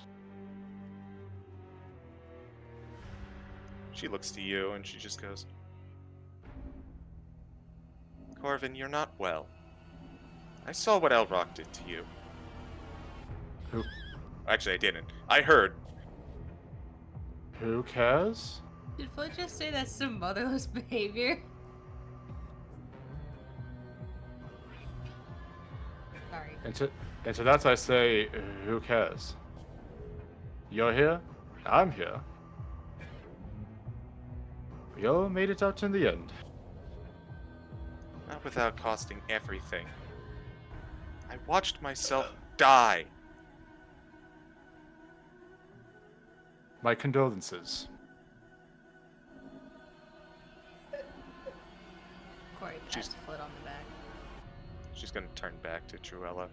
She looks to you and she just goes, Corvin, you're not well. I saw what Elrock did to you. Who Actually, I didn't. I heard. who cares? Did Foot just say that's some motherless behavior? Sorry. And to that I say, who cares? You're here, I'm here. We all made it out in the end. Not without costing everything. I watched myself die. My condolences. Corey pats Foot on the back. She's gonna turn back to Truella.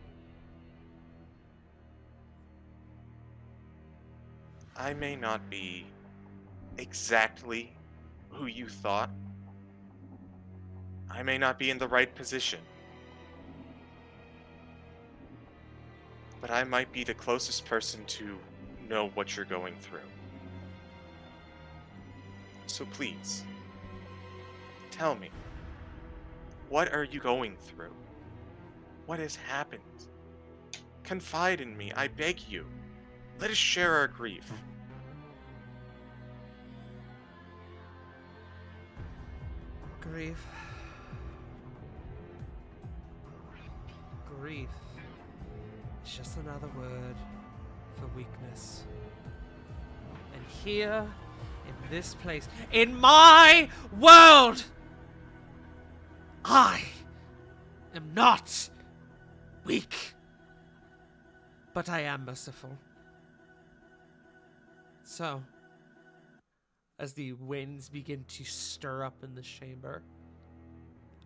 I may not be exactly who you thought. I may not be in the right position. But I might be the closest person to know what you're going through. So please, tell me, what are you going through? What has happened? Confide in me, I beg you. Let us share our grief. Grief. Grief. It's just another word for weakness. And here, in this place, in my world, I am not weak. But I am merciful. So, as the winds begin to stir up in the chamber,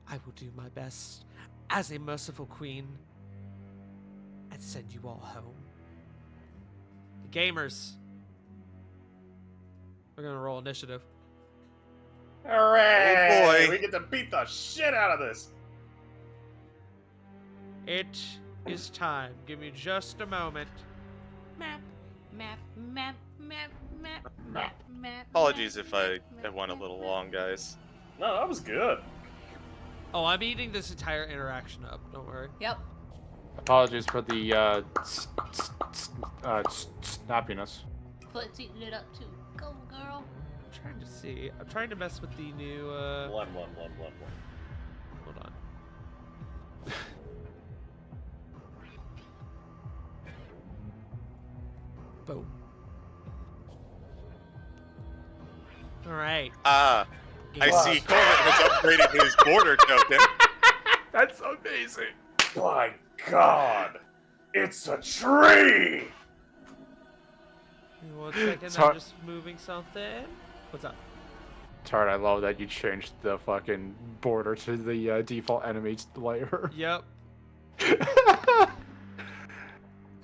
I will do my best as a merciful queen and send you all home. The gamers, we're gonna roll initiative. Hooray! Oh boy. We get to beat the shit out of this. It is time. Give me just a moment. Map, map, map, map, map, map, map. Apologies if I map, went a map, little map. long, guys. No, that was good. Oh, I'm eating this entire interaction up. Don't worry. Yep. Apologies for the snappiness. Foot's eating it up too. Go, girl. I'm trying to see. I'm trying to mess with the new. One. Hold on. Boom. All right. I Game- see Corbin has upgraded his border token. That's amazing. My God, it's a tree. Give me 1 second. Sorry. I'm just moving something. What's up? Tart, I love that you changed the fucking border to the default enemy layer. Yep.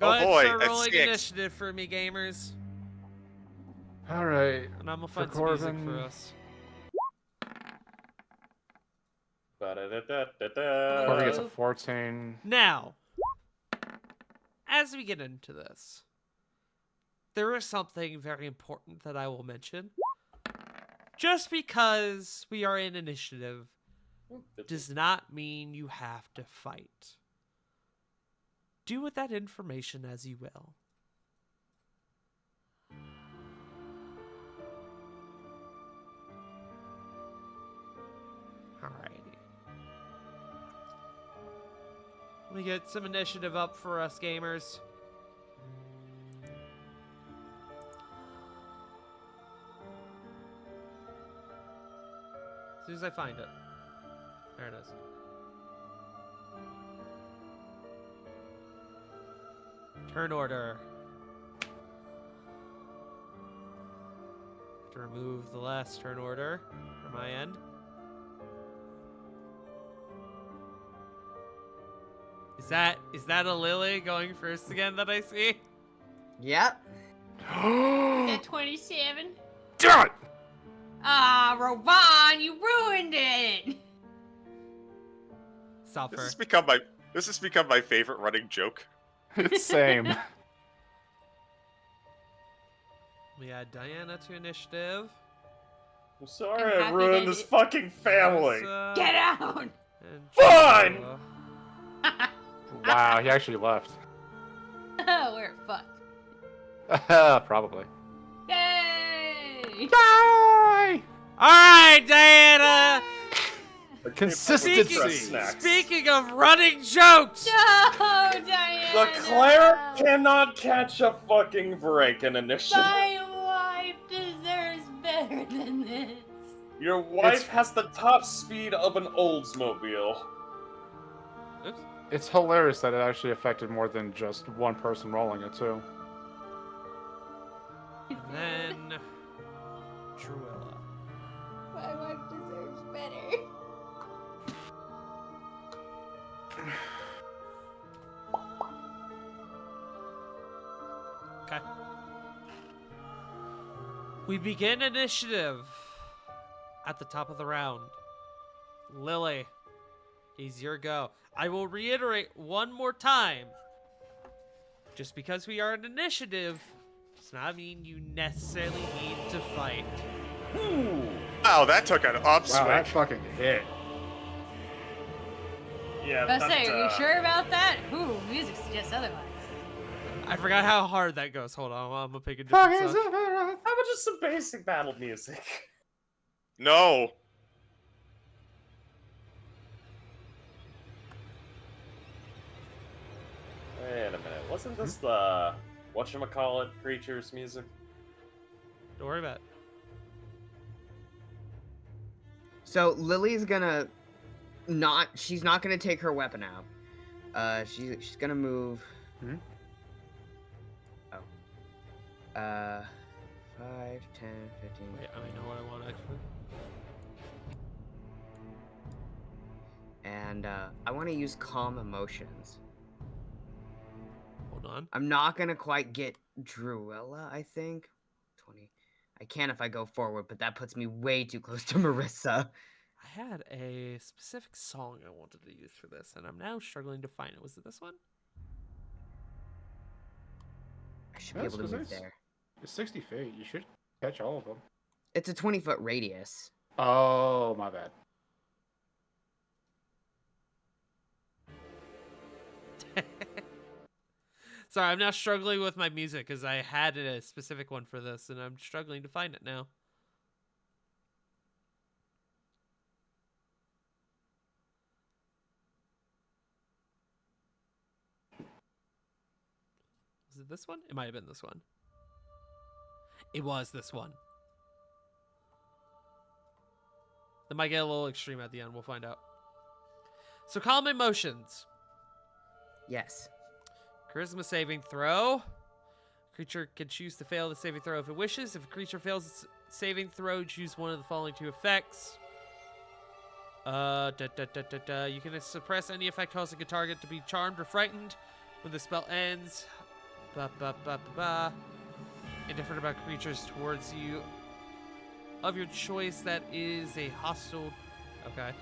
Oh Go ahead, boy, start a rolling 6. initiative for me, gamers. All right. And I'm gonna For find some music Corbin. for us. Corbin gets a 14. Now, as we get into this, there is something very important that I will mention. Just because we are in initiative does not mean you have to fight. Do with that information as you will. Alrighty. Let me get some initiative up for us gamers. As soon as I find it. There it is. Turn order. To remove the last turn order from my end. Is that a Lily going first again that I see? Yep. That 27. Damn it! Ah, Rovan, you ruined it. Suffer. This has become my favorite running joke. Same. We add Diana to initiative. I'm sorry I'm I happy ruined that this it- fucking family. Melissa, Get out. and Fine! Joshua. Wow, he actually left. We're fucked. Probably. Yay! Yay! Alright, Diana! Consistency. Speaking of running jokes! No, Diana! The cleric cannot catch a fucking break in initiative. My wife deserves better than this. Your wife has the top speed of an Oldsmobile. Oops. It's hilarious that it actually affected more than just one person rolling it, too. And then... Truilla. My wife deserves better. Okay. We begin initiative at the top of the round. Lily, is your go. I will reiterate one more time. Just because we are in initiative does not mean you necessarily need to fight. Ooh. Wow, that took an upswing. Wow, that fucking hit. Yeah, I say, are you sure about that? Ooh, music suggests otherwise. I forgot how hard that goes. Hold on, I'm gonna pick a different song. How about just some basic battle music? No. Wait a minute, wasn't this the whatchamacallit creatures music? Don't worry about it. So Lily's gonna she's not gonna take her weapon out. She's gonna move. Hmm? Oh. 5, 10, 15. Wait, I know what I want actually. And I want to use calm emotions. Hold on. I'm not gonna quite get Druella, I think. 20. I can if I go forward, but that puts me way too close to Marissa. I had a specific song I wanted to use for this, and I'm now struggling to find it. Was it this one? I should be That's able to 'cause move it's- there. It's 60 feet. You should catch all of them. It's a 20-foot radius. Oh, my bad. Sorry, I'm now struggling with my music because I had a specific one for this, and I'm struggling to find it now. Was it this one? It might have been this one. It was this one. That might get a little extreme at the end. We'll find out. So calm emotions. Yes. Charisma saving throw. Creature can choose to fail the saving throw if it wishes. If a creature fails its saving throw, choose one of the following two effects. You can suppress any effect causing a target to be charmed or frightened when the spell ends. Indifferent about creatures towards you of your choice that is a hostile. Okay.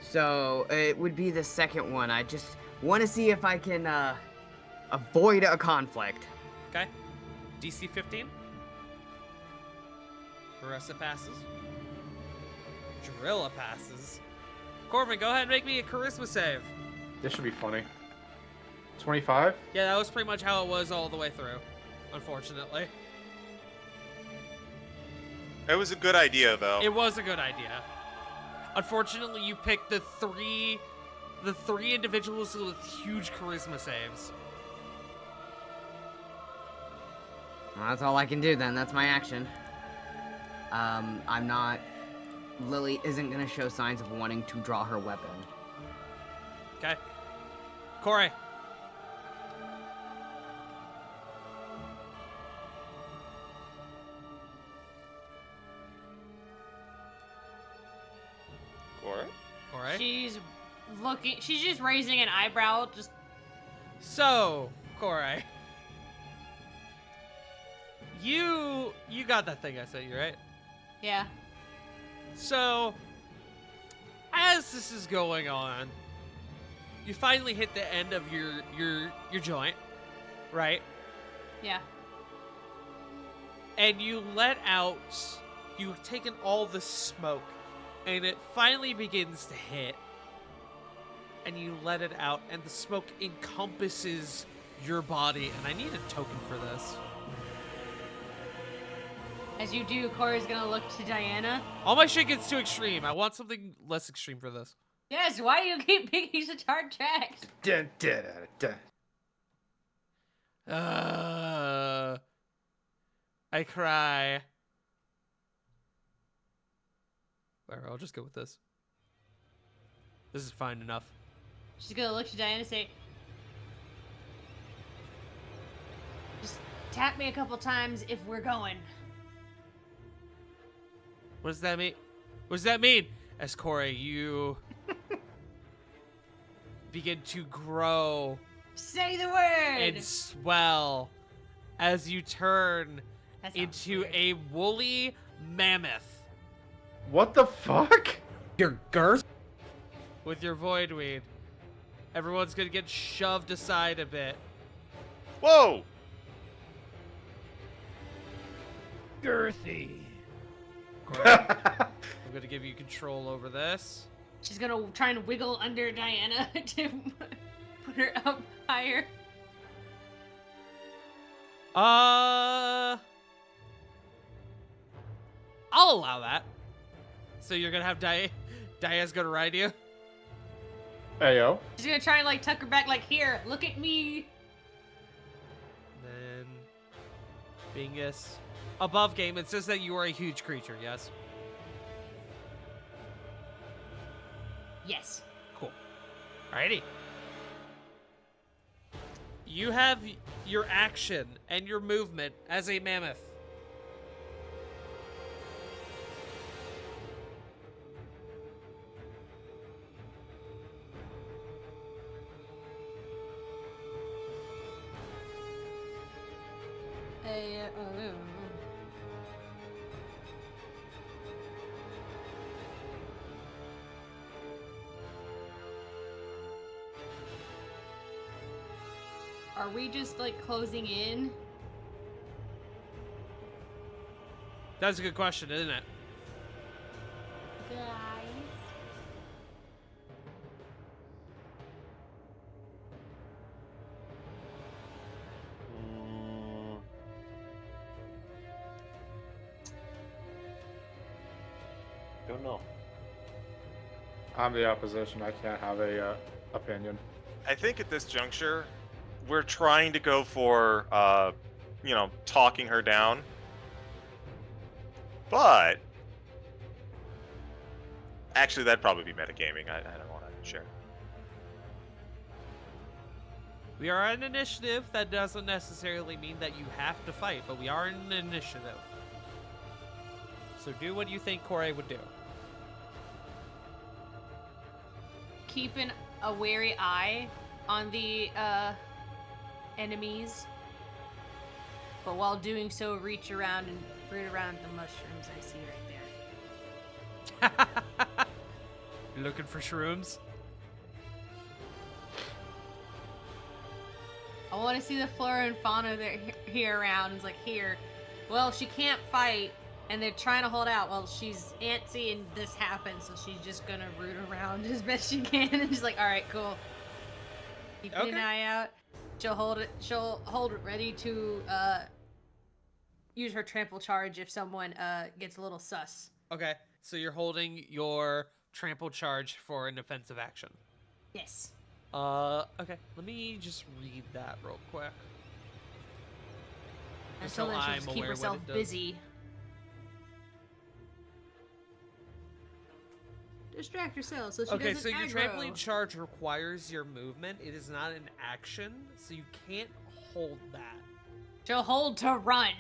So it would be the second one. I just Want to see if I can avoid a conflict. Okay. DC 15. Carissa passes. Drilla passes. Corbin, go ahead and make me a charisma save. This should be funny. 25? Yeah, that was pretty much how it was all the way through, unfortunately. It was a good idea, though. It was a good idea. Unfortunately, you picked the three individuals with huge charisma saves. Well, that's all I can do then. That's my action. I'm not... Lily isn't gonna show signs of wanting to draw her weapon. Okay. Corey. Corey. She's just raising an eyebrow, just... So, Corey. You got that thing I sent you, right? Yeah. So, as this is going on, you finally hit the end of your joint, right? Yeah. And you let out, you've taken all the smoke, and it finally begins to hit. And you let it out, and the smoke encompasses your body, and I need a token for this. As you do, Corey's gonna look to Diana. All my shit gets too extreme. I want something less extreme for this. Yes, why do you keep picking such hard tracks? Dun, dun, dun, dun. I cry. Whatever, I'll just go with this. This is fine enough. She's gonna look to Diana and say, just tap me a couple times if we're going. What does that mean? What does that mean? As Corey, you begin to grow Say the word! and swell as you turn That sounds into weird. a woolly mammoth What the fuck? Your girth? with your void weed. Everyone's gonna get shoved aside a bit. Whoa! Girthy. I'm gonna give you control over this. She's gonna try and wiggle under Diana to put her up higher. I'll allow that. So you're gonna have Dia's gonna ride you? Ayo. She's gonna try and like tuck her back, like, here, look at me. Then Bingus. Above game, it says that you are a huge creature, yes? Yes. Cool. Alrighty. You have your action and your movement as a mammoth. Are we just like closing in? That's a good question, isn't it? Guys. Don't know. I'm the opposition. I can't have a opinion. I think at this juncture, we're trying to go for, talking her down. But actually, that'd probably be metagaming. I don't want to share. We are an initiative. That doesn't necessarily mean that you have to fight, but we are an initiative. So do what you think Corey would do. Keeping a wary eye on the enemies, but while doing so, reach around and root around the mushrooms I see right there. You looking for shrooms? I want to see the flora and fauna that here around. It's like, here. Well, she can't fight, and they're trying to hold out. Well, she's antsy, and this happens, so she's just gonna root around as best she can. And she's like, all right, cool. Keep an eye out. She'll hold it. She'll hold it ready to use her trample charge if someone gets a little sus. Okay, so you're holding your trample charge for an offensive action. Yes. Okay. Let me just read that real quick. Just Until so then, she'll I'm just keep aware what herself it does. busy. Distract herself so she Okay, doesn't so your aggro. trampoline charge requires your movement. It is not an action, so you can't hold that. She'll hold to run.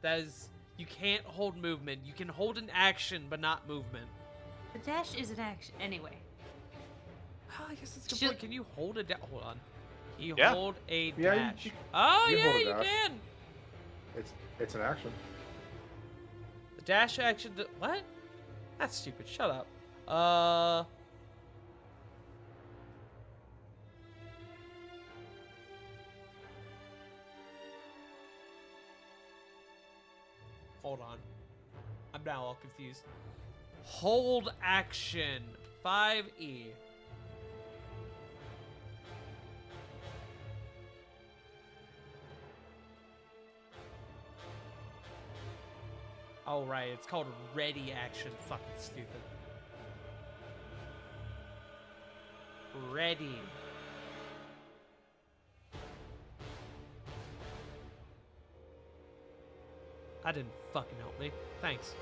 That is, you can't hold movement. You can hold an action, but not movement. The dash is an action. Anyway. Oh, I guess that's a good She'll- point. Can you hold a dash? Hold on. Can you Yeah. hold a Yeah, dash? you Oh, you yeah, hold a you dash. can. It's an action. The dash action. What? That's stupid. Shut up. Hold on. I'm now all confused. Hold action. 5E. Oh, right. It's called ready action. Fucking stupid. Ready. That didn't fucking help me. Thanks.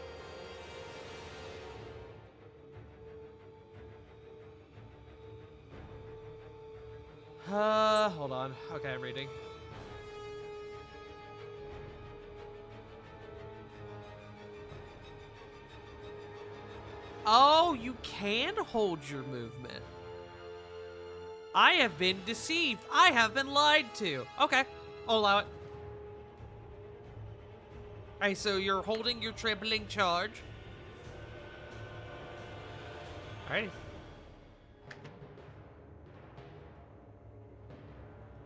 Hold on. Okay, I'm reading. Oh, you can hold your movement. I have been deceived. I have been lied to. Okay, I'll allow it. Alright, so you're holding your trampoline charge. Alrighty.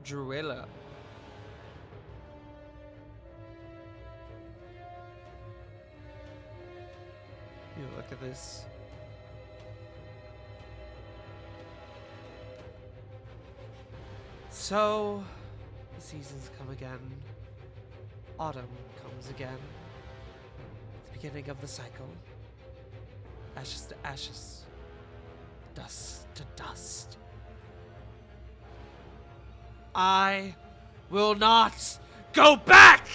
Druilla. You look at this. So, the seasons come again. Autumn comes again. The beginning of the cycle. Ashes to ashes. Dust to dust. I will not go back!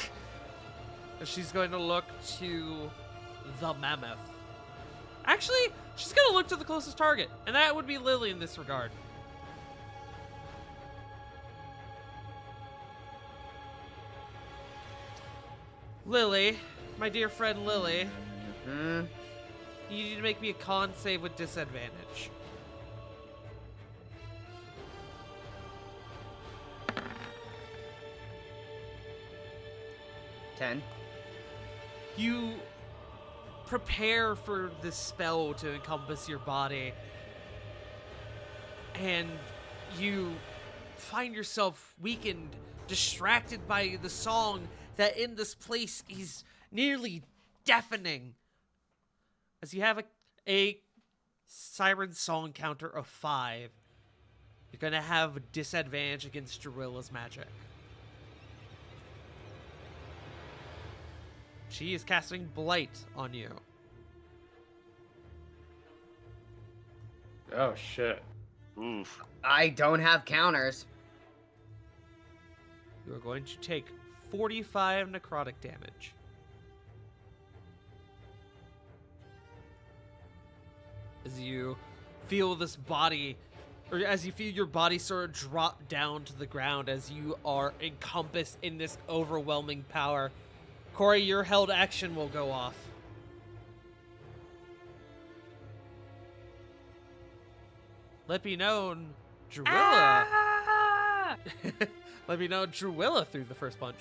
And she's going to look to the mammoth. Actually, she's going to look to the closest target, and that would be Lily in this regard. Lily, my dear friend Lily, Hmm. you need to make me a con save with disadvantage. Ten. You prepare for this spell to encompass your body, and you find yourself weakened, distracted by the song that in this place is nearly deafening. As you have a Siren song counter of 5, you're gonna have a disadvantage against Druilla's magic. She is casting Blight on you. Oh shit. Oof. I don't have counters. You are going to take 45 necrotic damage. As you feel this body, or as you feel your body sort of drop down to the ground as you are encompassed in this overwhelming power. Corey, your held action will go off. Let me know, Druilla. Ah! Let me know, Druilla threw the first punch.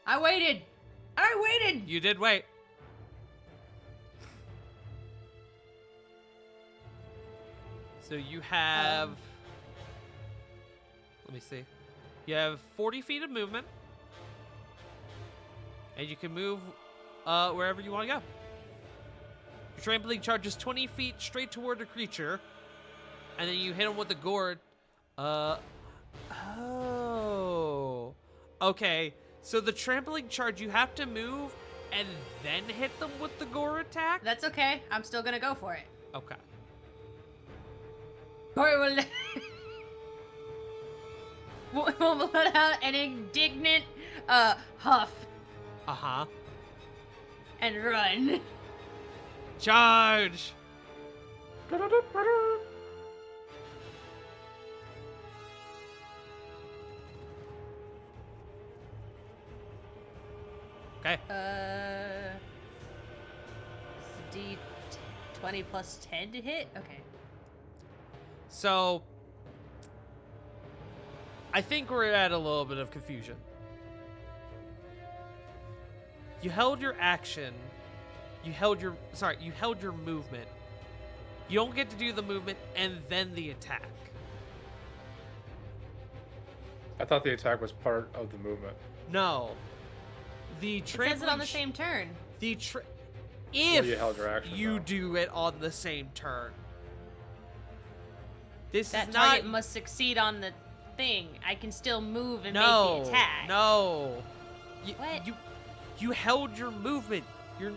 I waited. You did wait. So you have let me see. You have 40 feet of movement. And you can move wherever you want to go. Your trampoline charges 20 feet straight toward the creature. And then you hit him with the gourd. Oh. Okay. So the trampoline charge, you have to move and then hit them with the gore attack? That's okay. I'm still gonna go for it. Okay. Or we'll let out an indignant huff Uh-huh. and run. Charge! Okay. D20 plus 10 to hit? Okay. So, I think we're at a little bit of confusion. You held your action. You held your movement. You don't get to do the movement and then the attack. I thought the attack was part of the movement. No. The It says it on the trampoline same turn. if you held your action, you though. do it on the same turn. This That is not target must succeed on the thing. I can still move and no, make the attack. No. What? You held your movement. Your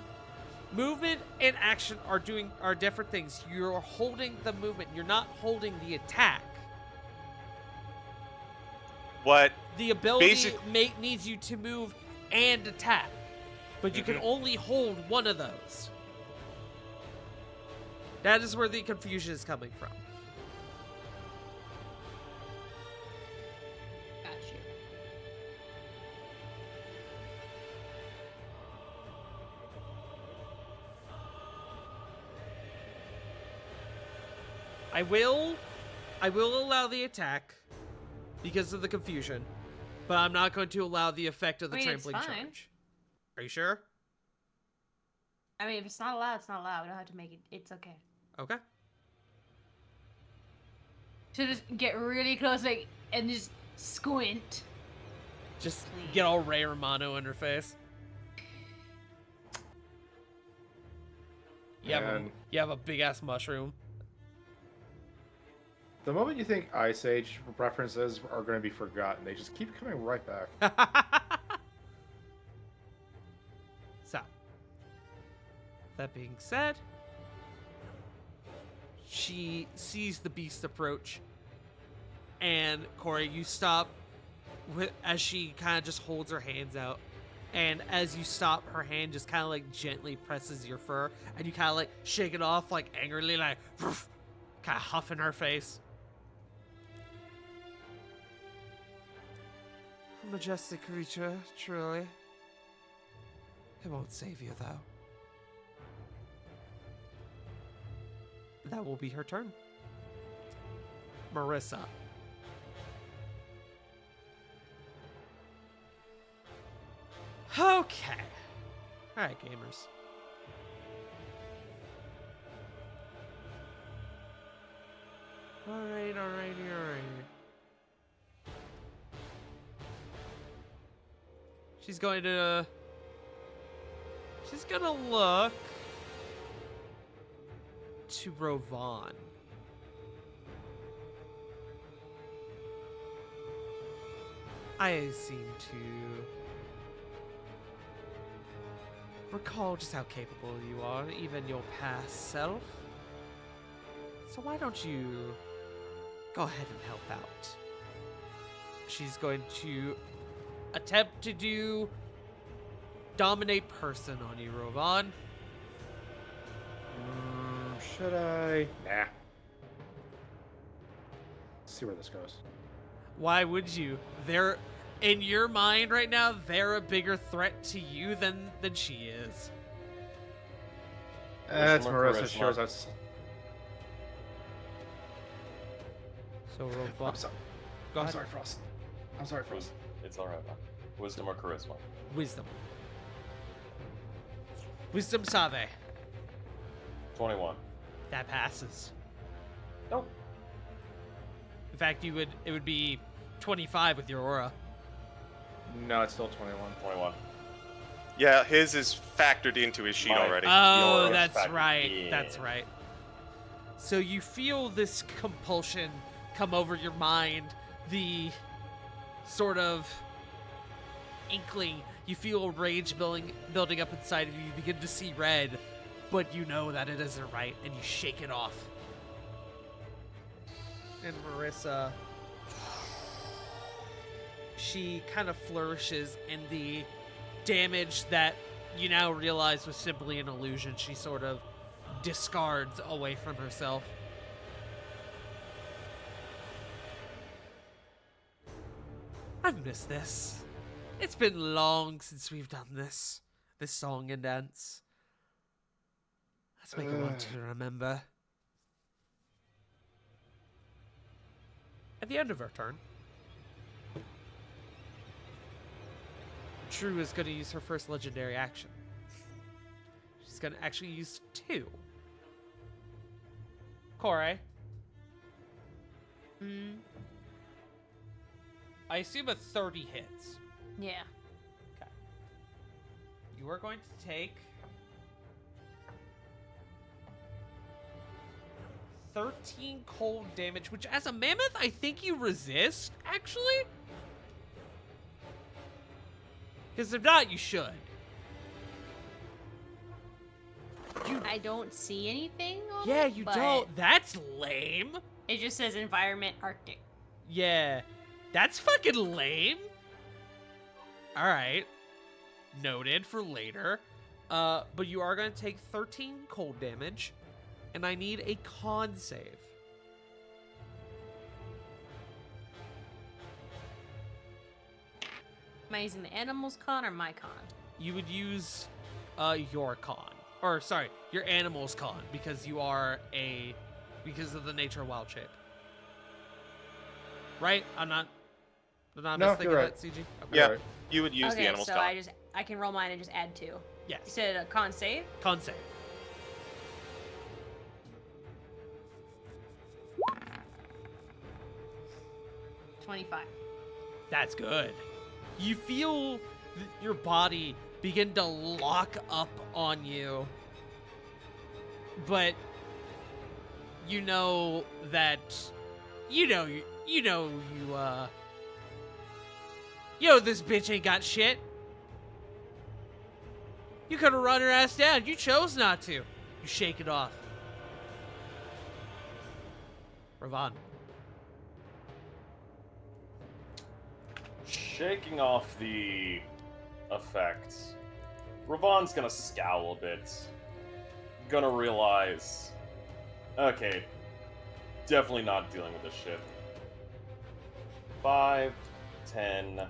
movement and action are different things. You're holding the movement. You're not holding the attack. What? The ability Basic- needs you to move and attack, but you can only hold one of those. That is where the confusion is coming from. Got you. I will allow the attack because of the confusion, but I'm not going to allow the effect of the I mean, it's trampoline fine. charge. Are you sure? I mean, if it's not allowed, it's not allowed. We don't have to make it. It's okay. Okay. So just get really close, like, and just squint. Just Please. get all Ray Romano in her face. You have a big ass mushroom. The moment you think Ice Age references are going to be forgotten, they just keep coming right back. So, that being said, she sees the beast approach, and Corey, you stop as she kind of just holds her hands out, and as you stop, her hand just kind of like gently presses your fur, and you kind of like shake it off like angrily, like kind of huff in her face. A majestic creature, truly. It won't save you, though. That will be her turn. Marissa. Okay. Alright, gamers. Alright. She's gonna look to Rovan. I seem to recall just how capable you are, even your past self. So why don't you go ahead and help out? She's going to attempt to do dominate person on you, Rovan. Should I? Nah. Let's see where this goes. Why would you? They're in your mind right now. They're a bigger threat to you than she is. That's Charisma, Marissa charisma. shows us. So I'm Rovan, sorry. go I'm ahead. sorry, Frost. I'm sorry, Frost. It's alright, man. Wisdom or charisma? Wisdom. Wisdom Save. 21. That passes. Nope. In fact, it would be 25 with your aura. No, it's still 21. 21. Yeah, his is factored into his sheet My- already. Oh, Yours that's back right. in. That's right. So you feel this compulsion come over your mind, the sort of inkling. You feel rage building up inside of you. You begin to see red, but you know that it isn't right, and you shake it off. And Marissa, she kind of flourishes, and the damage that you now realize was simply an illusion, she sort of discards away from herself. I've missed this. It's been long since we've done this song and dance. Let's make it one to remember. At the end of her turn, True is going to use her first legendary action. She's going to actually use 2. Corey. I assume a 30 hits. Yeah. Okay. You are going to take 13 cold damage, which as a mammoth, I think you resist, actually. Because if not, you should. I don't see anything on Yeah, it, you but don't. That's lame. It just says environment Arctic. Yeah, that's fucking lame. All right, noted for later. But you are going to take 13 cold damage, and I need a con save. Am I using the animal's con or my con? You would use your con, or sorry, your animal's con, because you are because of the nature of wild shape. Right? I'm not No, misthinking you're right. that, CG? Okay. Yeah, Alright. you would use okay, the animal's so con. I can roll mine and just add 2. You Yes. said a con save? Con save. $25. That's good. You feel your body begin to lock up on you, but you know that you know this bitch ain't got shit. You could have run her ass down. You chose not to. You shake it off. Ravon. Shaking off the effects, Ravon's gonna scowl a bit. Gonna realize, okay, definitely not dealing with this shit. 5, 10,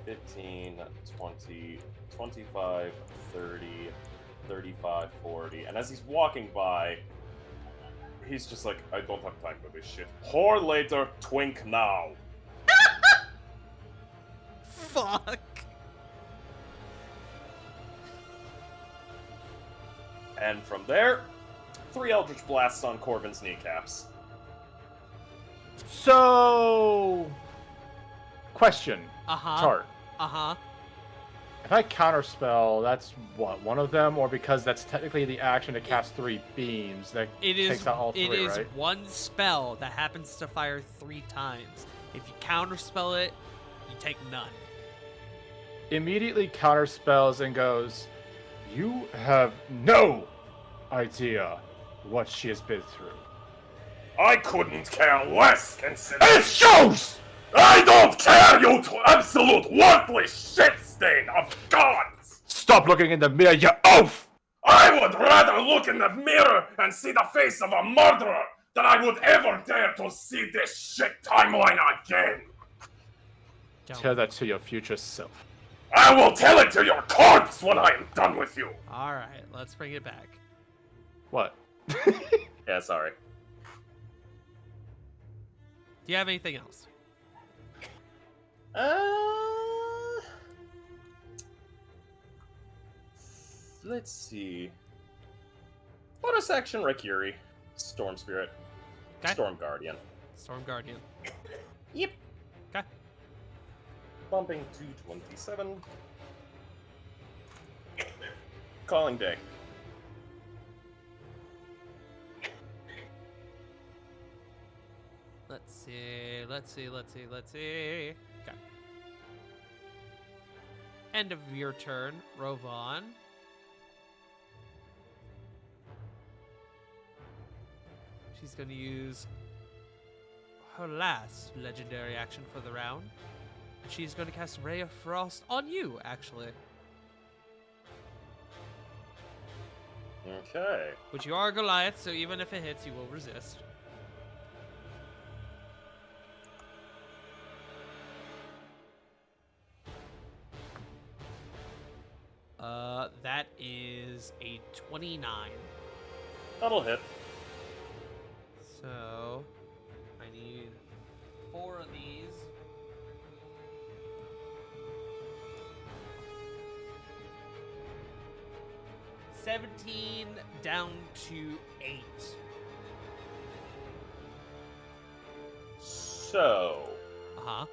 15, 20, 25, 30, 35, 40. And as he's walking by, he's just like, I don't have time for this shit. Whore later, twink now. Fuck. And from there, 3 Eldritch Blasts on Corvin's kneecaps. So, question, Uh-huh. Tart. Uh-huh. If I counterspell, that's what, one of them, or because that's technically the action to cast 3 beams that It is takes out all 3, it is right? one spell that happens to fire 3 times. If you counterspell it, you take none. Immediately counterspells and goes, "You have no idea what she has been through." I couldn't care less, considering— It shows! I don't care, you absolute worthless shit stain of gods! Stop looking in the mirror, you oaf! I would rather look in the mirror and see the face of a murderer than I would ever dare to see this shit timeline again! Don't. Tell that to your future self. I will tell it to your corpse when I am done with you! All right, let's bring it back. What? Yeah, sorry. Do you have anything else? Let's see. Bonus action, Raikiri. Storm Spirit. Okay. Storm Guardian. Storm Guardian. Yep. Okay. bumping to 27. Calling day. Let's see. Okay. End of your turn, Rovan. She's going to use her last legendary action for the round. She's going to cast Ray of Frost on you, actually. Okay. Which you are Goliath, so even if it hits, you will resist. That is a 29. That'll hit. So, I need 4 of these. $17 down to 8. So, Uh-huh.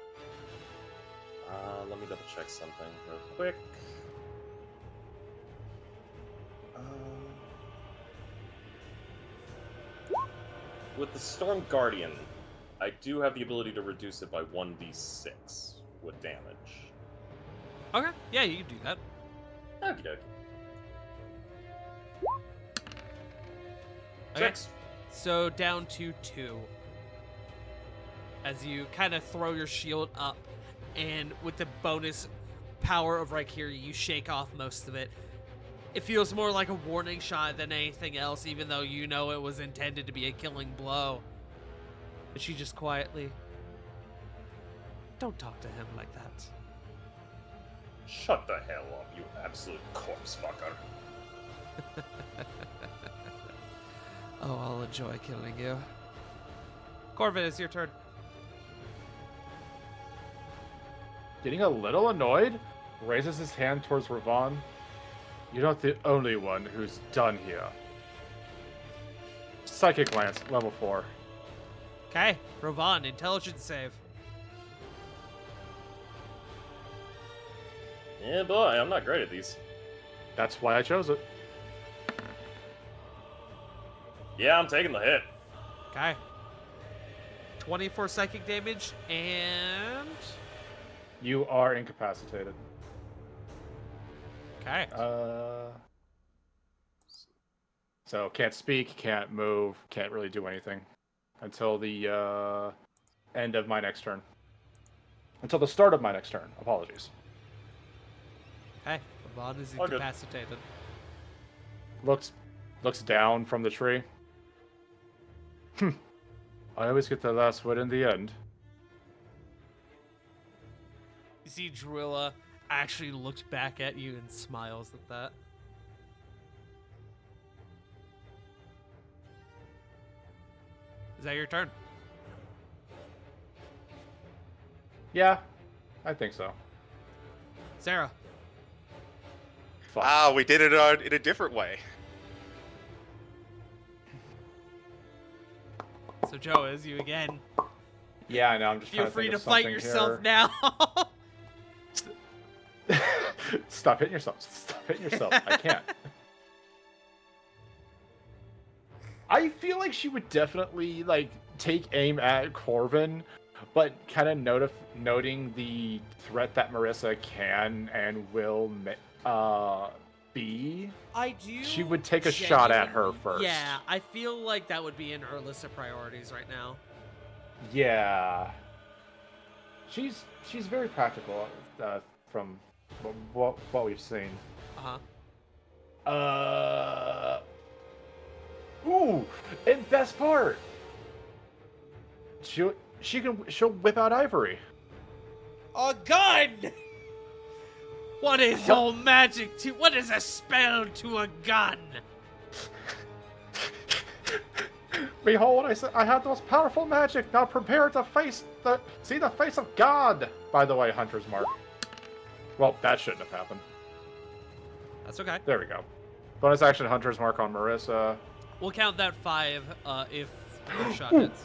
let me double check something real quick. With the Storm Guardian, I do have the ability to reduce it by 1d6 with damage. Okay, yeah, you can do that. Okie dokie. Okay. 6. So down to 2. As you kind of throw your shield up, and with the bonus power of Raikiri, you shake off most of it. It feels more like a warning shot than anything else, even though you know it was intended to be a killing blow. But she just quietly... Don't talk to him like that. Shut the hell up, you absolute corpse fucker. Oh, I'll enjoy killing you. Corvin, it's your turn. Getting a little annoyed, raises his hand towards Ravan. You're not the only one who's done here. Psychic Lance, level 4. Okay, Rovan, intelligence save. Yeah, boy, I'm not great at these. That's why I chose it. Yeah, I'm taking the hit. Okay. 24 psychic damage, and... You are incapacitated. Okay. So can't speak, can't move, can't really do anything until the end of my next turn. Until the start of my next turn. Apologies. Okay, Rovan is All good. incapacitated. Looks down from the tree. I always get the last word in the end. You see Drilla actually looks back at you and smiles at that. Is that your turn? Yeah, I think so. Sarah. Fuck. Ah, we did it in a different way. So Joe, is you again. Yeah, I know. I'm just Feel trying free to think of fight something yourself here. now. Stop hitting yourself. Stop hitting yourself. I can't. I feel like she would definitely take aim at Corvin, but kind of noting the threat that Marissa can and will be. I do. She would take a shot at her genuinely- first. Yeah, I feel like that would be in her list of priorities right now. Yeah. She's very practical from what we've seen. Ooh, and best part, she'll whip out Ivory. A gun! What is your magic to? What is a spell to a gun? Behold, I have the most powerful magic. Now prepare to see the face of God. By the way, Hunter's Mark. Well, that shouldn't have happened. That's okay. There we go. Bonus action, Hunter's Mark on Marissa. We'll count that 5 if your shot hits.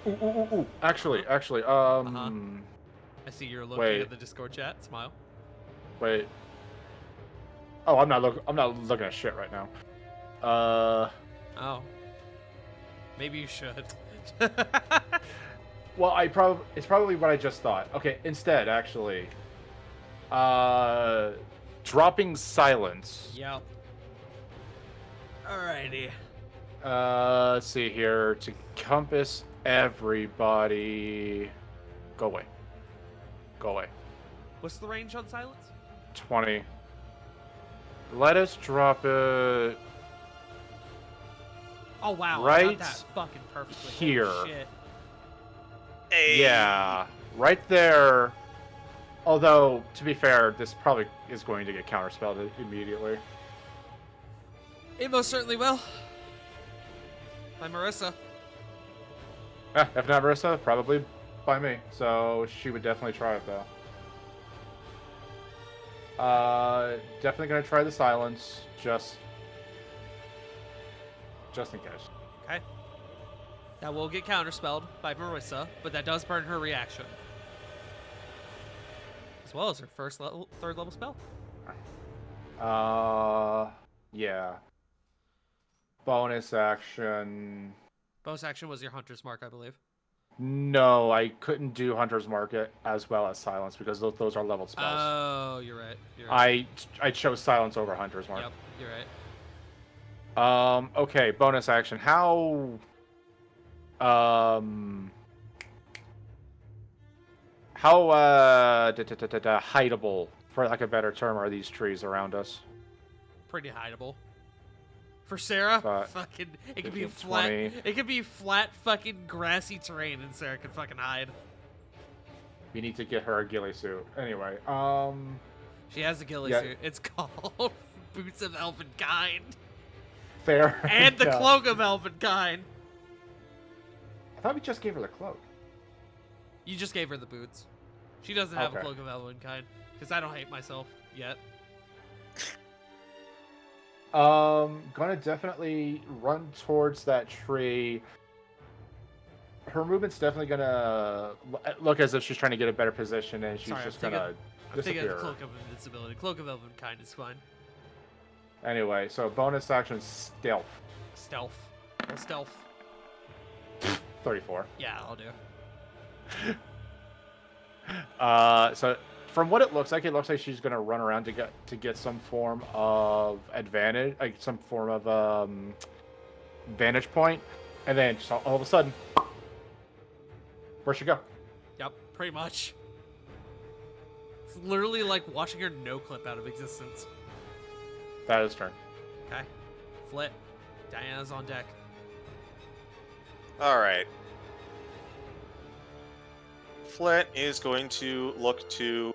Ooh. Actually, I see you're looking Wait. at the Discord chat. Smile. Wait. Oh, I'm not looking at shit right now. Oh. Maybe you should. Well, it's probably what I just thought. Okay, instead, actually, dropping silence. Yep. Alrighty. Let's see here to compass everybody. Go away. Go away. What's the range on silence? 20. Let us drop it Oh wow! I Right got that fucking perfectly. here. Holy shit. Hey. Yeah, right there. Although, to be fair, this probably is going to get counterspelled immediately. It most certainly will. By Marissa. If not Marissa, probably by me. So she would definitely try it though. Definitely gonna try the silence, just in case. Okay. That will get counterspelled by Marissa, but that does burn her reaction. As well as her third level spell. Yeah. Bonus action. Bonus action was your Hunter's Mark, I believe. No, I couldn't do Hunter's Market as well as Silence because those are leveled spells. Oh, you're right. You're right. I chose Silence over Hunter's Mark. Yep, you're right. Okay, bonus action. How hideable, for lack of a better term, are these trees around us? Pretty hideable. For Sarah, But fucking, it could be 15, flat. 20. It could be flat, fucking grassy terrain, and Sarah can fucking hide. We need to get her a ghillie suit. Anyway, She has a ghillie Yeah. suit. It's called Boots of Elvenkind. fair. And the Yeah. Cloak of Elvenkind. I thought we just gave her the cloak. You just gave her the boots. She doesn't have a Okay. Cloak of Elvenkind. Because I don't hate myself yet. Gonna definitely run towards that tree. Her movement's definitely gonna look as if she's trying to get a better position, and she's Sorry, just I'm gonna thinking of the disappear. Cloak of Invincibility. Cloak of Elvenkind is fine. Anyway, so bonus action stealth. Stealth. Well, stealth. 34. Yeah, I'll do. So from what it looks like she's gonna run around to get some form of advantage, like some form of vantage point, and then just all of a sudden, where'd she go? Yep, pretty much. It's literally like watching her no-clip out of existence. That is turn. Okay. Flit. Diana's on deck. All right. Flet is going to look to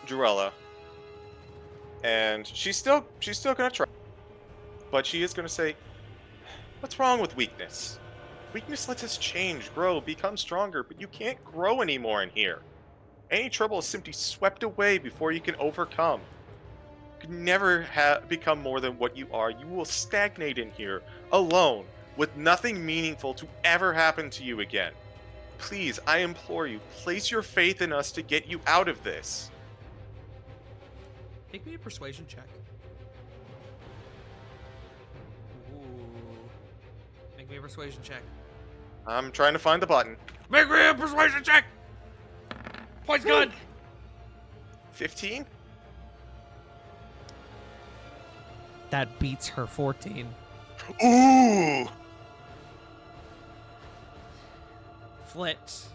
Jurella, and she's still gonna try, but she is gonna say, "What's wrong with weakness? Weakness lets us change, grow, become stronger, but you can't grow anymore in here. Any trouble is simply swept away before you can overcome. You can never become more than what you are. You will stagnate in here, alone, with nothing meaningful to ever happen to you again. Please, I implore you, place your faith in us to get you out of this." Make me a persuasion check. Ooh. Make me a persuasion check. I'm trying to find the button. Make me a persuasion check! Points good! 15? That beats her 14. Ooh! Flit,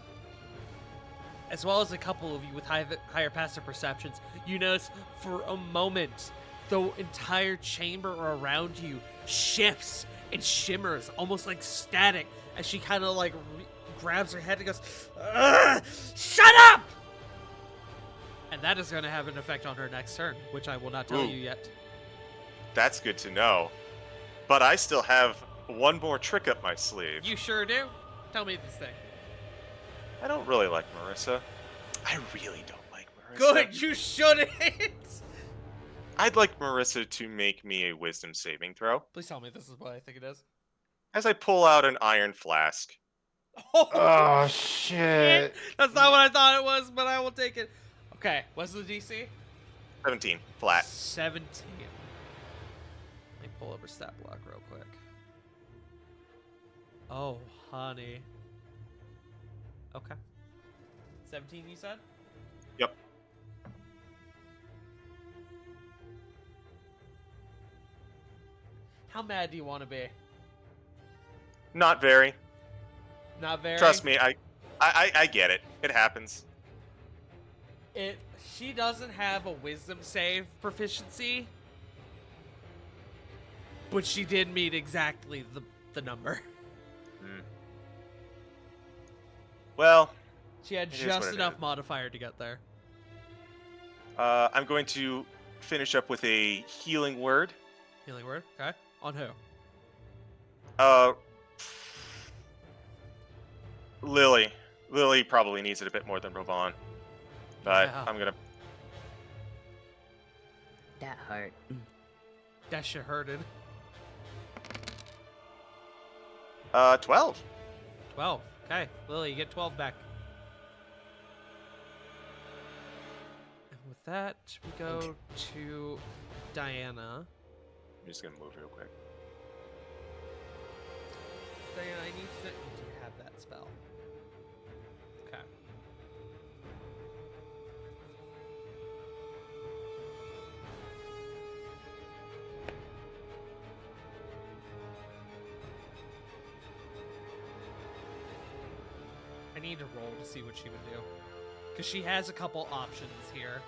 as well as a couple of you with higher passive perceptions, you notice for a moment the entire chamber around you shifts and shimmers, almost like static, as she kind of like grabs her head and goes, "Ugh, shut up!" And that is going to have an effect on her next turn, which I will not tell Ooh. you yet. That's good to know. But I still have one more trick up my sleeve. You sure do? Tell me this thing. I don't really like Marissa. I really don't like Marissa. Good, you shouldn't! I'd like Marissa to make me a wisdom saving throw. Please tell me this is what I think it is. As I pull out an iron flask, Oh Shit. shit! That's not what I thought it was, but I will take it. Okay, what's the DC? 17 flat. 17. Let me pull up her stat block real quick. Oh, honey. Okay. 17, you said? Yep. How mad do you want to be? Not very. Not very. Trust me, I get it. It happens. She doesn't have a wisdom save proficiency, but she did meet exactly the number. Well, She had It is just what it enough is. modifier to get there. I'm going to finish up with a healing word. Healing word. Okay. On who? Uh, Lily. Lily probably needs it a bit more than Rovan. But Yeah. I'm gonna. That hurt. That shit hurted. 12. 12. Okay. Lily, you get 12 back. And with that, we go to Diana. I'm just gonna move real quick. Diana, I need to have that spell. Okay. I need to roll to see what she would do. Because she has a couple options here.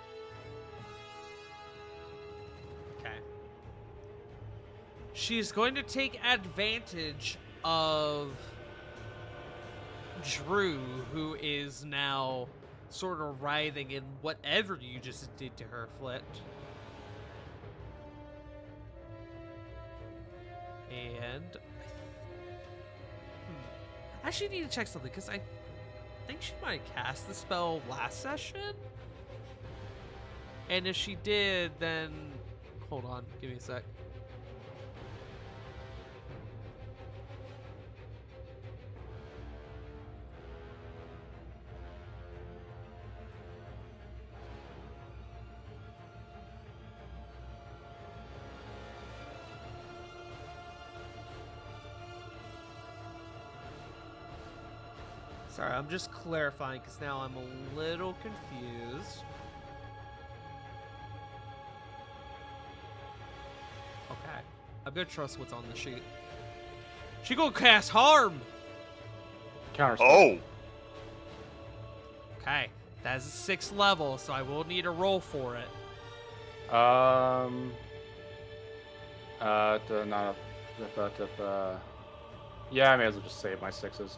Okay. She's going to take advantage of Drew, who is now sort of writhing in whatever you just did to her, Flit. And I actually need to check something because I think she might have cast the spell last session. And if she did, then hold on, give me a sec. Sorry, I'm just clarifying because now I'm a little confused. Okay, I'm gonna trust what's on the sheet. She gonna cast harm. Counter. Oh! Okay, that is a 6th level, so I will need a roll for it. Yeah, I may as well just save my 6s.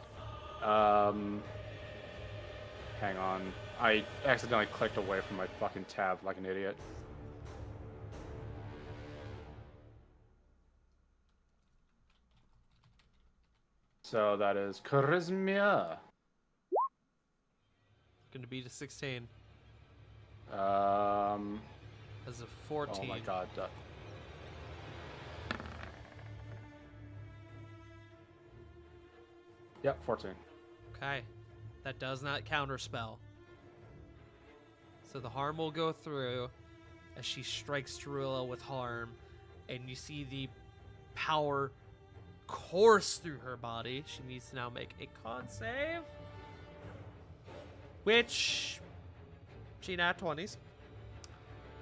Hang on. I accidentally clicked away from my fucking tab like an idiot. So that is charisma. Gonna beat a 16 Um. as a 14. Oh my god. Yep, 14. Okay, that does not counterspell. So the harm will go through as she strikes Tarilla with harm, and you see the power course through her body. She needs to now make a con save, which she nat 20s,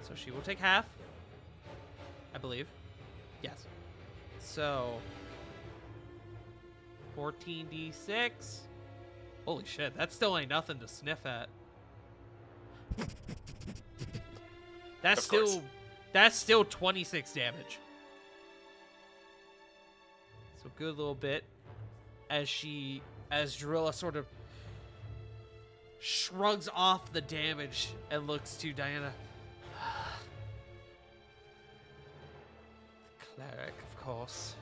so she will take half, I believe. Yes. So 14d6. Holy shit, that still ain't nothing to sniff at. That's Of course. still 26 damage. So good little bit as Drilla sort of shrugs off the damage and looks to Diana. The cleric, of course.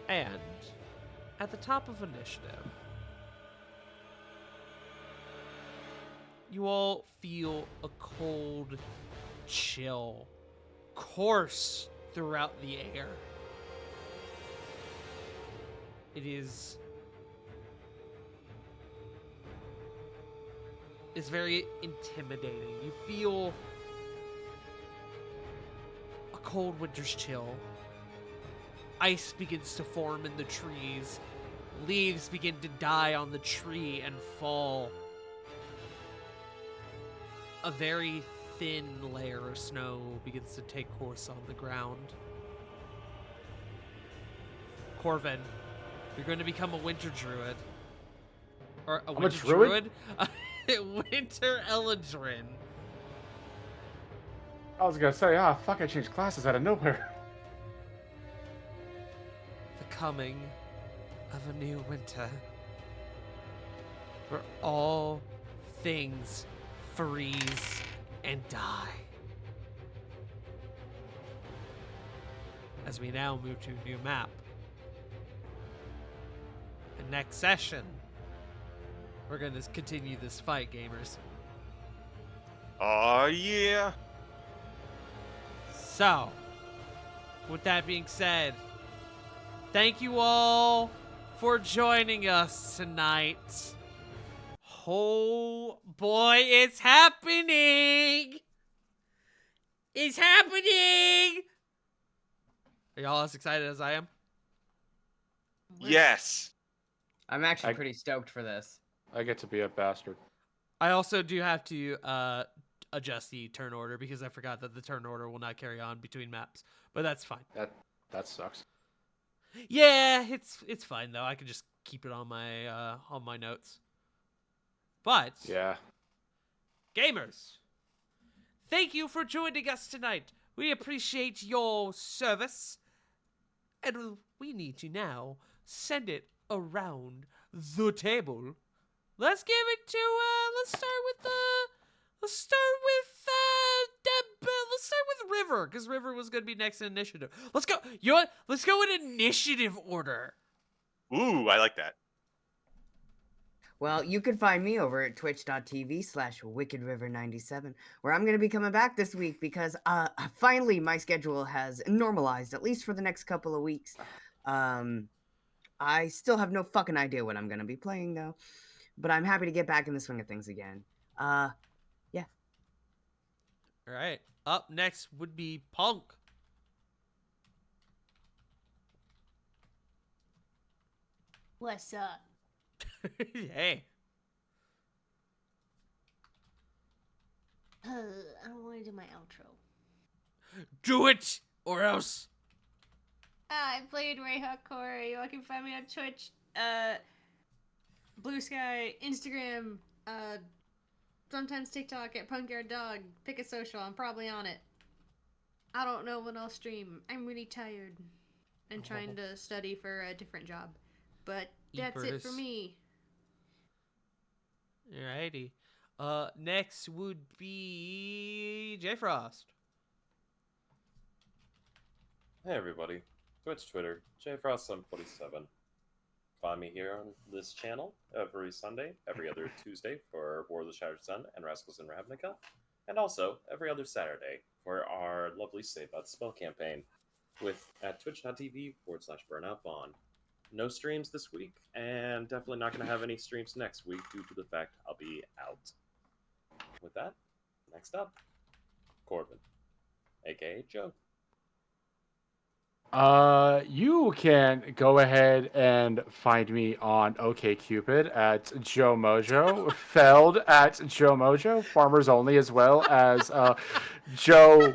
And at the top of initiative, you all feel a cold chill course throughout the air. It is very intimidating. You feel a cold winter's chill. Ice begins to form in the trees. Leaves begin to die on the tree and fall. A very thin layer of snow begins to take course on the ground. Corvin, you're going to become a winter druid. Or a winter druid? Winter Eladrin. I was gonna say, fuck, I changed classes out of nowhere. The coming of a new winter. Where all things freeze and die. As we now move to a new map. And next session, we're going to continue this fight, gamers. Oh, yeah. So, with that being said, thank you all for joining us tonight. Oh boy, it's happening! It's happening! Are y'all as excited as I am? Yes. I'm actually pretty stoked for this. I get to be a bastard. I also do have to adjust the turn order because I forgot that the turn order will not carry on between maps, but that's fine. That sucks. Yeah, it's fine though. I can just keep it on my notes. But Yeah. gamers, thank you for joining us tonight. We appreciate your service, and we need to now send it around the table. Let's give it to let's start with River, because River was gonna be next in initiative. Let's go. You know what? Let's go in initiative order. Ooh, I like that. Well, you can find me over at twitch.tv/wickedriver97, where I'm going to be coming back this week because finally my schedule has normalized, at least for the next couple of weeks. I still have no fucking idea what I'm going to be playing, though, but I'm happy to get back in the swing of things again. Yeah. All right. Up next would be Punk. What's up? Hey. I don't want to do my outro. Do it, or else. I played Ray Hardcore. You all can find me on Twitch, Blue Sky, Instagram, sometimes TikTok at PunkYardDog. Pick a social. I'm probably on it. I don't know when I'll stream. I'm really tired and trying to study for a different job. But that's it for me. Alrighty. Next would be J Frost. Hey everybody, Twitch, Twitter, JFrost747. Find me here on this channel every Sunday, every other Tuesday for War of the Shattered Sun and Rascals in Ravnica, and also every other Saturday for our lovely Save Out Spell campaign at twitch.tv/BurnoutVaughn. No streams this week, and definitely not going to have any streams next week due to the fact I'll be out. With that, next up, Corbin, aka Joe. You can go ahead and find me on OkCupid at Joe Mojo, Feld at Joe Mojo, Farmers Only, as well as Joe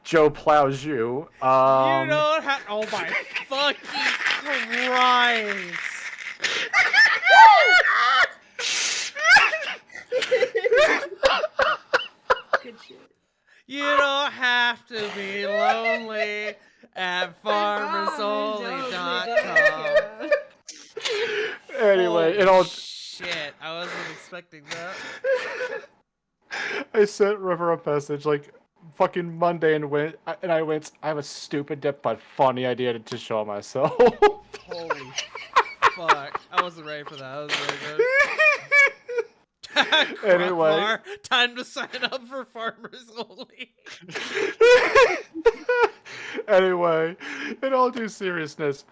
Plows You. You don't have. Oh my fucking Christ! Good shit. You don't have to be lonely at farmersonly.com. Anyway, Holy shit, I wasn't expecting that. I sent River a message like fucking Monday and I went, I have a stupid but funny idea to show myself. Holy fuck. I wasn't ready for that. That was really good. Anyway. Crockmar, time to sign up for Farmers Only. Anyway, in all due seriousness,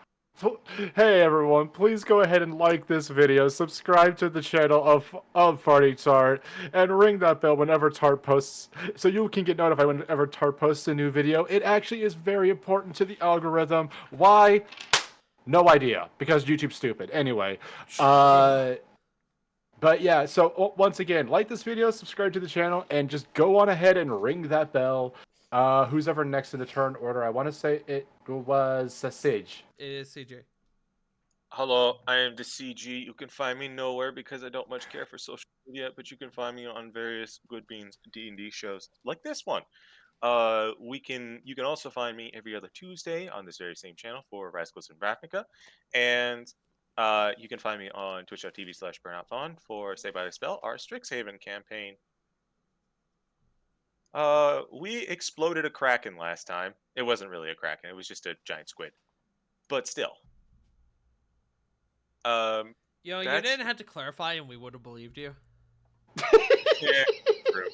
Hey everyone, please go ahead and like this video, subscribe to the channel of Farting Tart, and ring that bell whenever Tart posts, so you can get notified whenever Tart posts a new video. It actually is very important to the algorithm. Why? No idea, because YouTube's stupid. Anyway, but yeah, so once again, like this video, subscribe to the channel, and just go on ahead and ring that bell. Who's ever next in the turn order? I want to say it was Sage. It is CJ. Hello, I am the CG. You can find me nowhere because I don't much care for social media, but you can find me on various Good Beans D&D shows like this one. You can also find me every other Tuesday on this very same channel for Rascals and Ravnica, and you can find me on twitch.tv/burnoutfawn for Say by the Spell, our Strixhaven campaign. We exploded a kraken last time. It wasn't really a kraken; it was just a giant squid, but still. You know, you That's- didn't have to clarify, and we would have believed you. Yeah, true.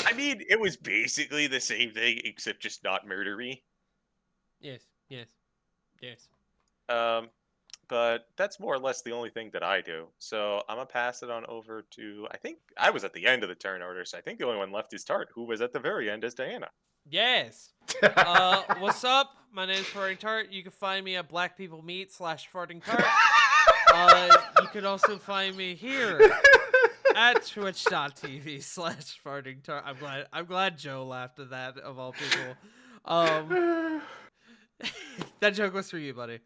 I mean, it was basically the same thing, except just not murdery. Yes, yes, yes. But that's more or less the only thing that I do. So I'm gonna pass it on over to. I think I was at the end of the turn order, so I think the only one left is Tart, who was at the very end as Diana. Yes. What's up? My name is Farting Tart. You can find me at Black People Meet /Farting Tart. You can also find me here at twitch.tv/Farting Tart. I'm glad Joe laughed at that, of all people. That joke was for you, buddy.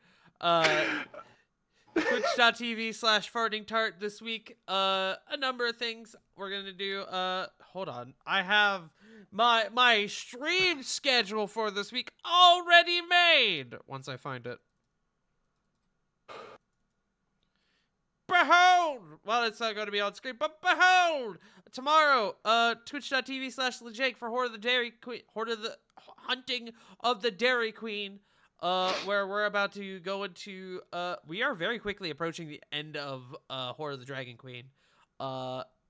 Twitch.tv/Farting Tart this week. A number of things we're gonna do. Hold on. I have my stream schedule for this week already made. Once I find it. Behold! Well, it's not going to be on screen, but behold! Tomorrow, twitch.tv/Lejake for Horde of the Dairy Queen, Horde of the Hunting of the Dairy Queen, where we're about to go into, we are very quickly approaching the end of, Horde of the Dragon Queen.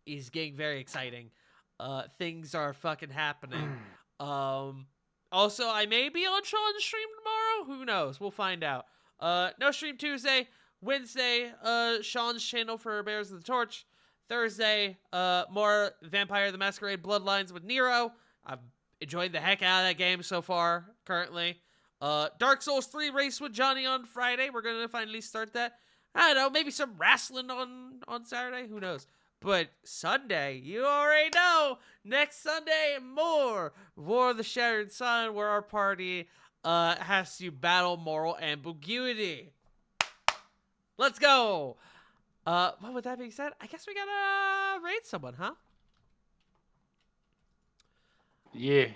Is getting very exciting. Things are fucking happening. Also, I may be on Sean's stream tomorrow. Who knows? We'll find out. No stream Tuesday. Wednesday, Sean's channel for Bears of the Torch. Thursday, more Vampire the Masquerade Bloodlines with Nero. I've enjoyed the heck out of that game so far, currently. Dark Souls 3 race with Johnny on Friday. We're going to finally start that. I don't know, maybe some wrestling on Saturday. Who knows? But Sunday, you already know. Next Sunday, more War of the Shattered Sun, where our party has to battle moral ambiguity. Let's go. Well, with that being said, I guess we gotta raid someone, huh? Yeah.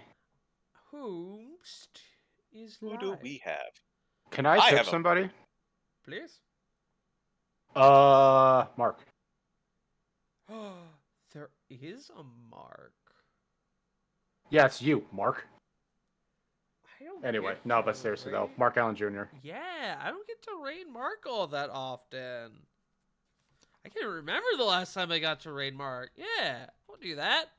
Whomst is Who live? do we have? Can I I tip have a- somebody? Please. Mark. There is a Mark. Yeah, it's you, Mark. I don't Anyway, get no, to but seriously though, raid- Mark Allen Jr. Yeah, I don't get to raid Mark all that often. I can't remember the last time I got to raid Mark. Yeah, I'll do that.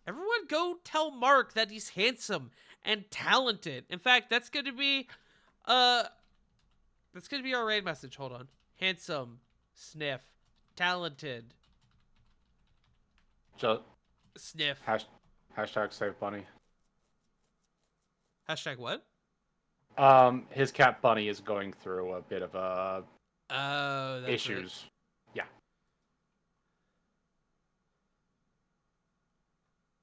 Everyone go tell Mark that he's handsome and talented. In fact, that's going to be our raid message. Hold on. Handsome, sniff, talented, Just sniff. hashtag save Bunny. Hashtag what? His cat Bunny is going through a bit of Oh, that's it. issues. Yeah.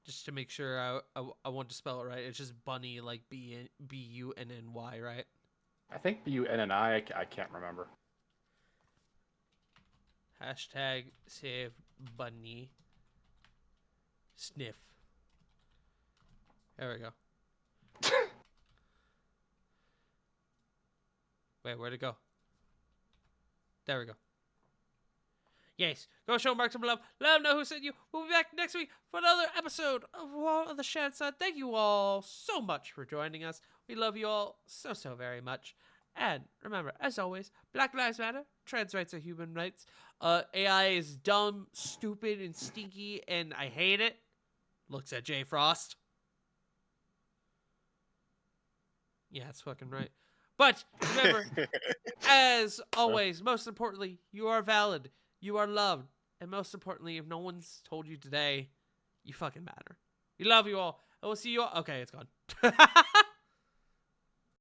Just to make sure I want to spell it right. It's just Bunny, like Bunny, right? I think BUNNI, I can't remember. Hashtag save Bunny. Sniff. There we go. Wait, where'd it go? There we go. Yes, go show Mark some love. Let him know who sent you. We'll be back next week for another episode of War of the Shattered Sun. Thank you all so much for joining us. We love you all so very much. And remember, as always, Black Lives Matter. Trans rights are human rights. AI is dumb, stupid, and stinky, and I hate it. Looks at Jay Frost. Yeah, it's fucking right. But remember, as always, most importantly, you are valid, you are loved, and most importantly, if no one's told you today, you fucking matter. We love you all. I will see you all. Okay, it's gone.